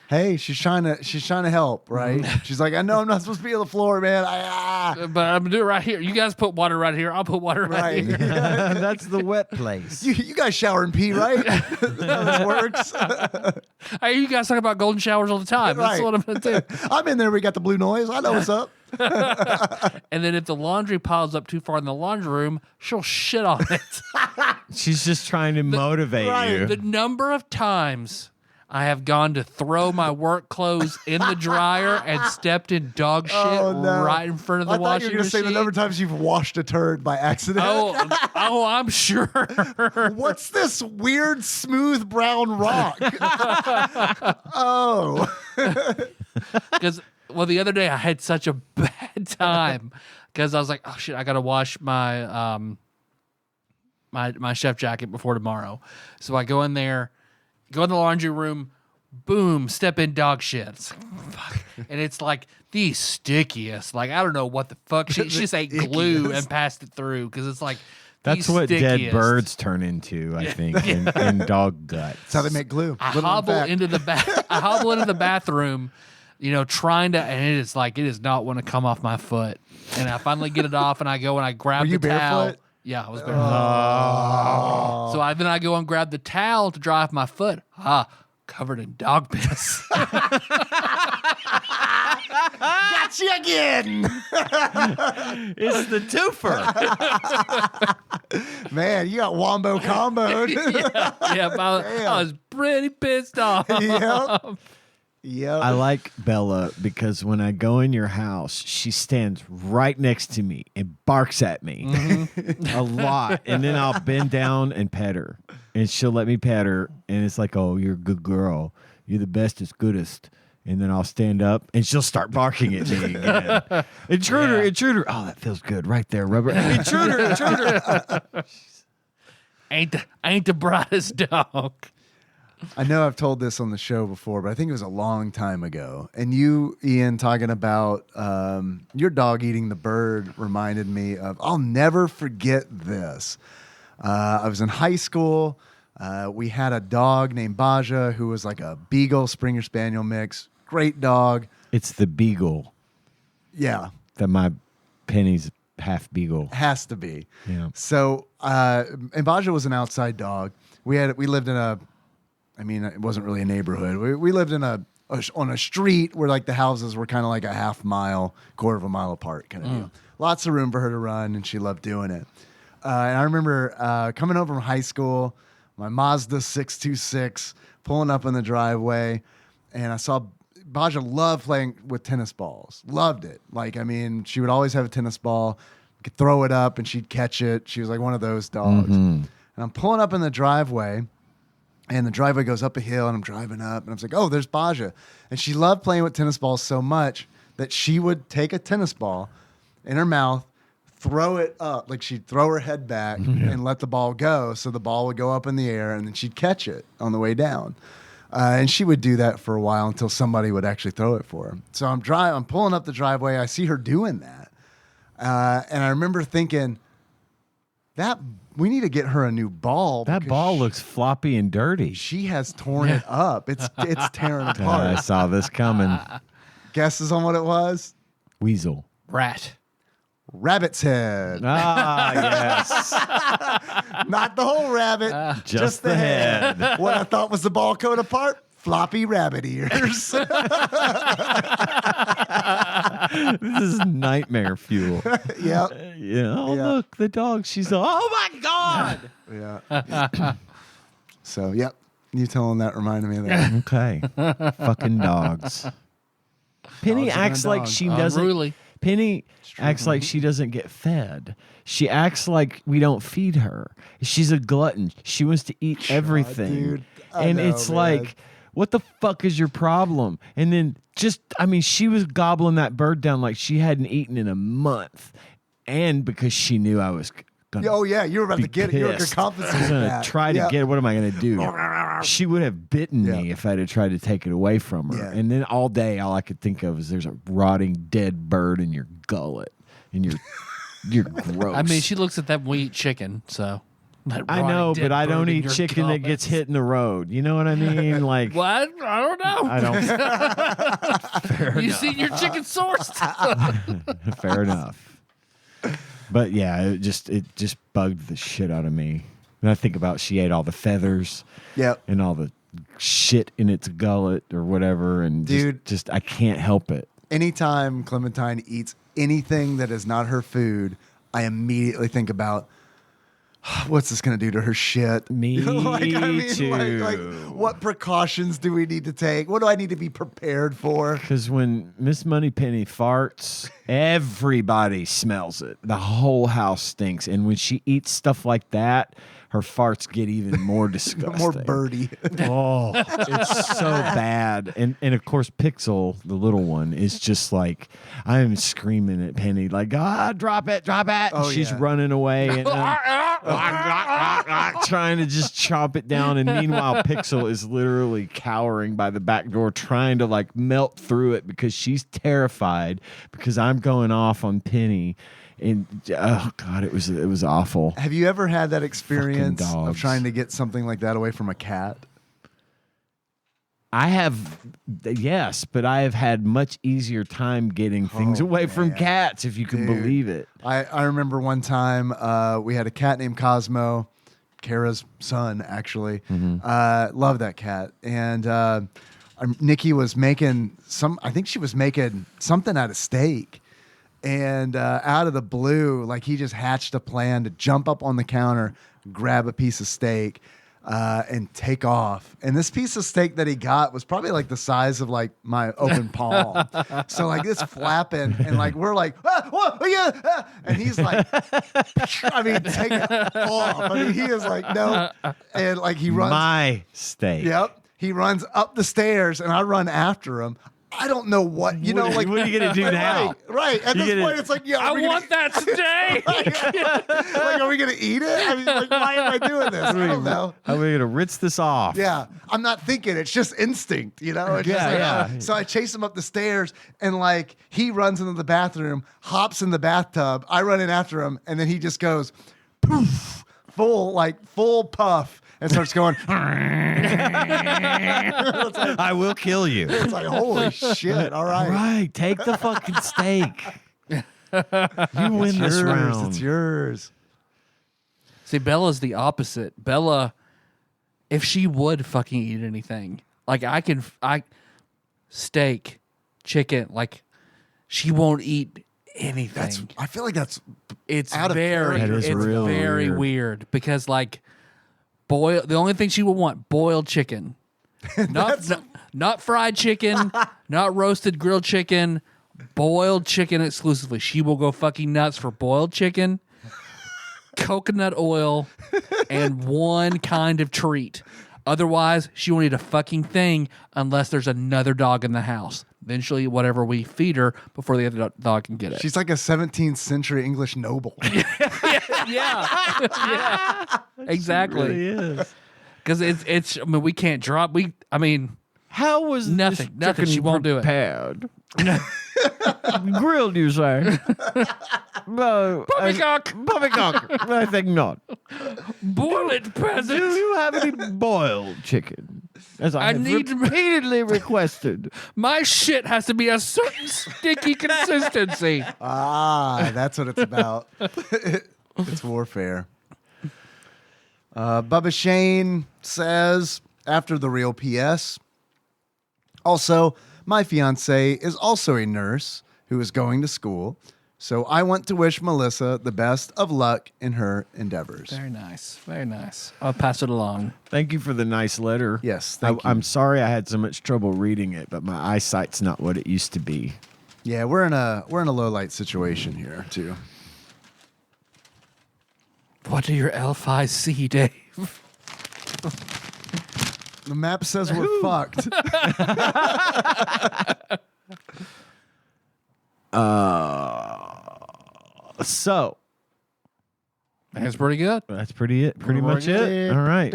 Hey, she's trying to help, right? She's like, I know I'm not supposed to be on the floor, man. But I'm gonna do it right here. You guys put water right here. I'll put water right here. That's the wet place. You guys shower and pee, right? That's how this works. Hey, you guys talk about golden showers all the time. That's Right. what I'm gonna do. I'm in there. We got the blue noise. I know what's up. And then if the laundry piles up too far in the laundry room, she'll shit on it. She's just trying to motivate you. The number of times I have gone to throw my work clothes in the dryer and stepped in dog shit right in front of the I thought washing you were going to say machine. the number of times you've washed a turd by accident. Oh, I'm sure. What's this weird smooth brown rock? Oh. Because the other day I had such a bad time because I was like, oh shit, I gotta wash my my chef jacket before tomorrow. So I go in there, go in the laundry room, boom, step in dog shit. It's like, fuck. And it's like the stickiest. Like I don't know what the fuck. She just ate glue and passed it through because it's like That's the what dead stickiest. birds turn into, I think, in dog guts. That's how they make glue. I Little hobble fact. into the bathroom, trying to, and it is not want to come off my foot. And I finally get it off, and I go and I grab Were you the towel. barefoot? Yeah, I was barefoot. So then I go and grab the towel to dry off my foot. Covered in dog piss. Got you again. It's the twofer. Man, you got wombo comboed. I was pretty pissed off. Yep. I like Bella because when I go in your house, she stands right next to me and barks at me a lot. And then I'll bend down and pet her. And she'll let me pet her. And it's like, oh, you're a good girl. You're the bestest, goodest. And then I'll stand up and she'll start barking at me again. Intruder, intruder. Oh, that feels good right there, rubber. Intruder, intruder. Ain't the brightest dog. I know I've told this on the show before, but I think it was a long time ago. And you, Ian, talking about your dog eating the bird reminded me of, I'll never forget this. I was in high school. We had a dog named Baja who was like a Beagle Springer Spaniel mix. Great dog. It's the beagle Yeah, that my Penny's half beagle. has to be. Yeah. So, and Baja was an outside dog. We lived in it wasn't really a neighborhood. We lived in on a street where like the houses were kind of like a half mile, quarter of a mile apart kind of deal. Lots of room for her to run, and she loved doing it. And I remember coming home from high school, my Mazda 626 pulling up in the driveway, and I saw Baja loved playing with tennis balls. Loved it. She would always have a tennis ball, could throw it up, and she'd catch it. She was like one of those dogs. And I'm pulling up in the driveway, and the driveway goes up a hill, and I'm driving up, and I was like, oh, there's Baja. And she loved playing with tennis balls so much that she would take a tennis ball in her mouth, throw it up, like she'd throw her head back and let the ball go, so the ball would go up in the air, and then she'd catch it on the way down. And she would do that for a while until somebody would actually throw it for her. So I'm pulling up the driveway. I see her doing that. And I remember thinking, we need to get her a new ball. That ball looks floppy and dirty. She has torn it up. It's tearing I apart. saw this coming. Guesses on what it was? Weasel. Rat. rabbit's head. Ah, yes. Not the whole rabbit, just the head. What I thought was the ball coat apart, floppy rabbit ears. This is nightmare fuel. Yep. Look, the dog. She's oh my God. Yeah. So, yep. You telling that reminded me of that. Okay. Fucking dogs. Penny Dogs are acts gonna like dog. she doesn't. Unruly. Penny acts like she doesn't get fed. She acts like we don't feed her. She's a glutton. She wants to eat everything. dude. I And know, it's man. like, what the fuck is your problem? And then she was gobbling that bird down like she hadn't eaten in a month. And because she knew I was gonna Oh, yeah. You were about be to get it. You were going to pissed. compensate I was gonna that. try to Yep. get it. What am I gonna do? She would have bitten me Yeah. if I'd have tried to take it away from her. Yeah. And then all day, all I could think of is there's a rotting dead bird in your gullet, and you're gross. I mean, she looks at that when we eat chicken, so. That I rotting know, dead but I bird don't in eat your chicken that gets hit in the road. You know what I mean? Like, What? I don't know. I don't. You seen your chicken sourced? Fair enough. But yeah, it just bugged the shit out of me. And I think about she ate all the feathers Yep. and all the shit in its gullet or whatever, and Dude. just I can't help it. Anytime Clementine eats anything that is not her food, I immediately think about, what's this going to do to her shit? Me too. Like, what precautions do we need to take? What do I need to be prepared for? Because when Miss Moneypenny farts, everybody smells it. The whole house stinks. And when she eats stuff like that, her farts get even more disgusting. More birdie. Oh, it's so bad. And of course, Pixel, the little one, is just like, I'm screaming at Penny, like, drop it. Oh, She's yeah. running away and trying to just chop it down. And meanwhile, Pixel is literally cowering by the back door, trying to like melt through it because she's terrified because I'm going off on Penny. And oh God, it was awful. Have you ever had that experience Fucking of dogs. trying to get something like that away from a cat? I have, yes, but I have had much easier time getting things away from cats, if you can Dude. believe it. I remember one time we had a cat named Cosmo, Kara's son, actually. Love that cat. And Nikki was making I think she was making something out of steak. And out of the blue, like he just hatched a plan to jump up on the counter, grab a piece of steak, and take off. And this piece of steak that he got was probably like the size of like my open palm. So like it's flapping, and like we're like, and he's like, I mean, take it off. I mean, he is like, no, and like he runs. My steak. Yep, he runs up the stairs, and I run after him. I don't know what like. What are you gonna do now? Right. At this point, it's like, yeah. I want that steak. Like, are we gonna eat it? I mean, like, why am I doing this? I don't know. How are we gonna rinse this off? Yeah, I'm not thinking. It's just instinct, you know. It's just like, yeah. So I chase him up the stairs, and like he runs into the bathroom, hops in the bathtub. I run in after him, and then he just goes, poof, full puff, and starts going. I will kill you. It's like, holy shit! All right, Right, take the fucking steak. You win this round. It's yours. See, Bella's the opposite. Bella, if she would fucking eat anything, like steak, chicken, like she won't eat anything. I feel like that's It's out of very, character. That is it's really very weird because like the only thing she will want, boiled chicken. Not fried chicken, not roasted grilled chicken, boiled chicken exclusively. She will go fucking nuts for boiled chicken, coconut oil, and one kind of treat. Otherwise, she won't eat a fucking thing unless there's another dog in the house. Then she'll eat whatever we feed her before the other dog can get it. she's like a 17th century English noble. yeah, exactly. It really is. Because it's. I mean, we can't drop. How was Nothing. this Nothing. chicken She won't do it. prepared? Grilled, you say? No. Poppycock. Poppycock. I think not. Boil it, Do peasant. you have any boiled chicken? as I I have need to- repeatedly requested. My shit has to be a certain sticky consistency. Ah, that's what it's about. It's warfare. Bubba Shane says, after the real PS, also, my fiance is also a nurse who is going to school, so I want to wish Melissa the best of luck in her endeavors. Very nice. Very nice. I'll pass it along. Thank you for the nice letter. Yes, thank you. I'm sorry I had so much trouble reading it, but my eyesight's not what it used to be. Yeah, we're in a low light situation here too. What do your elf eyes see, Dave? The map says we're fucked. So That's pretty good. that's pretty much it. All right.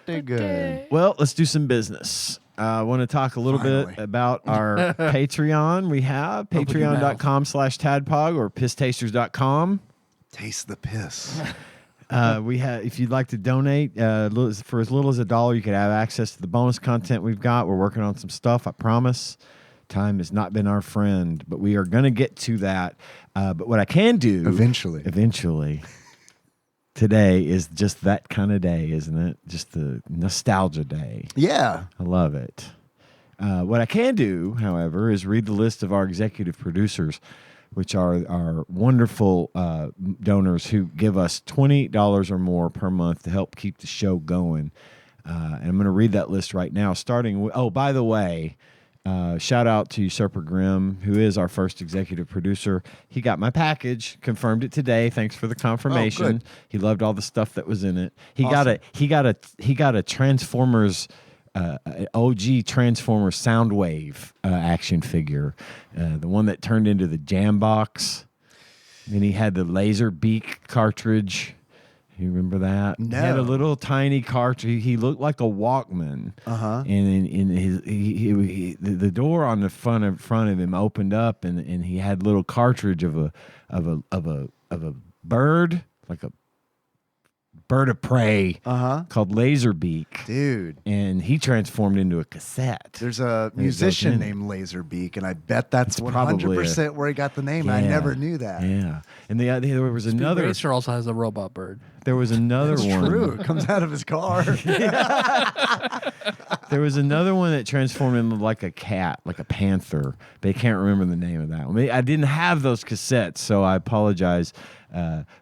Pretty good. Well, let's do some business. I want to talk a little Finally. bit about our Patreon. We have patreon.com/tadpog or pisstasters.com. Taste the piss. We have, if you'd like to donate for as little as $1, you could have access to the bonus content we've got. We're working on some stuff, I promise. Time has not been our friend, but we are going to get to that. But what I can do eventually, today is just that kind of day, isn't it? Just the nostalgia day. Yeah. I love it. What I can do, however, is read the list of our executive producers, which are our wonderful donors who give us $20 or more per month to help keep the show going. And I'm going to read that list right now, starting with, by the way, shout out to Usurper Grimm, who is our first executive producer. He got my package, confirmed it today. Thanks for the confirmation. good. He loved all the stuff that was in it. He Awesome. got a Transformers OG Transformers Soundwave action figure, the one that turned into the Jam Box. Then he had the laser beak cartridge. You remember that? No. He had a little tiny cartridge. He looked like a Walkman. Uh-huh. And in his the door on the front of him opened up, and he had a little cartridge of a bird, like a bird of prey, called Laserbeak. Dude. And he transformed into a cassette. There's a goes musician in. named Laserbeak, and I bet that's It's probably 100% where he got the name. I Yeah. never knew that. Yeah. And there was Speed another. Racer also has a robot bird. There was another It's one. true. It comes out of his car. There was another one that transformed into like a cat, like a panther. But I can't remember the name of that one. I didn't have those cassettes, so I apologize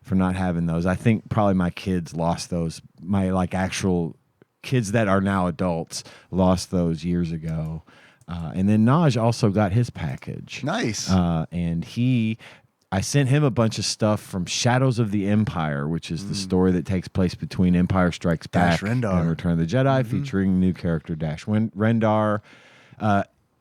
for not having those. I think probably my kids lost those. My actual kids that are now adults lost those years ago. And then Naj also got his package. Nice. And I sent him a bunch of stuff from Shadows of the Empire, which is the story that takes place between Empire Strikes Back Rendar. and Return of the Jedi, featuring new character Rendar.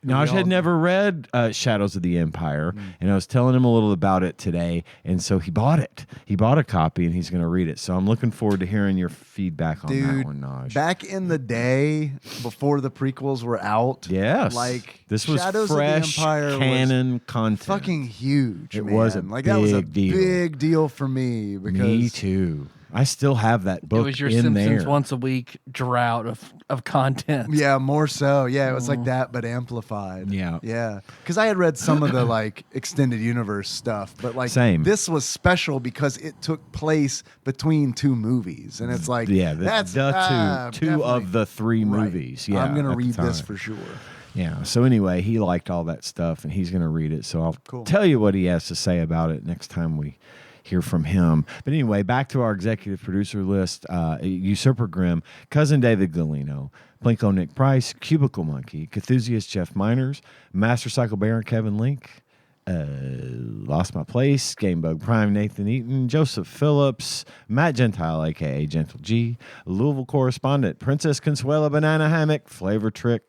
Naj had never read Shadows of the Empire, and I was telling him a little about it today, and so he bought it. He bought a copy, and he's going to read it. So I'm looking forward to hearing your feedback on that Dude, one, Naj. back in the day, before the prequels were out, Yes. like this was Shadows fresh of the Empire was canon content. fucking huge. It man. was a like that was a big deal. big deal for me because Me too. I still have that book It was your in Simpsons there. once a week drought of content. Yeah, more so. Yeah, it was like that, but amplified. Yeah. Yeah. Because I had read some of the extended universe stuff, but Same. this was special because it took place between two movies. And it's like, Yeah, that's two definitely- of the three Right. movies. Yeah, I'm going to at the read this time. for sure. Yeah. So anyway, he liked all that stuff, and he's going to read it. So I'll Cool. tell you what he has to say about it next time we hear from him. But anyway, back to our executive producer list: Usurper Grimm, Cousin David Galino, Plinko Nick Price, Cubicle Monkey, Cthusiast Jeff Miners, Master Cycle Baron Kevin Link, Lost My Place, Gamebug Prime Nathan Eaton, Joseph Phillips, Matt Gentile, aka Gentle G, Louisville correspondent Princess Consuela Banana Hammock, Flavor Trick,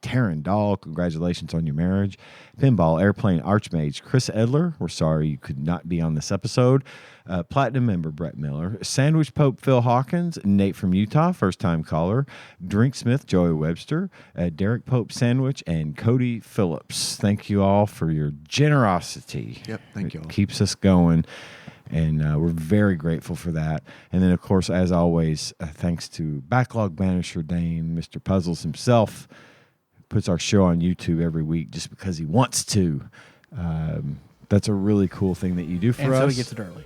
Taryn Dahl, congratulations on your marriage. Pinball Airplane Archmage Chris Edler, we're sorry you could not be on this episode. Platinum member Brett Miller. Sandwich Pope Phil Hawkins. Nate from Utah, first time caller. Drink Smith Joey Webster. Derek Pope Sandwich. And Cody Phillips. Thank you all for your generosity. Yep, thank you all. Keeps us going. And we're very grateful for that. And then, of course, as always, thanks to Backlog Banisher Dane, Mr. Puzzles himself, puts our show on YouTube every week just because he wants to. That's a really cool thing that you do for us. So he gets it early.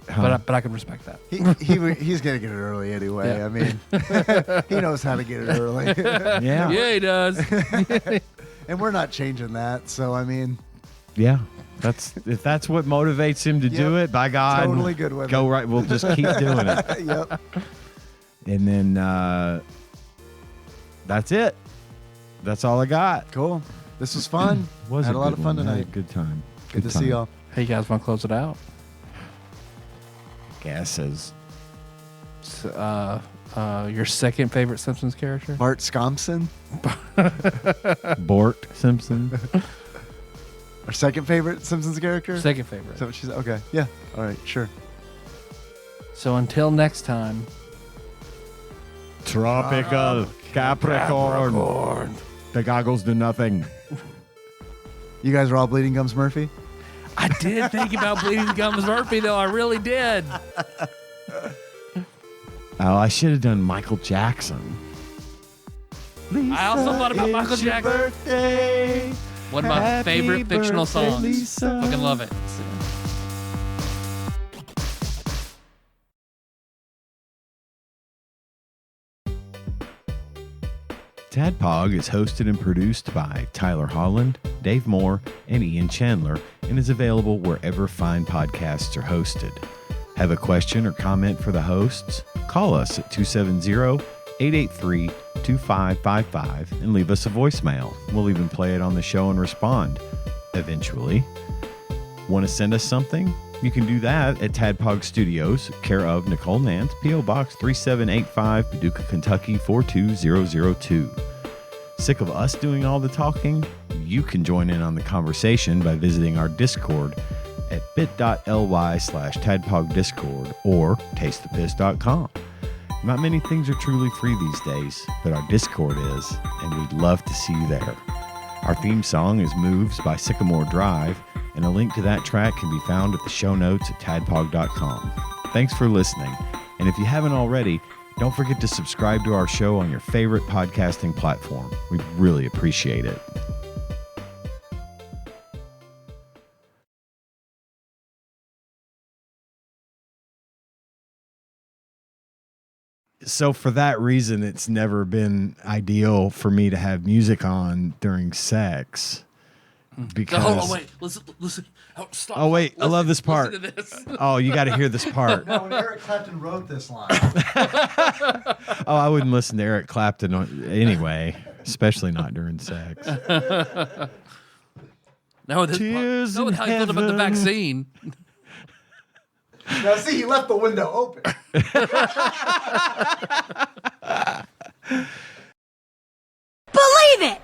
But I can respect that. He's going to get it early anyway. Yeah. I mean, he knows how to get it early. Yeah. Yeah, he does. And we're not changing that. So, I mean. Yeah. If that's what motivates him to do it, by God. Totally good with go it. right. We'll just keep doing it. Yep. And then that's it. That's all I got. Cool. This was fun. Had a lot of fun tonight. Had a good time. Good to see y'all. Hey, you guys want to close it out? Guesses. Your second favorite Simpsons character? Bart Scompson. Bart Simpson. Our second favorite Simpsons character? Second favorite. Is that what she said? Okay. Yeah. All right. Sure. So until next time. Tropical Capricorn. The goggles do nothing. You guys are all Bleeding Gums Murphy? I did think about Bleeding Gums Murphy, though. I really did. Oh, I should have done Michael Jackson. Lisa, I also thought about Michael it's your Jackson. Birthday. One of my Happy favorite fictional birthday, songs. Lisa. Fucking love it. TADPOG is hosted and produced by Tyler Holland, Dave Moore, and Ian Chandler, and is available wherever fine podcasts are hosted. Have a question or comment for the hosts? Call us at 270-883-2555 and leave us a voicemail. We'll even play it on the show and respond eventually. Want to send us something? You can do that at Tadpog Studios, care of Nicole Nance, P.O. Box 3785, Paducah, Kentucky 42002. Sick of us doing all the talking? You can join in on the conversation by visiting our Discord at bit.ly/tadpogdiscord or tastethepiss.com. Not many things are truly free these days, but our Discord is, and we'd love to see you there. Our theme song is Moves by Sycamore Drive, and a link to that track can be found at the show notes at tadpog.com. Thanks for listening, and if you haven't already, don't forget to subscribe to our show on your favorite podcasting platform. We'd really appreciate it. So for that reason, it's never been ideal for me to have music on during sex. Because Oh, wait. Listen. Oh, stop. Oh, wait. I love this Listen part. to this. Oh, you got to hear this part. No, when Eric Clapton wrote this line. Oh, I wouldn't listen to Eric Clapton anyway, especially not during sex. No, this Tears part. No, in how you felt about the heaven. vaccine. Now, see, he left the window open. Believe it!